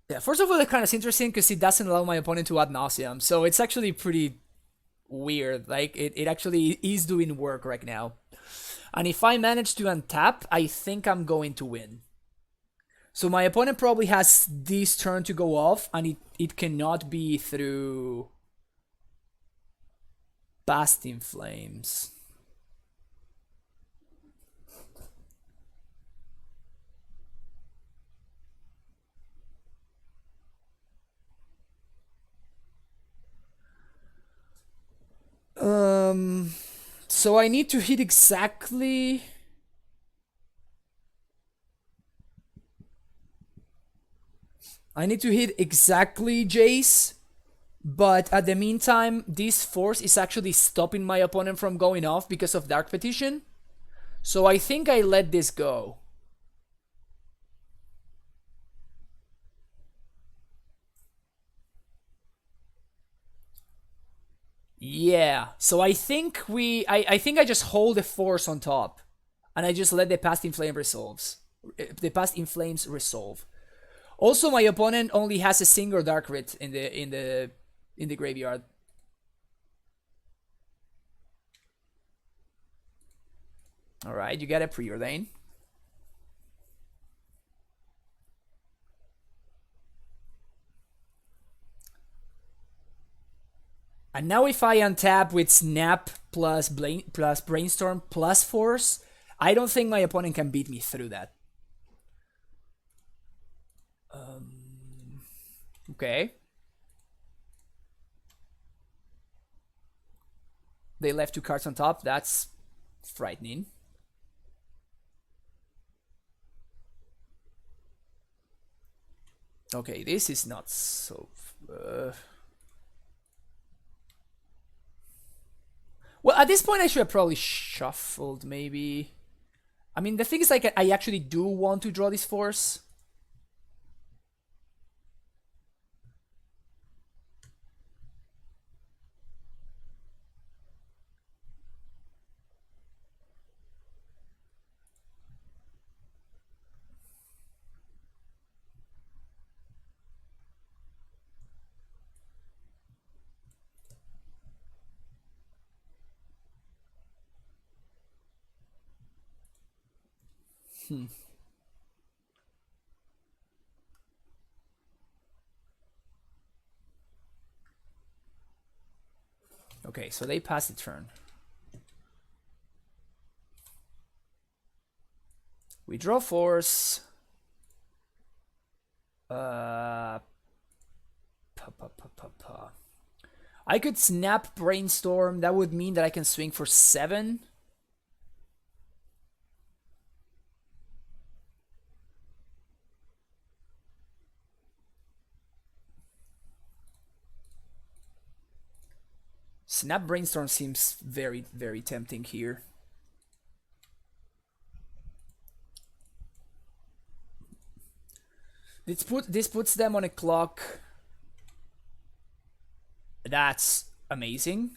Yeah, Force of Will is kind of interesting because it doesn't allow my opponent to ad nauseam, so it's actually pretty weird. Like, it actually is doing work right now. And if I manage to untap, I think I'm going to win. So my opponent probably has this turn to go off, and it cannot be through Past in Flames. So I need to hit exactly... I need to hit exactly Jace, but at the meantime, this Force is actually stopping my opponent from going off because of Dark Petition. So I think I let this go. Yeah, so I think I think I just hold the Force on top, and I just let the Past in Flames resolve. Also, my opponent only has a single Dark Rit in the graveyard. All right, you got a Preordain. And now if I untap with Snap plus Brainstorm plus Force, I don't think my opponent can beat me through that. Okay. They left 2 cards on top. That's frightening. Okay, this is not so... Well, at this point, I should have probably shuffled, maybe. I mean, the thing is, like, I actually do want to draw this Force. Okay, so they pass the turn. We draw Force. I could Snap Brainstorm. That would mean that I can swing for 7. Snap Brainstorm seems very, very tempting here. This puts them on a clock. That's amazing.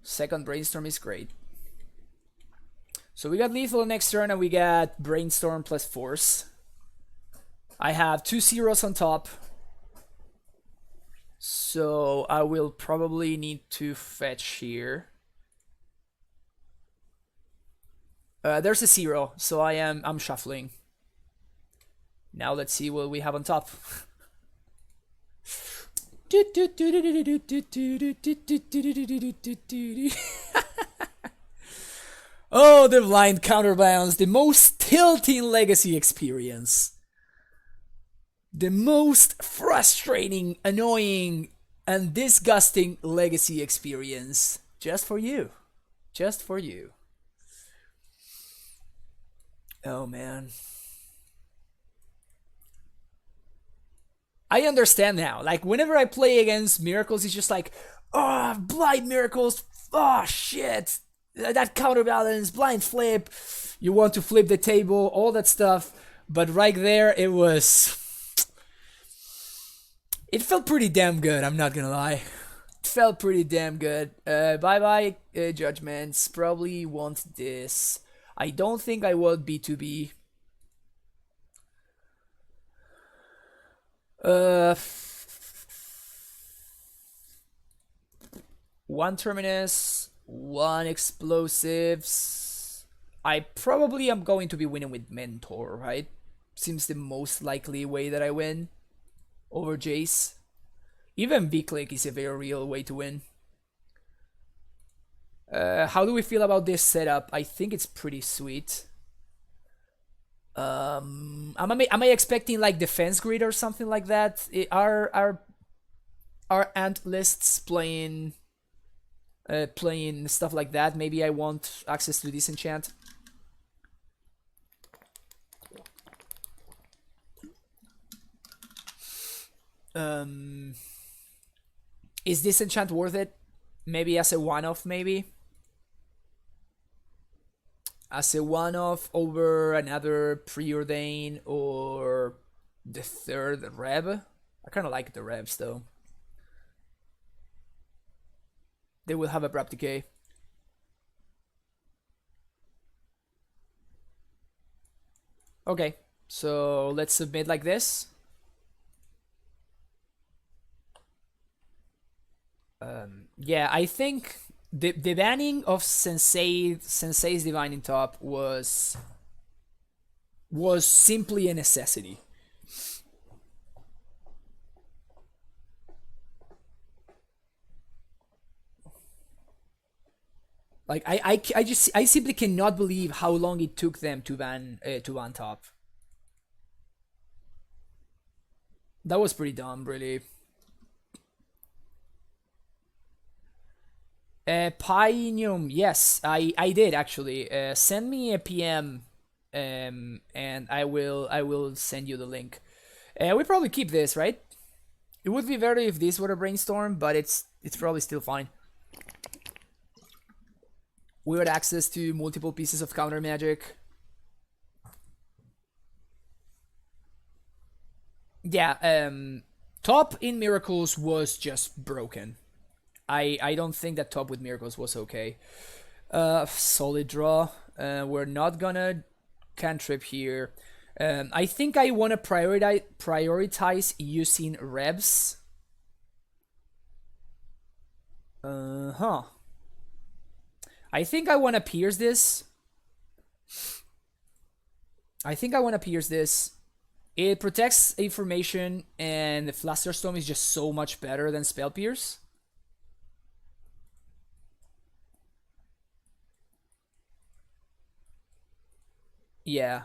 Second Brainstorm is great. So we got Lethal next turn, and we got Brainstorm plus Force. I have 2 zeros on top. So I will probably need to fetch here. There's a 0, so I'm shuffling. Now let's see what we have on top. Oh, the blind counterbalance, the most tilting legacy experience. The most frustrating, annoying, and disgusting legacy experience. Just for you. Just for you. Oh man. I understand now. Like, whenever I play against Miracles, it's just like, oh, blind Miracles, oh shit. That counterbalance, blind flip, you want to flip the table, all that stuff. But right there, it was... It felt pretty damn good, I'm not gonna lie. It felt pretty damn good. Bye-bye, Judgments. Probably want this. I don't think I want B2B. One Terminus, one Explosives. I probably am going to be winning with Mentor, right? Seems the most likely way that I win over Jace. Even B-Click is a very real way to win. How do we feel about this setup? I think it's pretty sweet. Am I expecting like defense grid or something like that? Are ant lists playing stuff like that? Maybe I want access to disenchant. Is disenchant worth it? Maybe as a one-off, maybe. As a one-off over another preordain or the third Reb. I kind of like the Rebs though. They will have abrupt decay. Okay, so let's submit like this. Yeah, I think the banning of Sensei's Divining Top was simply a necessity. Like I simply cannot believe how long it took them to ban top. That was pretty dumb, really. Pinium, yes, I did actually. Send me a PM, and I will send you the link. We probably keep this, right? It would be better if this were a brainstorm, but it's probably still fine. We had access to multiple pieces of counter magic. Yeah, top in Miracles was just broken. I don't think that top with Miracles was okay. Solid draw. We're not gonna cantrip here. I think I want to prioritize using Rebs. I think I want to pierce this. It protects information, and the Flusterstorm is just so much better than Spell Pierce. Yeah.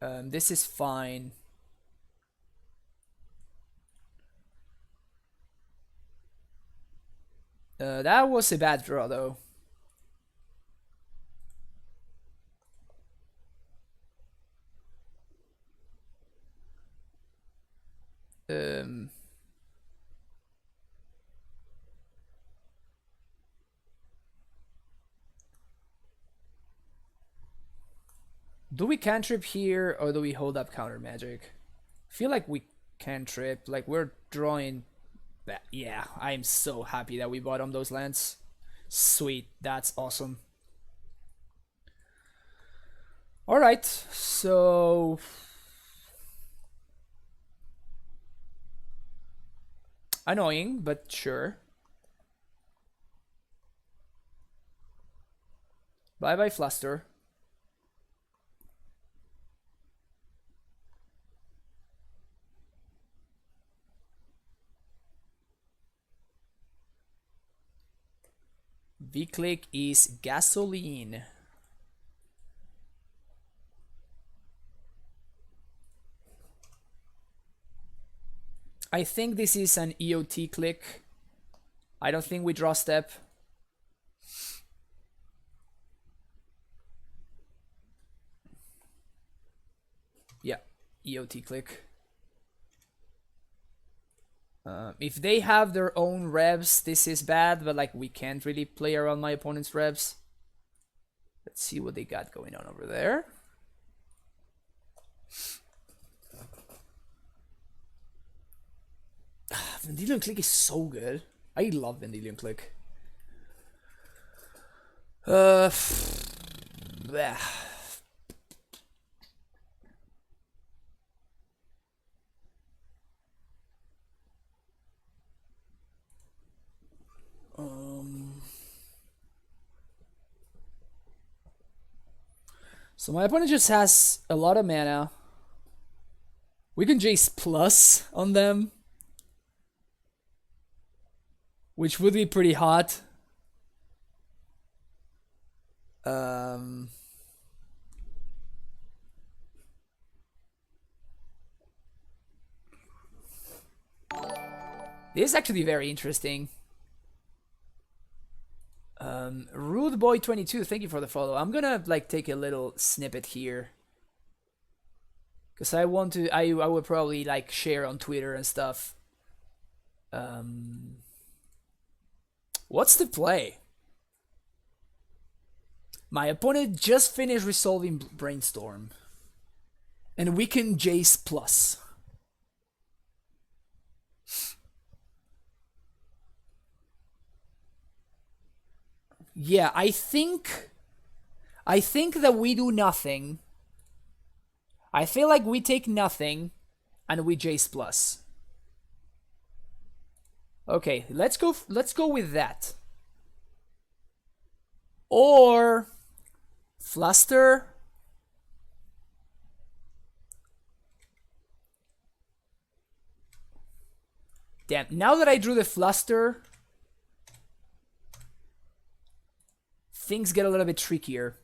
This is fine. That was a bad draw, though. Do we cantrip here, or do we hold up counter magic? I feel like we cantrip. Like, we're drawing... Yeah, I'm so happy that we bottomed those lands. Sweet, that's awesome. Alright, so... Annoying, but sure. Bye bye, Fluster. V-click is gasoline. I think this is an EOT click. I don't think we draw step. Yeah, EOT click. If they have their own revs, this is bad, but like we can't really play around my opponent's revs. Let's see what they got going on over there. Vendilion Click is so good. I love Vendilion Click. Bleh. So my opponent just has a lot of mana. We can Jace plus on them, which would be pretty hot. This is actually very interesting. Rude Boy 22, thank you for the follow. I'm gonna like take a little snippet here, because I want to. I would probably like share on Twitter and stuff. What's the play? My opponent just finished resolving Brainstorm, and we can Jace plus. Yeah, I think that we do nothing. I feel like we take nothing and we Jace plus. Okay, let's go with that. Or Fluster. Damn, now that I drew the Fluster, things get a little bit trickier.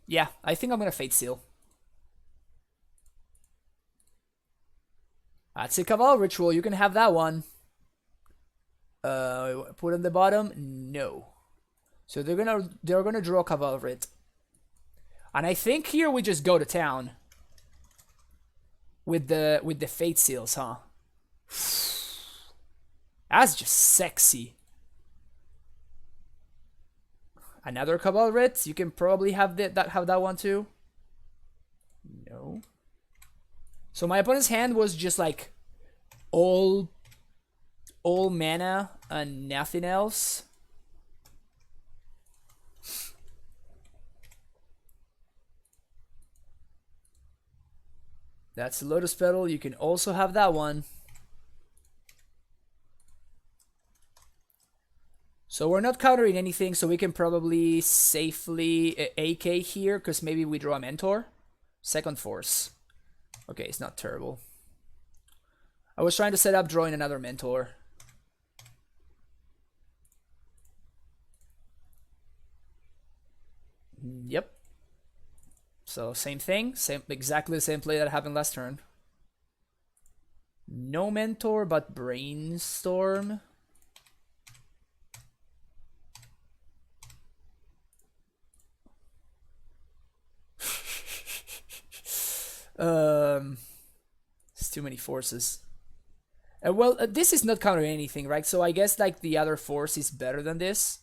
Yeah, I think I'm gonna Fate Seal. That's a Cabal Ritual, you can have that one. Put on the bottom? No. So they're gonna draw Cabal Rit. And I think here we just go to town. With the Fate Seals, huh? That's just sexy. Another Cabal Rit? You can probably have that one too. No. So my opponent's hand was just like all mana and nothing else. That's the Lotus Petal. You can also have that one. So we're not countering anything, so we can probably safely AK here, because maybe we draw a Mentor. Second Force. Okay, it's not terrible. I was trying to set up drawing another Mentor. Yep. So same thing, exactly the same play that happened last turn. No Mentor, but Brainstorm. It's too many forces. Well, this is not countering anything, right? So I guess like the other force is better than this.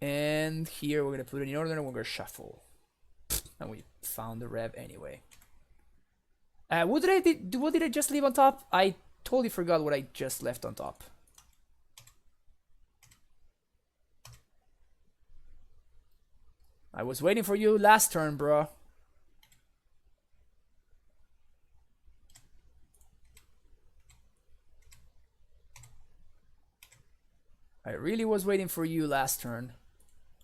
And here we're gonna put it in order and we're gonna shuffle. And we found the rev anyway. What did I just leave on top? I totally forgot what I just left on top. I was waiting for you last turn, bro. I really was waiting for you last turn.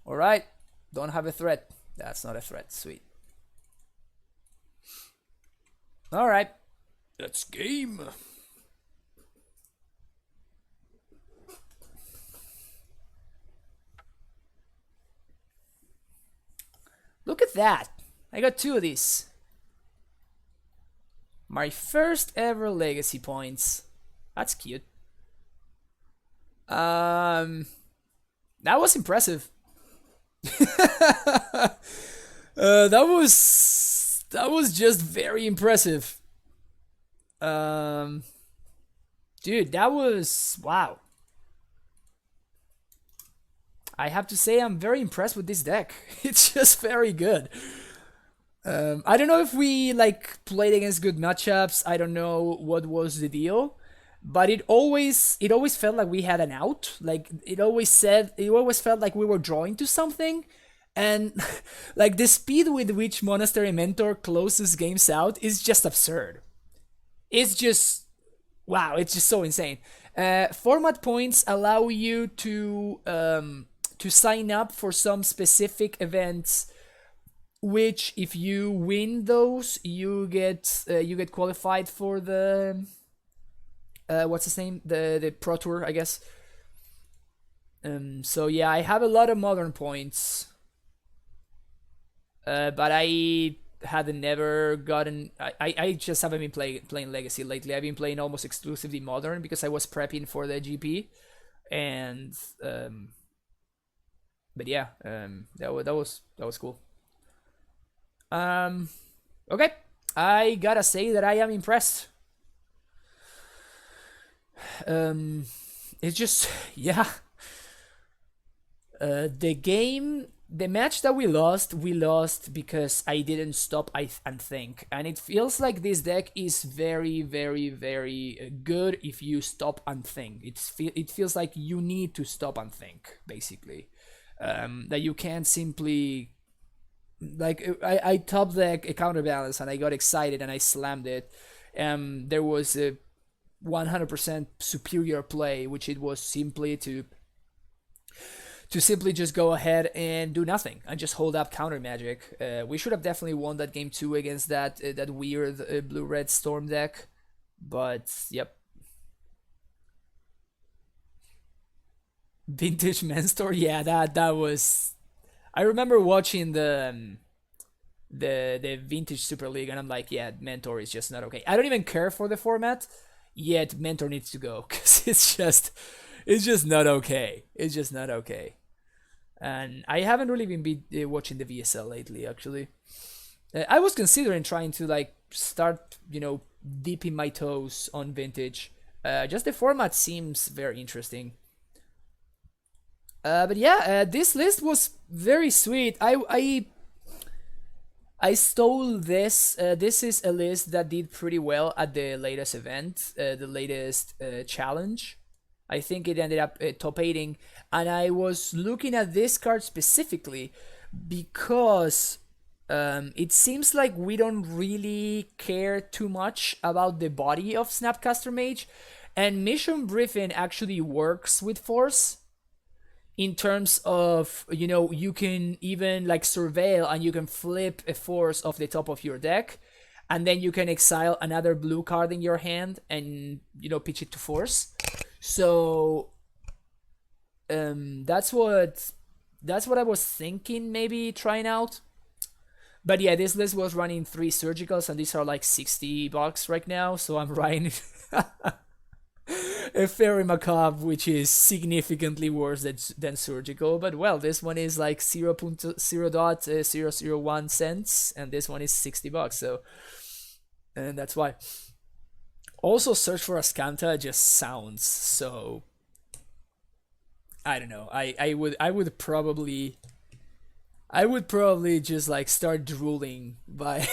Alright, don't have a threat. That's not a threat, sweet. Alright, let's game. Look at that. I got 2 of these. My first ever legacy points. That's cute. That was impressive. That was just very impressive. Dude, that was wow. I have to say I'm very impressed with this deck. It's just very good. I don't know if we like played against good matchups. I don't know what was the deal, but it always felt like we had an out. Like it always felt like we were drawing to something, and like the speed with which Monastery Mentor closes games out is just absurd. It's just wow. It's just so insane. Format points allow you to sign up for some specific events, which if you win those, you get qualified for the what's his name, the Pro Tour, I guess. So yeah, I have a lot of modern points, but I had never gotten. I just haven't been playing Legacy lately. I've been playing almost exclusively modern because I was prepping for the GP, and but yeah, that was cool. Okay, I gotta say that I am impressed. It's just yeah. The match that we lost because I didn't stop and think, and it feels like this deck is very, very, very good if you stop and think. It feels like you need to stop and think, basically. That you can't simply like I top deck a counterbalance and I got excited and I slammed it. There was a 100% superior play, which it was simply to simply just go ahead and do nothing and just hold up counter magic. We should have definitely won that game 2 against that weird blue-red storm deck, but yep. Vintage Men's Store, yeah, that was. I remember watching the Vintage Super League, and I'm like, yeah, Mentor is just not okay. I don't even care for the format, yet Mentor needs to go because it's just not okay. It's just not okay. And I haven't really been watching the VSL lately, actually. I was considering trying to like start, dipping my toes on Vintage. Just the format seems very interesting. But yeah, this list was very sweet. I stole this. This is a list that did pretty well at the latest event, the latest challenge. I think it ended up top 8ing, and I was looking at this card specifically because it seems like we don't really care too much about the body of Snapcaster Mage, and Mission Briefing actually works with Force in terms of, you can even like surveil and you can flip a Force off the top of your deck, and then you can exile another blue card in your hand and, pitch it to Force. So that's what I was thinking, maybe trying out. But yeah, this list was running 3 surgicals, and these are like $60 right now, so I'm running a Fairy Macabre, which is significantly worse than surgical. But well, this one is like 0.0.001 cents, and this one is $60, so and that's why. Also, Search for Ascanta just sounds so. I don't know. I would probably I would probably just like start drooling by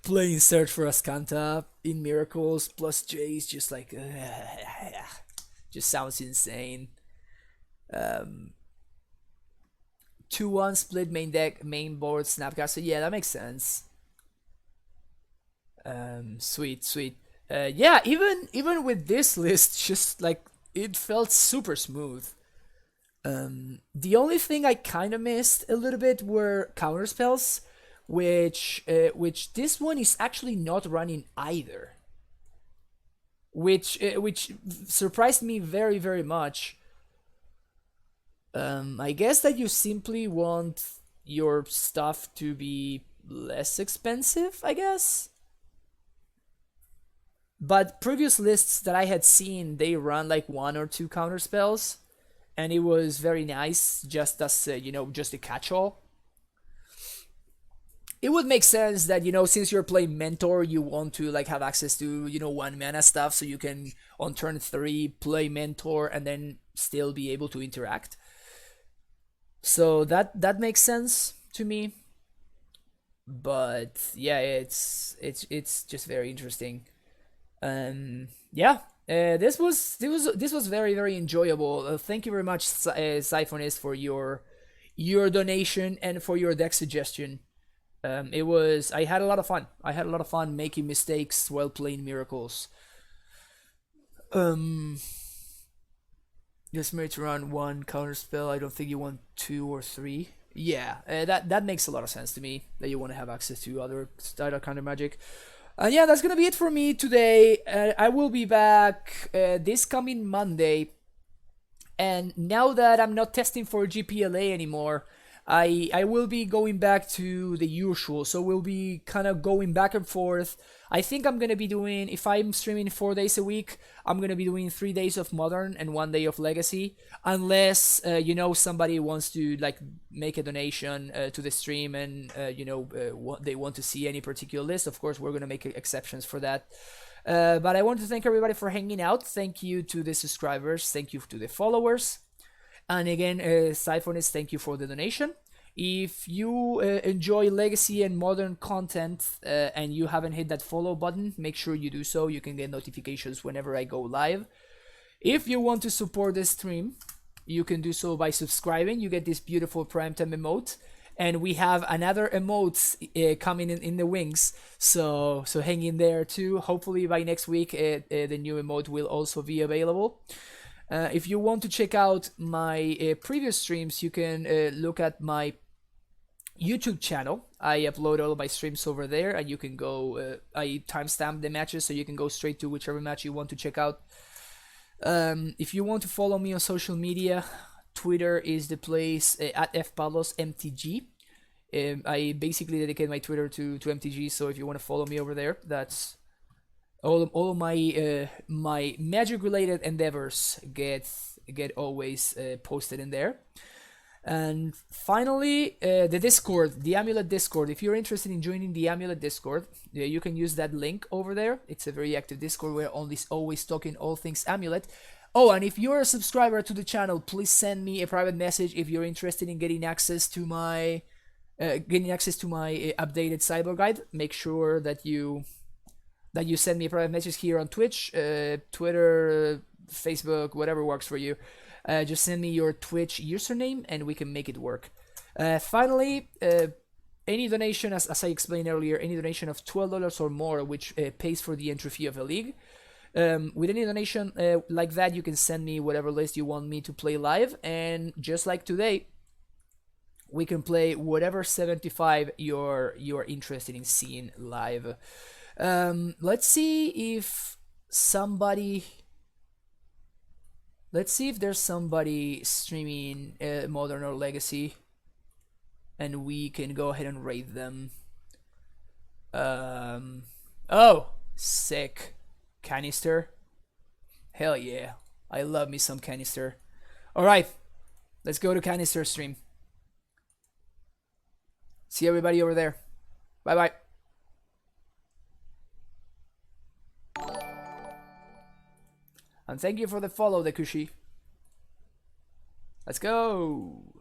playing Search for Ascanta in Miracles plus Jace, just like just sounds insane. 2-1 split main deck, main board, Snapcaster. Yeah, that makes sense. Sweet, sweet. Yeah, even with this list, just like it felt super smooth. The only thing I kind of missed a little bit were counter spells, which this one is actually not running either, which surprised me very very much. I guess that you simply want your stuff to be less expensive, I guess. But previous lists that I had seen, they run like 1 or 2 counter spells, and it was very nice, just as just a catch-all. It would make sense that since you're playing Mentor, you want to like have access to 1 mana stuff, so you can on turn 3 play Mentor and then still be able to interact. So that makes sense to me. But yeah, it's just very interesting. Yeah, this was very very enjoyable. Thank you very much, Siphonist, for your donation and for your deck suggestion. I had a lot of fun. I had a lot of fun making mistakes while playing Miracles. Just made to run 1 counter spell. I don't think you want 2 or 3. Yeah, that makes a lot of sense to me, that you want to have access to other style of counter magic. And yeah, that's gonna be it for me today. I will be back this coming Monday. And now that I'm not testing for GPLA anymore, I will be going back to the usual. So we'll be kind of going back and forth. I think I'm going to be doing, if I'm streaming 4 days a week, I'm going to be doing 3 days of Modern and 1 day of Legacy. Unless, somebody wants to like make a donation to the stream and, they want to see any particular list. Of course, we're going to make exceptions for that. But I want to thank everybody for hanging out. Thank you to the subscribers. Thank you to the followers. And again, Siphonist, thank you for the donation. If you enjoy Legacy and Modern content and you haven't hit that follow button, make sure you do so. You can get notifications whenever I go live. If you want to support this stream, you can do so by subscribing. You get this beautiful primetime emote. And we have another emote coming in the wings. So hang in there too. Hopefully by next week, the new emote will also be available. If you want to check out my previous streams, you can look at my YouTube channel. I upload all of my streams over there, and you can go, I timestamp the matches, so you can go straight to whichever match you want to check out. If you want to follow me on social media, Twitter is the place, at fpavlosmtg. I basically dedicate my Twitter to MTG, so if you want to follow me over there, that's all of my my magic related endeavors get always posted in there. And finally, the Discord, the Amulet Discord. If you're interested in joining the Amulet Discord, you can use that link over there. It's a very active Discord. We're always talking all things Amulet. Oh, and if you're a subscriber to the channel, please send me a private message if you're interested in getting access to my updated cyber guide. Make sure that you send me a private message here on Twitch, Twitter, Facebook, whatever works for you. Just send me your Twitch username and we can make it work. Finally, any donation, as I explained earlier, any donation of $12 or more, which pays for the entry fee of a league. With any donation like that, you can send me whatever list you want me to play live. And just like today, we can play whatever 75 you're interested in seeing live. Let's see if there's somebody streaming Modern or Legacy, and we can go ahead and raid them. Oh, sick. Canister. Hell yeah. I love me some Canister. Alright, let's go to Canister stream. See everybody over there. Bye bye. And thank you for the follow, Dekushi. Let's go.